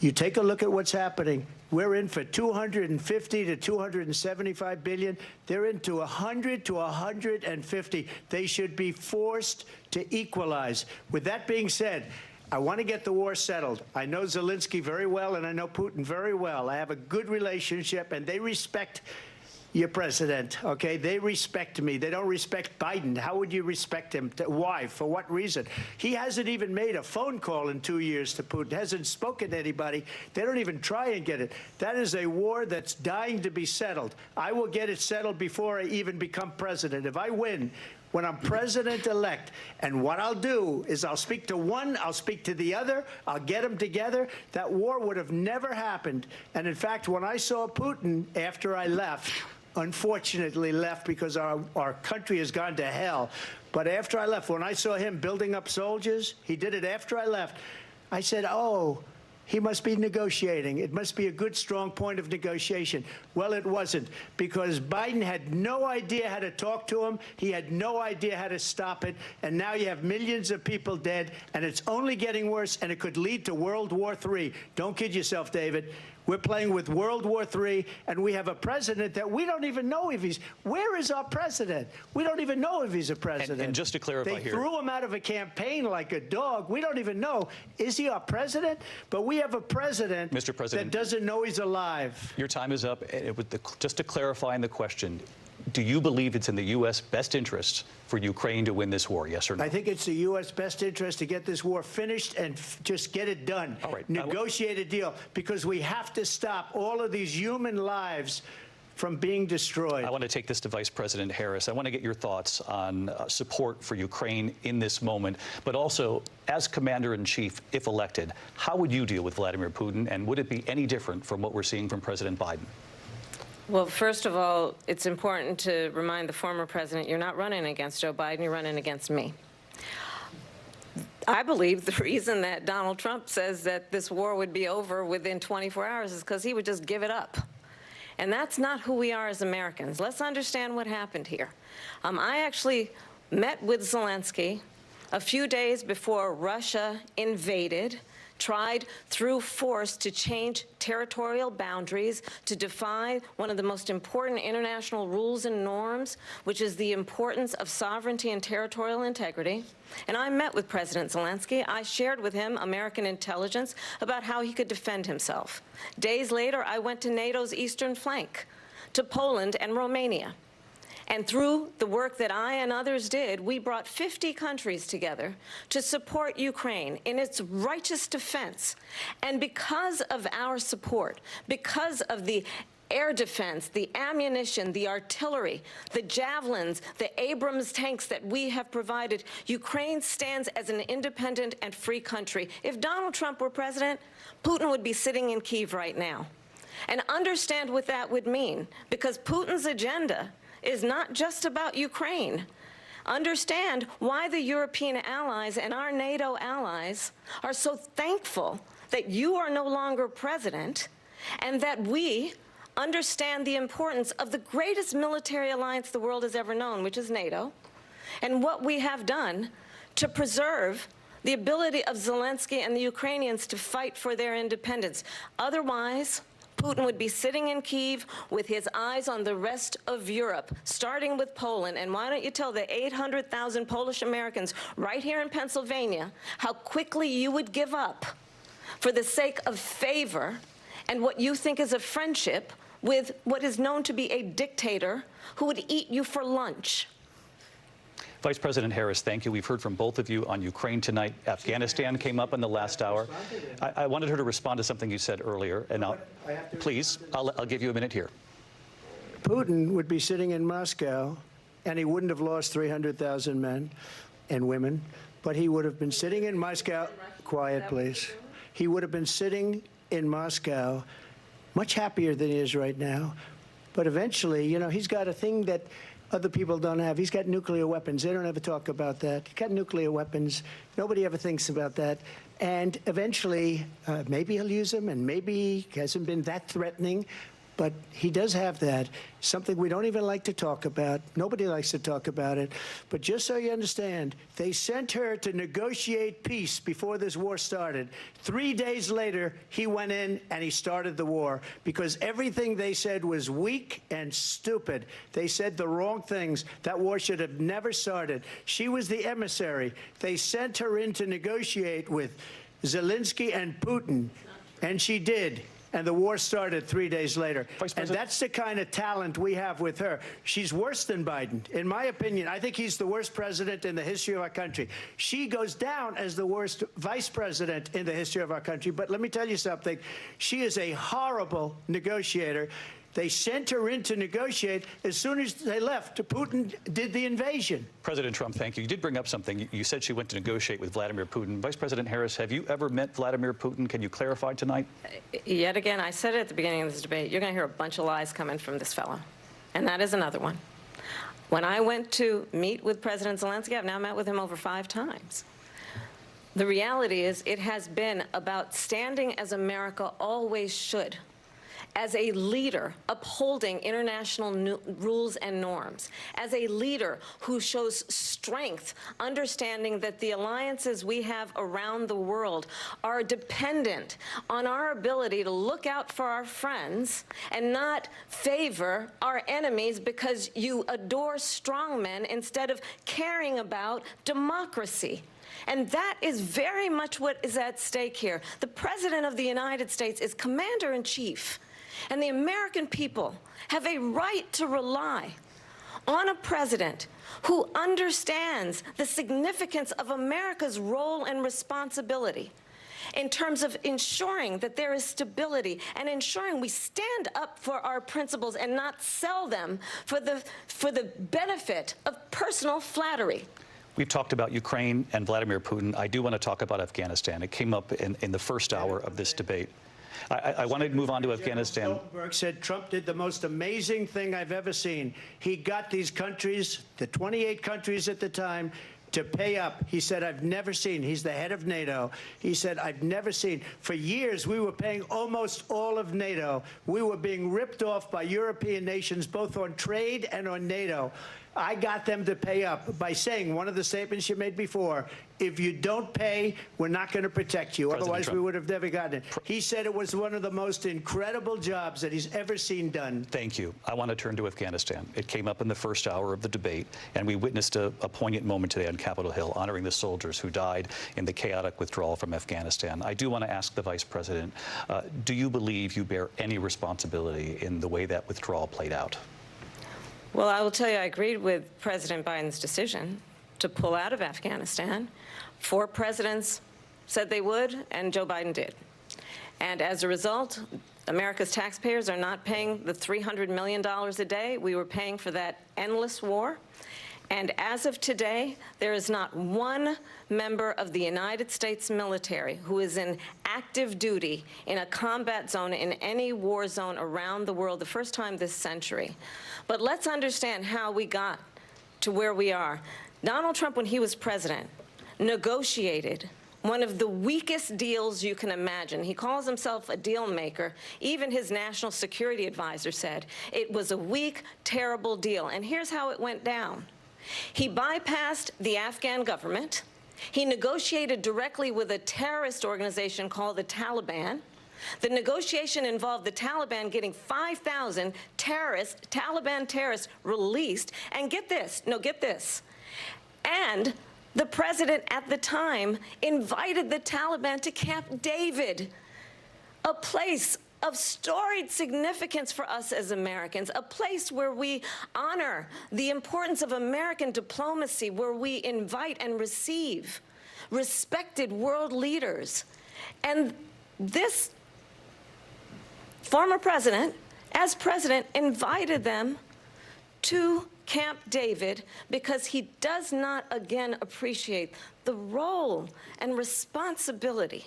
you take a look at what's happening. We're in for 250 to 275 billion. They're into 100 to 150. They should be forced to equalize. With that being said, I want to get the war settled. I know Zelensky very well, and I know Putin very well. I have a good relationship, and they respect your president, okay? They respect me. They don't respect Biden. How would you respect him? Why? For what reason? He hasn't even made a phone call in 2 years to Putin, hasn't spoken to anybody. They don't even try and get it. That is a war that's dying to be settled. I will get it settled before I even become president. If I win, when I'm president-elect, and what I'll do is I'll speak to one, I'll speak to the other, I'll get them together. That war would have never happened. And in fact, when I saw Putin after I left, unfortunately left because our country has gone to hell. But after I left, when I saw him building up soldiers, he did it after I left, I said, oh, he must be negotiating. It must be a good, strong point of negotiation. Well, it wasn't, because Biden had no idea how to talk to him. He had no idea how to stop it. And now you have millions of people dead, and it's only getting worse, and it could lead to World War III. Don't kid yourself, David. We're playing with World War III, and we have a president that we don't even know if he's... Where is our president? We don't even know if he's a president. And just to clarify they here... threw him out of a campaign like a dog. We don't even know. Is he our president? But we have a president, Mr. President, that doesn't know he's alive. Your time is up. Just to clarify in the question, do you believe it's in the U.S. best interest for Ukraine to win this war, yes or no? I think it's the U.S. best interest to get this war finished and just get it done. All right. Negotiate a deal, because we have to stop all of these human lives from being destroyed. I want to take this to Vice President Harris. I want to get your thoughts on support for Ukraine in this moment, but also, as Commander-in-Chief, if elected, how would you deal with Vladimir Putin, and would it be any different from what we're seeing from President Biden? Well, first of all, it's important to remind the former president you're not running against Joe Biden, you're running against me. I believe the reason that Donald Trump says that this war would be over within 24 hours is because he would just give it up. And that's not who we are as Americans. Let's understand what happened here. I actually met with Zelensky a few days before Russia invaded, tried through force to change territorial boundaries, to defy one of the most important international rules and norms, which is the importance of sovereignty and territorial integrity. And I met with President Zelensky. I shared with him American intelligence about how he could defend himself. Days later, I went to NATO's eastern flank, to Poland and Romania. And through the work that I and others did, we brought 50 countries together to support Ukraine in its righteous defense. And because of our support, because of the air defense, the ammunition, the artillery, the javelins, the Abrams tanks that we have provided, Ukraine stands as an independent and free country. If Donald Trump were president, Putin would be sitting in Kyiv right now. And understand what that would mean, because Putin's agenda is not just about Ukraine. Understand why the European allies and our NATO allies are so thankful that you are no longer president, and that we understand the importance of the greatest military alliance the world has ever known, which is NATO, and what we have done to preserve the ability of Zelensky and the Ukrainians to fight for their independence. Otherwise, Putin would be sitting in Kyiv with his eyes on the rest of Europe, starting with Poland. And why don't you tell the 800,000 Polish Americans right here in Pennsylvania how quickly you would give up for the sake of favor and what you think is a friendship with what is known to be a dictator who would eat you for lunch. Vice President Harris, thank you. We've heard from both of you on Ukraine tonight. Afghanistan came up in the last hour. I wanted her to respond to something you said earlier, and I'll give you a minute here. Putin would be sitting in Moscow, and he wouldn't have lost 300,000 men and women, but he would have been sitting in Moscow. Quiet, please. He would have been sitting in Moscow much happier than he is right now. But eventually, you know, he's got a thing that other people don't have. He's got nuclear weapons. They don't ever talk about that. He's got nuclear weapons. Nobody ever thinks about that. And eventually, maybe he'll use them, and maybe he hasn't been that threatening. But he does have that, something we don't even like to talk about. Nobody likes to talk about it. But just so you understand, they sent her to negotiate peace before this war started. 3 days later, he went in and he started the war because everything they said was weak and stupid. They said the wrong things. That war should have never started. She was the emissary. They sent her in to negotiate with Zelensky and Putin, and she did. And the war started 3 days later. And that's the kind of talent we have with her. She's worse than Biden. In my opinion, I think he's the worst president in the history of our country. She goes down as the worst vice president in the history of our country. But let me tell you something. She is a horrible negotiator. They sent her in to negotiate. As soon as they left, Putin did the invasion. President Trump, thank you. You did bring up something. You said she went to negotiate with Vladimir Putin. Vice President Harris, have you ever met Vladimir Putin? Can you clarify tonight? Yet again, I said it at the beginning of this debate, you're going to hear a bunch of lies coming from this fellow. And that is another one. When I went to meet with President Zelensky, I've now met with him over 5 times. The reality is it has been about standing as America always should, as a leader upholding international rules and norms, as a leader who shows strength, understanding that the alliances we have around the world are dependent on our ability to look out for our friends and not favor our enemies because you adore strongmen instead of caring about democracy. And that is very much what is at stake here. The President of the United States is commander-in-chief. And the American people have a right to rely on a president who understands the significance of America's role and responsibility in terms of ensuring that there is stability and ensuring we stand up for our principles and not sell them for the benefit of personal flattery. We've talked about Ukraine and Vladimir Putin. I do want to talk about Afghanistan. It came up in the first hour of this debate. I want to move on to Afghanistan. Stoltenberg said Trump did the most amazing thing I've ever seen. He got these countries, the 28 countries at the time, to pay up. He said, I've never seen. He's the head of NATO. He said, I've never seen. For years, we were paying almost all of NATO. We were being ripped off by European nations, both on trade and on NATO. I got them to pay up by saying one of the statements you made before, if you don't pay, we're not going to protect you. Otherwise, we would have never gotten it. He said it was one of the most incredible jobs that he's ever seen done. Thank you. I want to turn to Afghanistan. It came up in the first hour of the debate, and we witnessed a poignant moment today on Capitol Hill, honoring the soldiers who died in the chaotic withdrawal from Afghanistan. I do want to ask the Vice President, do you believe you bear any responsibility in the way that withdrawal played out? Well, I will tell you, I agreed with President Biden's decision to pull out of Afghanistan. 4 presidents said they would, and Joe Biden did. And as a result, America's taxpayers are not paying the $300 million a day we were paying for that endless war. And as of today, there is not one member of the United States military who is in active duty in a combat zone in any war zone around the world, the first time this century. But let's understand how we got to where we are. Donald Trump, when he was president, negotiated one of the weakest deals you can imagine. He calls himself a deal maker. Even his national security advisor said it was a weak, terrible deal. And here's how it went down. He bypassed the Afghan government. He negotiated directly with a terrorist organization called the Taliban. The negotiation involved the Taliban getting 5,000 Taliban terrorists released. And get this, and the president at the time invited the Taliban to Camp David, a place of storied significance for us as Americans, a place where we honor the importance of American diplomacy, where we invite and receive respected world leaders. And this former president, as president, invited them to Camp David because he does not, again, appreciate the role and responsibility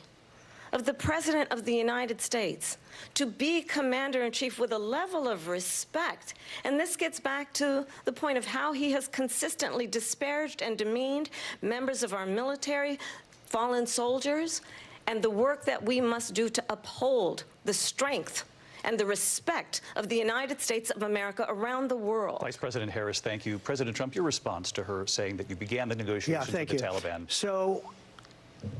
of the President of the United States to be commander-in-chief with a level of respect. And this gets back to the point of how he has consistently disparaged and demeaned members of our military, fallen soldiers, and the work that we must do to uphold the strength and the respect of the United States of America around the world. Vice President Harris, thank you. President Trump, your response to her saying that you began the negotiations with the Taliban. So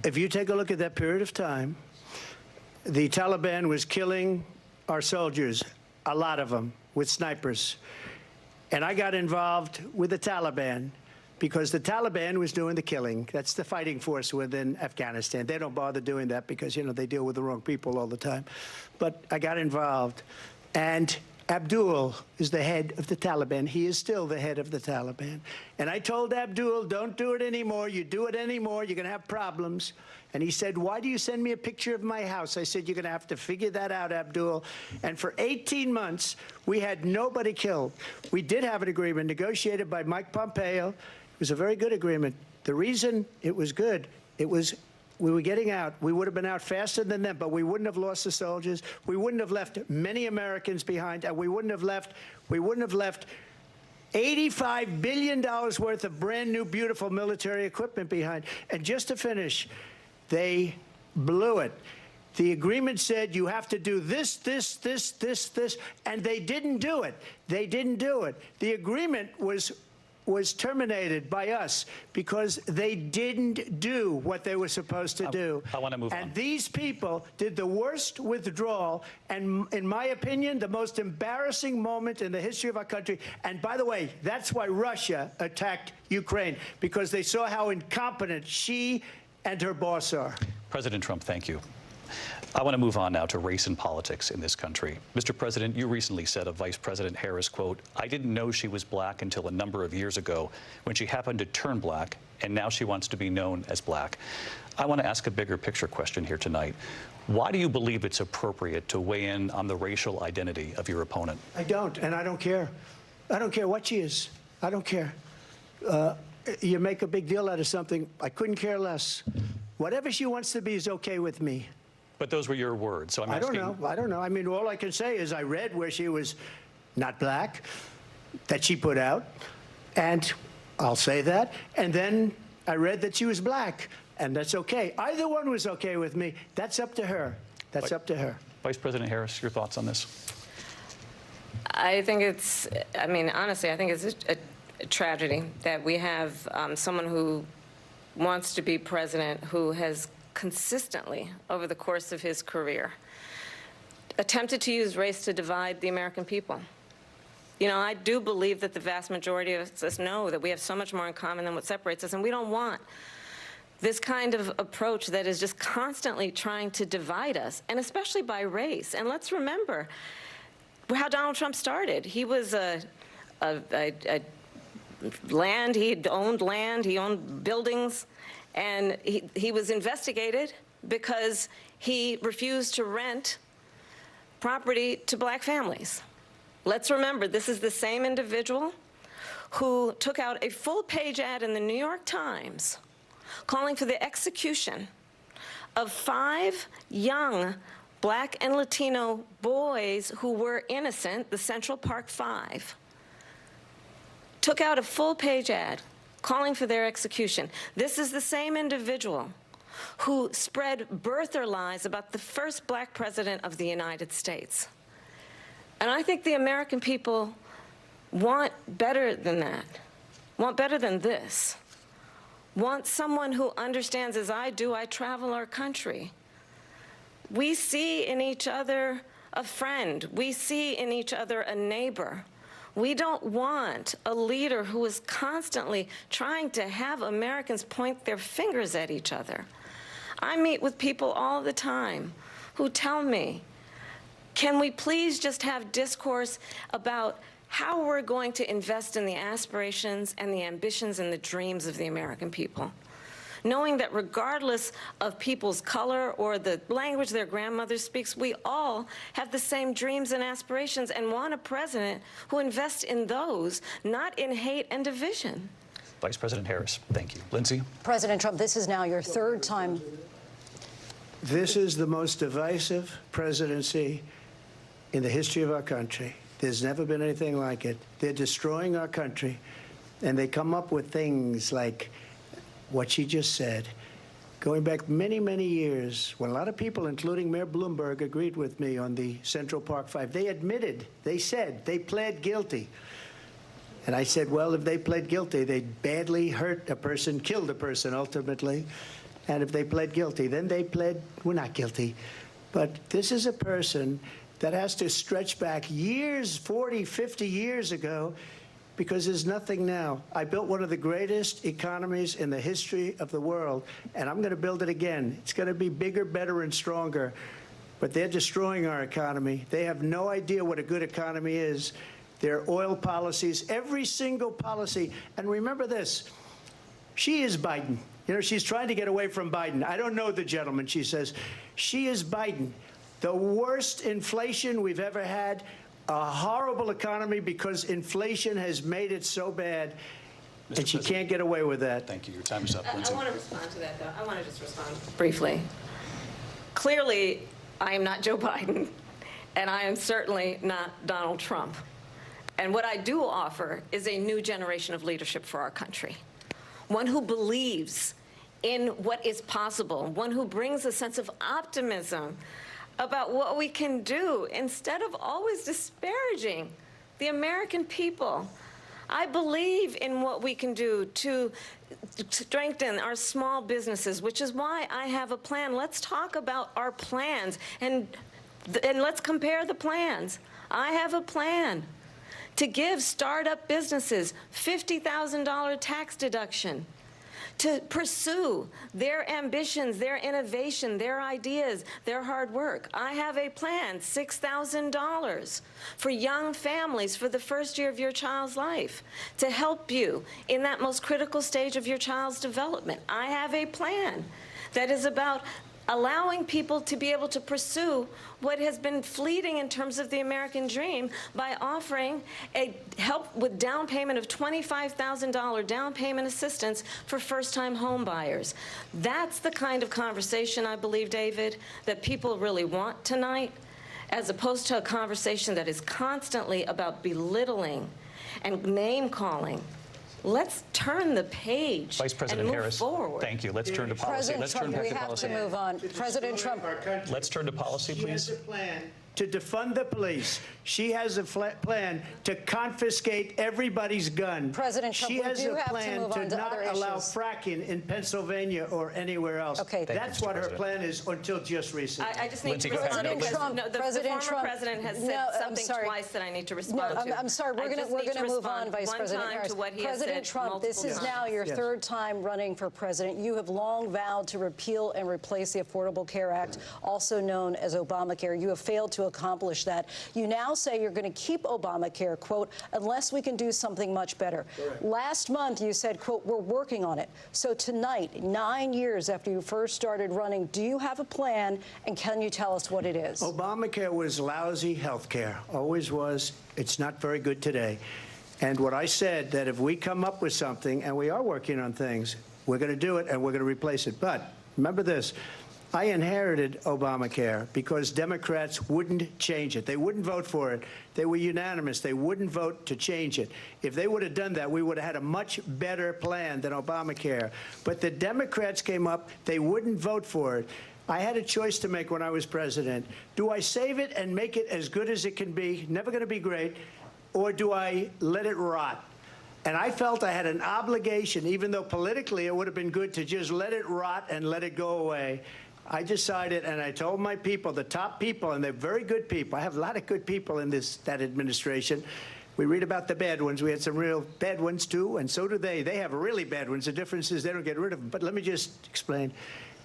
if you take a look at that period of time, the Taliban was killing our soldiers, a lot of them, with snipers. And I got involved with the Taliban because the Taliban was doing the killing. That's the fighting force within Afghanistan. They don't bother doing that because, you know, they deal with the wrong people all the time. But I got involved. And Abdul is the head of the Taliban. He is still the head of the Taliban. And I told Abdul, don't do it anymore. You do it anymore, you're going to have problems. And he said, why do you send me a picture of my house? I said, you're going to have to figure that out, Abdul. And for 18 months, we had nobody killed. We did have an agreement negotiated by Mike Pompeo. It was a very good agreement. The reason it was good, it was we were getting out. We would have been out faster than them, but we wouldn't have lost the soldiers. We wouldn't have left many Americans behind, and we wouldn't have left $85 billion worth of brand new, beautiful military equipment behind. And just to finish, they blew it. The agreement said you have to do this, and they didn't do it. They didn't do it. The agreement was terminated by us because they didn't do what they were supposed to do. I want to move on. And these people did the worst withdrawal and, in my opinion, the most embarrassing moment in the history of our country. And by the way, that's why Russia attacked Ukraine, because they saw how incompetent she and her boss are. President Trump, thank you. I want to move on now to race and politics in this country. Mr. President, you recently said of Vice President Harris, quote, I didn't know she was black until a number of years ago when she happened to turn black, and now she wants to be known as black. I want to ask a bigger picture question here tonight. Why do you believe it's appropriate to weigh in on the racial identity of your opponent? I don't, and I don't care. I don't care what she is. I don't care. You make a big deal out of something. I couldn't care less. Whatever she wants to be is okay with me. But those were your words, so I'm asking. I don't know. I mean, all I can say is I read where she was not black, that she put out, and I'll say that. And then I read that she was black, and that's okay. Either one was okay with me. That's up to her. That's up to her. Vice President Harris, your thoughts on this? I think it's, I mean, honestly, I think it's a tragedy that we have someone who wants to be president who has consistently, over the course of his career, attempted to use race to divide the American people. You know, I do believe that the vast majority of us know that we have so much more in common than what separates us, and we don't want this kind of approach that is just constantly trying to divide us, and especially by race. And let's remember how Donald Trump started. He was a land. He owned buildings, and he was investigated because he refused to rent property to black families. Let's remember, this is the same individual who took out a full-page ad in the New York Times calling for the execution of 5 young black and Latino boys who were innocent, the Central Park 5. Took out a full-page ad calling for their execution. This is the same individual who spread birther lies about the first black president of the United States. And I think the American people want better than that, want better than this, want someone who understands, as I do, I travel our country. We see in each other a friend. We see in each other a neighbor. We don't want a leader who is constantly trying to have Americans point their fingers at each other. I meet with people all the time who tell me, can we please just have discourse about how we're going to invest in the aspirations and the ambitions and the dreams of the American people, knowing that regardless of people's color or the language their grandmother speaks, we all have the same dreams and aspirations and want a president who invests in those, not in hate and division. Vice President Harris, thank you. Lindsay? President Trump, this is now your 3rd time. This is the most divisive presidency in the history of our country. There's never been anything like it. They're destroying our country, and they come up with things like what she just said. Going back many, many years, when a lot of people, including Mayor Bloomberg, agreed with me on the Central Park 5, they admitted, they said, they pled guilty. And I said, well, if they pled guilty, they badly hurt a person, killed a person ultimately. And if they pled guilty, then they pled, we're not guilty. But this is a person that has to stretch back years, 40, 50 years ago, because there's nothing now. I built one of the greatest economies in the history of the world, and I'm going to build it again. It's going to be bigger, better, and stronger. But they're destroying our economy. They have no idea what a good economy is. Their oil policies, every single policy. And remember this, she is Biden. You know, she's trying to get away from Biden. I don't know the gentleman, she says. She is Biden. The worst inflation we've ever had, a horrible economy because inflation has made it so bad, and she can't get away with that. Thank you. Your time is up, Lindsay. I want to respond to that, though. I want to just respond briefly. Clearly, I am not Joe Biden, and I am certainly not Donald Trump. And what I do offer is a new generation of leadership for our country, one who believes in what is possible, one who brings a sense of optimism about what we can do instead of always disparaging the American people. I believe in what we can do to strengthen our small businesses, which is why I have a plan. Let's talk about our plans and let's compare the plans. I have a plan to give startup businesses $50,000 tax deduction, to pursue their ambitions, their innovation, their ideas, their hard work. I have a plan, $6,000 for young families for the first year of your child's life, to help you in that most critical stage of your child's development. I have a plan that is about allowing people to be able to pursue what has been fleeting in terms of the American dream by offering a help with down payment of $25,000 down payment assistance for first-time home buyers. That's the kind of conversation, I believe, David, that people really want tonight, as opposed to a conversation that is constantly about belittling and name-calling. Let's turn the page Vice President and move Harris, forward. Thank you. Let's turn to policy. President Trump, we have to move on. President Trump. Let's turn to policy, please. She has a plan to defund the police. She has a plan to confiscate everybody's gun. President Trump, she has a have plan to move on to to not other allow issues. fracking in Pennsylvania or anywhere else. Okay. That's what her plan is until just recently. I just need Lindsay, to respond President because Trump, the former president has said something twice that I need to respond to. I'm sorry. We're going to move on, Vice President Harris. President Trump, this is now your 3rd time running for president. You have long vowed to repeal and replace the Affordable Care Act, also known as Obamacare. You have failed to to accomplish that. You now say you're going to keep Obamacare, quote, unless we can do something much better. Correct. Last month, you said, quote, we're working on it. So tonight, 9 years after you first started running, do you have a plan, and can you tell us what it is? Obamacare was lousy health care, always was. It's not very good today. And what I said, that if we come up with something, and we are working on things, we're going to do it and we're going to replace it. But remember this, I inherited Obamacare because Democrats wouldn't change it. They wouldn't vote for it. They were unanimous. They wouldn't vote to change it. If they would have done that, we would have had a much better plan than Obamacare. But the Democrats came up. They wouldn't vote for it. I had a choice to make when I was president. Do I save it and make it as good as it can be, never going to be great, or do I let it rot? And I felt I had an obligation, even though politically it would have been good to just let it rot and let it go away. I decided, and I told my people, the top people, and they're very good people. I have a lot of good people in that administration. We read about the bad ones. We had some real bad ones, too, and so do they. They have really bad ones. The difference is they don't get rid of them. But let me just explain.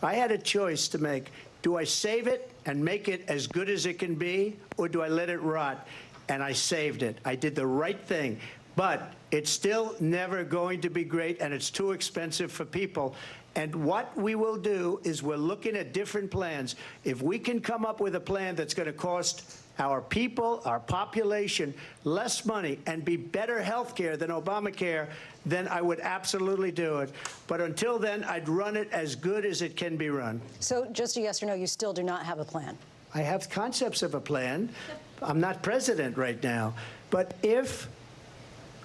I had a choice to make. Do I save it and make it as good as it can be, or do I let it rot? And I saved it. I did the right thing. But it's still never going to be great, and it's too expensive for people. And what we will do is we're looking at different plans. If we can come up with a plan that's going to cost our people, our population, less money and be better health care than Obamacare, then I would absolutely do it. But until then, I'd run it as good as it can be run. So just a yes or no, you still do not have a plan? I have concepts of a plan. I'm not president right now. But if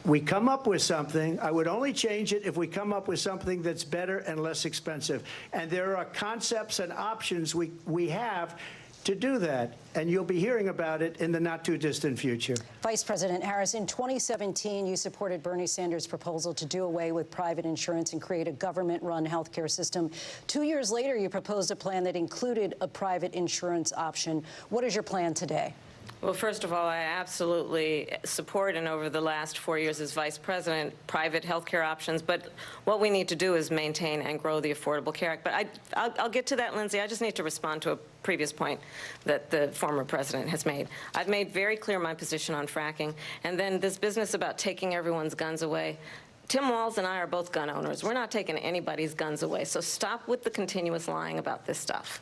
we come up with something, I would only change it if we come up with something that's better and less expensive. And there are concepts and options we have to do that. And you'll be hearing about it in the not-too-distant future. Vice President Harris, in 2017, you supported Bernie Sanders' proposal to do away with private insurance and create a government-run health care system. 2 years later, you proposed a plan that included a private insurance option. What is your plan today? Well, first of all, I absolutely support, and over the last 4 years as vice president, private health care options. But what we need to do is maintain and grow the Affordable Care Act. But I'll get to that, Lindsay. I just need to respond to a previous point that the former president has made. I've made very clear my position on fracking. And then this business about taking everyone's guns away. Tim Walz and I are both gun owners. We're not taking anybody's guns away. So stop with the continuous lying about this stuff.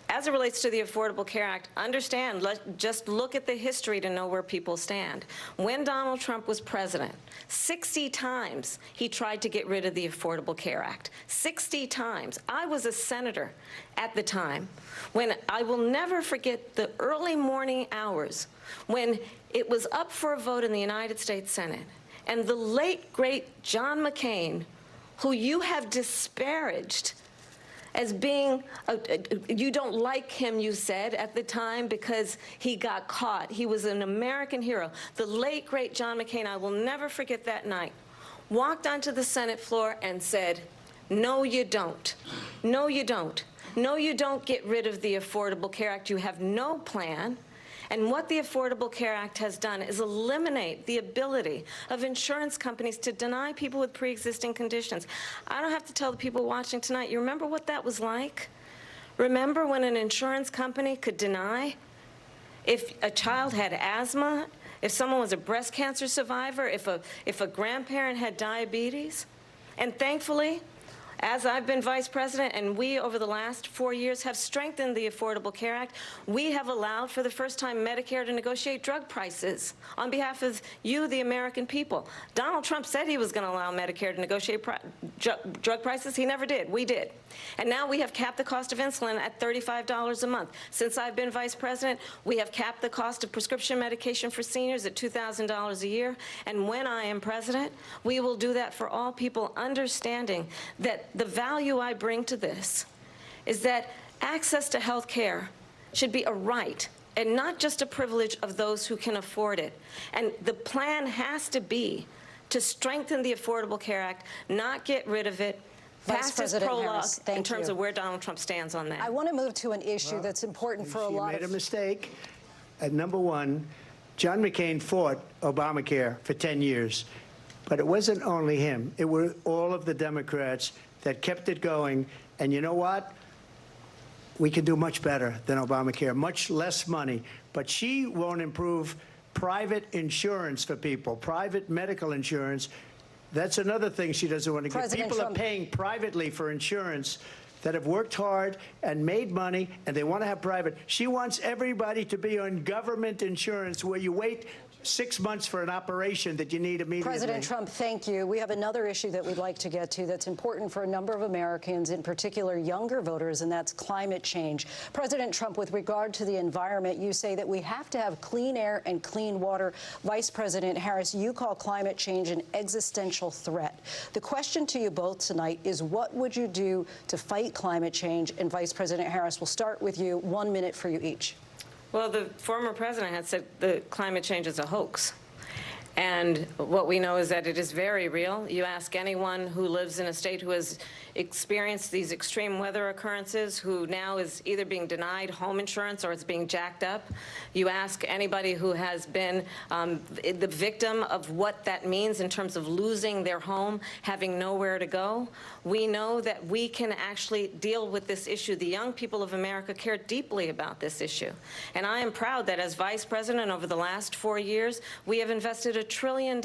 As it relates to the Affordable Care Act, understand, just look at the history to know where people stand. When Donald Trump was president, 60 times he tried to get rid of the Affordable Care Act. 60 times. I was a senator at the time when I will never forget the early morning hours when it was up for a vote in the United States Senate. And the late, great John McCain, who you have disparaged as being, you don't like him, you said, at the time because he got caught. He was an American hero. The late, great John McCain, I will never forget that night, walked onto the Senate floor and said, no, you don't. No, you don't. No, you don't get rid of the Affordable Care Act. You have no plan. And what the Affordable Care Act has done is eliminate the ability of insurance companies to deny people with pre-existing conditions. I don't have to tell the people watching tonight, you remember what that was like? Remember when an insurance company could deny if a child had asthma, if someone was a breast cancer survivor, if a grandparent had diabetes? And thankfully, as I've been vice president and we, over the last 4 years, have strengthened the Affordable Care Act, we have allowed for the first time Medicare to negotiate drug prices on behalf of you, the American people. Donald Trump said he was going to allow Medicare to negotiate drug prices. He never did. We did. And now we have capped the cost of insulin at $35 a month. Since I've been vice president, we have capped the cost of prescription medication for seniors at $2,000 a year. And when I am president, we will do that for all people, understanding that the value I bring to this is that access to health care should be a right and not just a privilege of those who can afford it. And the plan has to be to strengthen the Affordable Care Act, not get rid of it, pass this prologue in terms of where Donald Trump stands on that. I want to move to an issue that's important for a lot of... She made a mistake. Number one, John McCain fought Obamacare for 10 years. But it wasn't only him. It were all of the Democrats that kept it going. And you know what? we can do much better than Obamacare, much less money. But she won't improve private insurance for people, private medical insurance. That's another thing she doesn't want to get. People are paying privately for insurance that have worked hard and made money, and they want to have private. She wants everybody to be on government insurance where you wait 6 months for an operation that you need immediately. President Trump, thank you. We have another issue that we'd like to get to that's important for a number of Americans, in particular younger voters, and that's climate change. President Trump, with regard to the environment, you say that we have to have clean air and clean water. Vice President Harris, you call climate change an existential threat. The question to you both tonight is, what would you do to fight climate change? And Vice President Harris, we'll start with you. 1 minute for you each. Well, the former president had said that climate change is a hoax. And what we know is that it is very real. You ask anyone who lives in a state who has experienced these extreme weather occurrences, who now is either being denied home insurance or it's being jacked up. You ask anybody who has been the victim of what that means in terms of losing their home, having nowhere to go. We know that we can actually deal with this issue. The young people of America care deeply about this issue. And I am proud that as vice president over the last 4 years, we have invested $1 trillion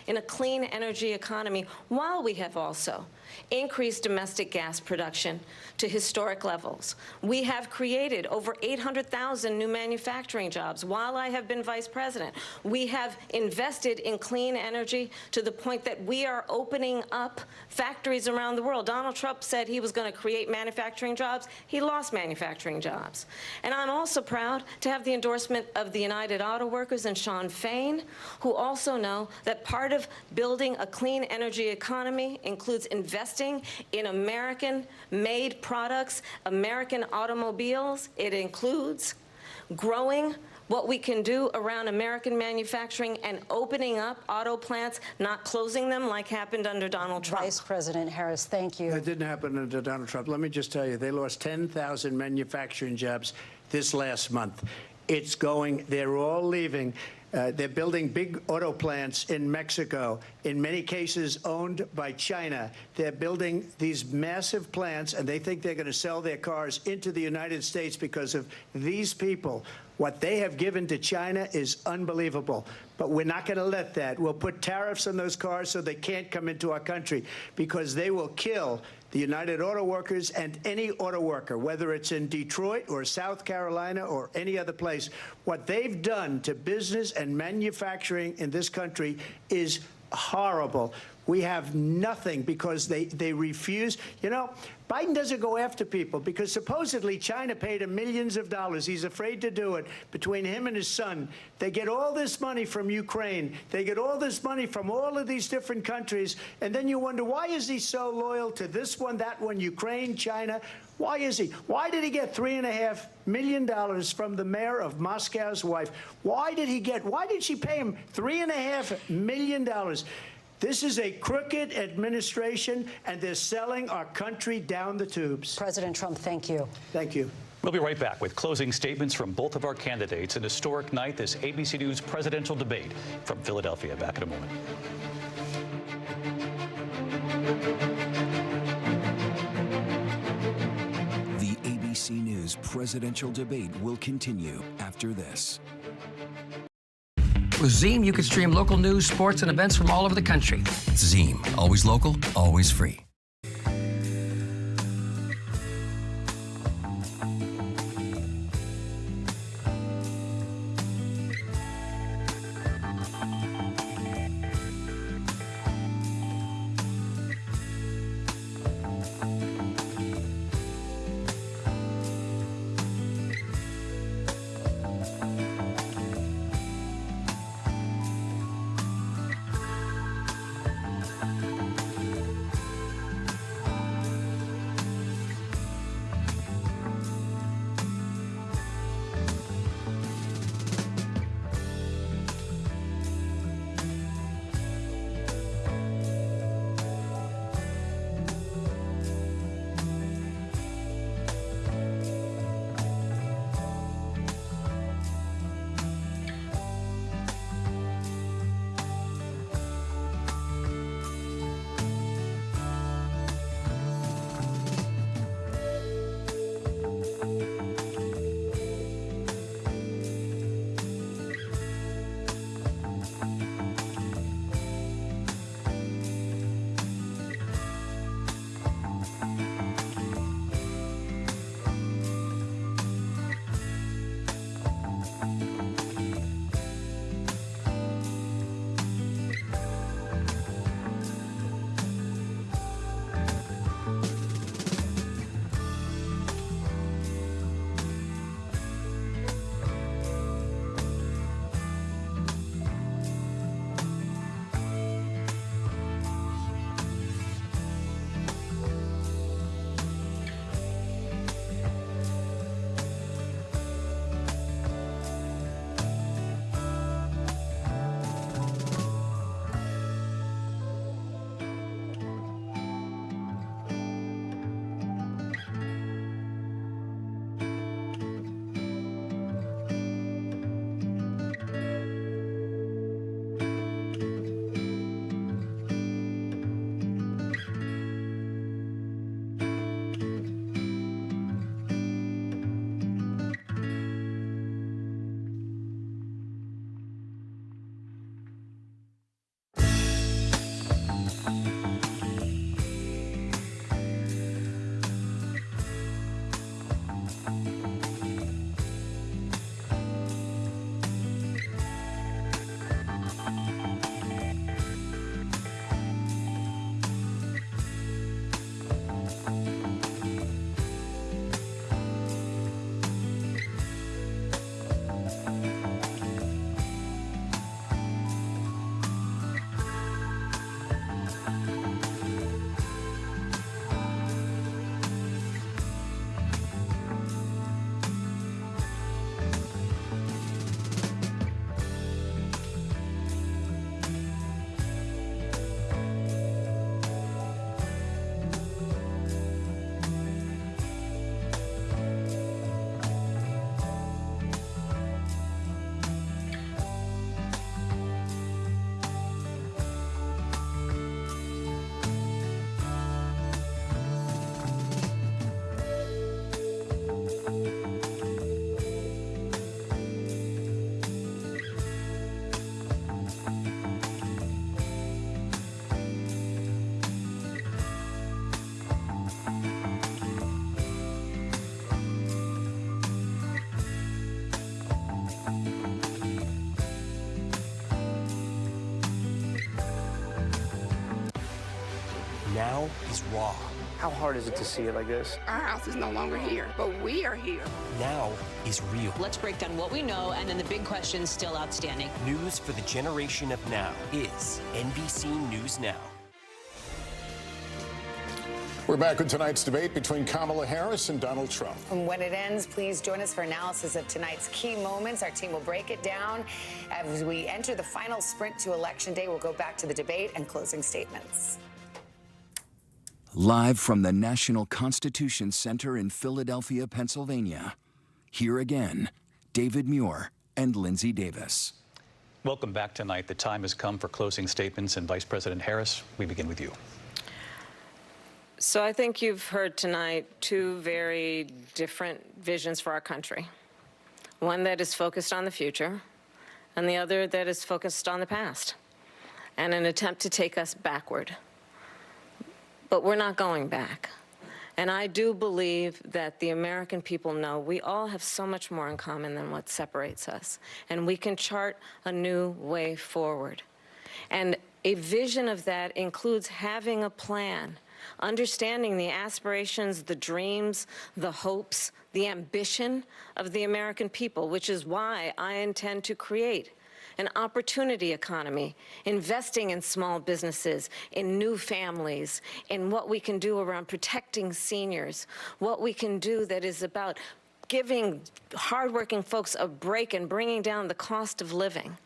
in a clean energy economy, while we have also increased domestic gas production to historic levels. We have created over 800,000 new manufacturing jobs while I have been vice president. We have invested in clean energy to the point that we are opening up factories around the world. Donald Trump said he was going to create manufacturing jobs. He lost manufacturing jobs. And I'm also proud to have the endorsement of the United Auto Workers and Sean Fain, who also know that part of building a clean energy economy includes investing in American-made products, American automobiles. It includes growing what we can do around American manufacturing and opening up auto plants, not closing them like happened under Donald Trump. Vice President Harris, thank you. That didn't happen under Donald Trump. Let me just tell you, they lost 10,000 manufacturing jobs this last month. It's going, they're all leaving. They're building big auto plants in Mexico, in many cases owned by China. They're building these massive plants, and they think they're going to sell their cars into the United States because of these people. What they have given to China is unbelievable. But we're not going to let that. We'll put tariffs on those cars so they can't come into our country, because they will kill the United Auto Workers and any auto worker, whether it's in Detroit or South Carolina or any other place. What they've done to business and manufacturing in this country is horrible. We have nothing because they refuse. You know, Biden doesn't go after people because supposedly China paid him millions of dollars. He's afraid to do it. Between him and his son, they get all this money from Ukraine. They get all this money from all of these different countries. And then you wonder, why is he so loyal to this one, that one, Ukraine, China? Why is he? Why did he get $3.5 million from the mayor of Moscow's wife? Why did she pay him $3.5 million? This is a crooked administration, and they're selling our country down the tubes. President Trump, thank you. Thank you. We'll be right back with closing statements from both of our candidates. An historic night, this ABC News presidential debate from Philadelphia. Back in a moment. The ABC News presidential debate will continue after this. With Zeem, you can stream local news, sports, and events from all over the country. Zeem, always local, always free. now is raw. How hard is it to see it like this? Our house is no longer here, but we are here. Now is real. Let's break down what we know and then the big questions still outstanding. News for the generation of now is NBC News Now. We're back with tonight's debate between Kamala Harris and Donald Trump. And when it ends, please join us for analysis of tonight's key moments. Our team will break it down. As we enter the final sprint to Election Day, we'll go back to the debate and closing statements. Live from the National Constitution Center in Philadelphia, Pennsylvania. Here again, David Muir and Lindsay Davis. Welcome back tonight. The time has come for closing statements, and Vice President Harris, we begin with you. So I think you've heard tonight two very different visions for our country. One that is focused on the future, and the other that is focused on the past, and an attempt to take us backward. But we're not going back. And I do believe that the American people know we all have so much more in common than what separates us, and we can chart a new way forward. And a vision of that includes having a plan, understanding the aspirations, the dreams, the hopes, the ambition of the American people, which is why I intend to create an opportunity economy, investing in small businesses, in new families, in what we can do around protecting seniors, what we can do that is about giving hardworking folks a break and bringing down the cost of living.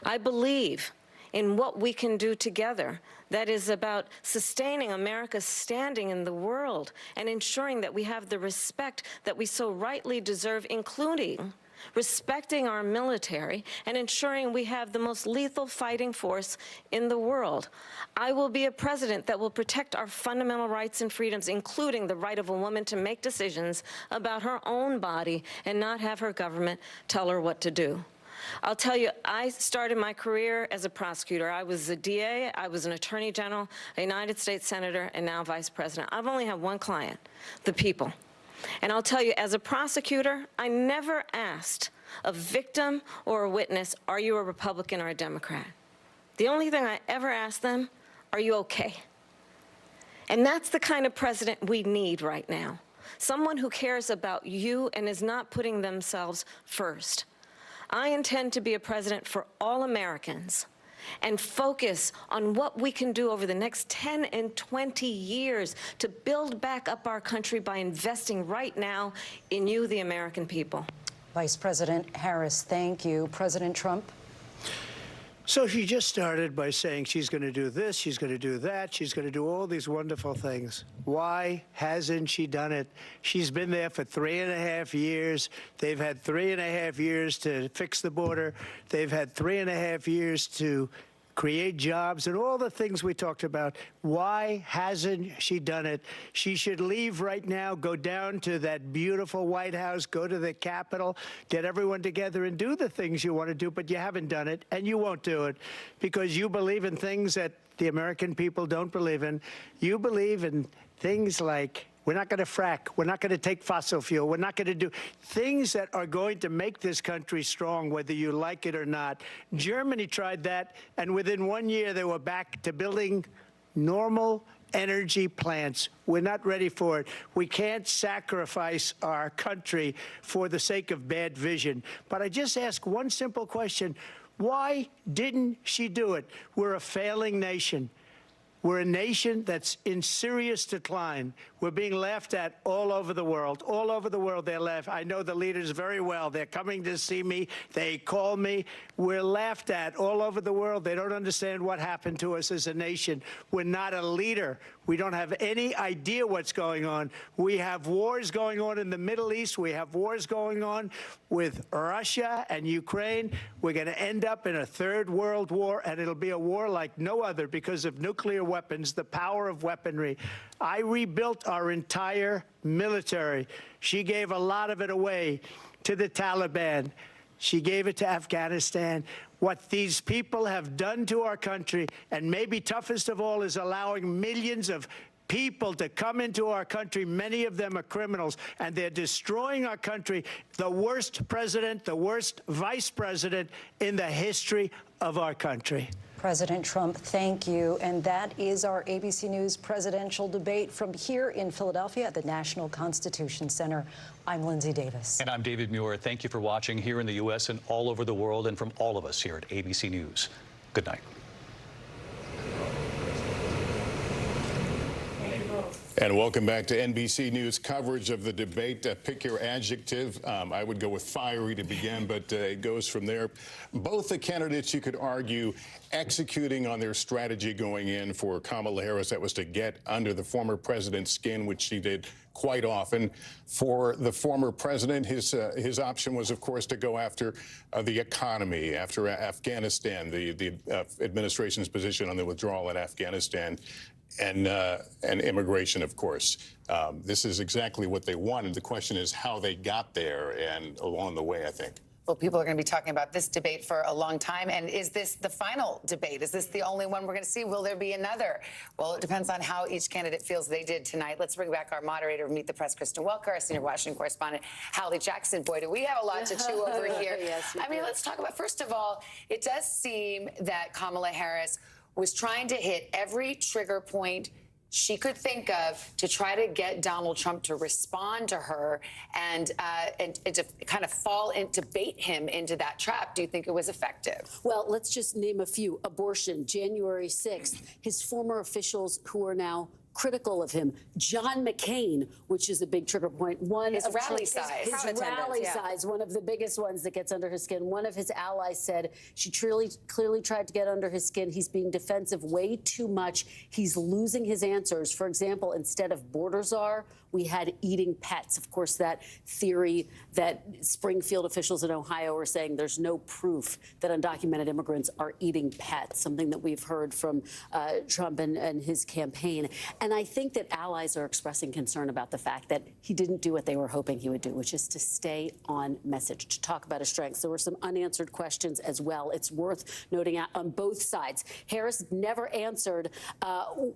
I believe in what we can do together that is about sustaining America's standing in the world and ensuring that we have the respect that we so rightly deserve, including respecting our military and ensuring we have the most lethal fighting force in the world. I will be a president that will protect our fundamental rights and freedoms, including the right of a woman to make decisions about her own body and not have her government tell her what to do. I'll tell you, I started my career as a prosecutor. I was a DA, I was an attorney general, a United States senator, and now vice president. I've only had one client, the people. And I'll tell you, as a prosecutor, I never asked a victim or a witness, are you a Republican or a Democrat? The only thing I ever asked them, are you okay? And that's the kind of president we need right now. Someone who cares about you and is not putting themselves first. I intend to be a president for all Americans and focus on what we can do over the next 10 and 20 years to build back up our country by investing right now in you, the American people. Vice President Harris, thank you. President Trump? So she just started by saying she's going to do this, she's going to do that, she's going to do all these wonderful things. Why hasn't she done it? She's been there for 3.5 years. They've had 3.5 years to fix the border. They've had 3.5 years to create jobs and all the things we talked about. Why hasn't she done it? She should leave right now, go down to that beautiful White House, go to the Capitol, get everyone together and do the things you want to do, but you haven't done it, and you won't do it because you believe in things that the American people don't believe in. You believe in things like we're not going to frack. We're not going to take fossil fuel. We're not going to do things that are going to make this country strong, whether you like it or not. Germany tried that, and within 1 year, they were back to building normal energy plants. We're not ready for it. We can't sacrifice our country for the sake of bad vision. But I just ask one simple question. Why didn't she do it? We're a failing nation. We're a nation that's in serious decline. We're being laughed at all over the world. All over the world, they're laughed. I know the leaders very well. They're coming to see me. They call me. We're laughed at all over the world. They don't understand what happened to us as a nation. We're not a leader. We don't have any idea what's going on. We have wars going on in the Middle East. We have wars going on with Russia and Ukraine. We're going to end up in a third world war, and it'll be a war like no other because of nuclear weapons, the power of weaponry. I rebuilt our entire military. She gave a lot of it away to the Taliban. She gave it to Afghanistan. What these people have done to our country, and maybe toughest of all, is allowing millions of people to come into our country. Many of them are criminals, and they're destroying our country. The worst president, the worst vice president in the history of our country. President Trump, thank you. And that is our ABC News presidential debate from here in Philadelphia at the National Constitution Center. I'm Lindsay Davis. And I'm David Muir. Thank you for watching here in the U.S. and all over the world, and from all of us here at ABC News. Good night. And welcome back to NBC News coverage of the debate. Pick your adjective. I would go with fiery to begin, but it goes from there. Both the candidates, you could argue, executing on their strategy going in. For Kamala Harris, that was to get under the former president's skin, which she did quite often. For the former president, his option was, of course, to go after the economy, after Afghanistan, the administration's position on the withdrawal in Afghanistan. And immigration, of course. This is exactly what they wanted. The question is how they got there, and along the way, I think. Well, people are going to be talking about this debate for a long time. And is this the final debate? Is this the only one we're going to see? Will there be another? Well, it depends on how each candidate feels they did tonight. Let's bring back our moderator of Meet the Press, Kristen Welker, our senior Washington correspondent, Hallie Jackson. Boy, do we have a lot to chew over here. Yes, I mean, let's talk about, first of all, it does seem that Kamala Harris was trying to hit every trigger point she could think of to try to get Donald Trump to respond to her and to kind of fall into bait him into that trap. Do you think it was effective? Well, let's just name a few. Abortion, January 6th. His former officials who are now critical of him. John McCain, which is a big trigger point. His rally size. His rally size, one of the biggest ones that gets under his skin. One of his allies said she clearly tried to get under his skin. He's being defensive way too much. He's losing his answers. For example, instead of border czar, we had eating pets. Of course, that theory that Springfield officials in Ohio are saying there's no proof that undocumented immigrants are eating pets, something that we've heard from Trump and his campaign. And I think that allies are expressing concern about the fact that he didn't do what they were hoping he would do, which is to stay on message, to talk about his strengths. There were some unanswered questions as well. It's worth noting out on both sides. Harris never answered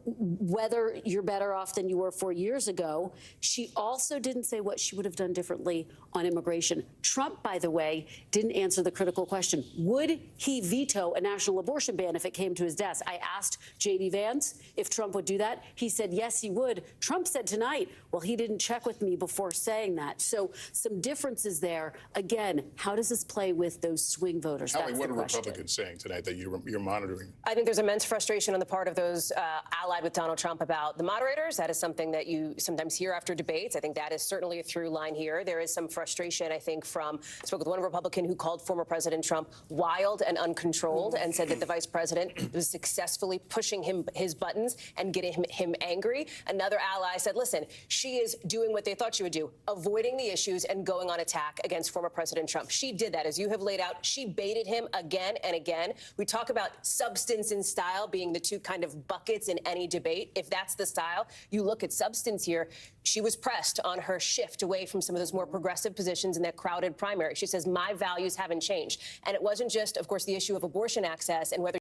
whether you're better off than you were 4 years ago. She also didn't say what she would have done differently on immigration. Trump, by the way, didn't answer the critical question. Would he veto a national abortion ban if it came to his desk? I asked J.D. Vance if Trump would do that. He said, yes, he would. Trump said tonight, well, he didn't check with me before saying that. So some differences there. Again, how does this play with those swing voters? Hallie, what are Republicans saying tonight that you're monitoring? I think there's immense frustration on the part of those allied with Donald Trump about the moderators. That is something that you sometimes hear after debates. I think that is certainly a through line here. There is some frustration, I think, I spoke with one Republican who called former President Trump wild and uncontrolled and said that the vice president was successfully pushing his buttons and getting him angry. Another ally said, listen, she is doing what they thought she would do, avoiding the issues and going on attack against former President Trump. She did that, as you have laid out. She baited him again and again. We talk about substance and style being the two kind of buckets in any debate. If that's the style, you look at substance here. She was pressed on her shift away from some of those more progressive positions in that crowded primary. She says, my values haven't changed. And it wasn't just, of course, the issue of abortion access and whether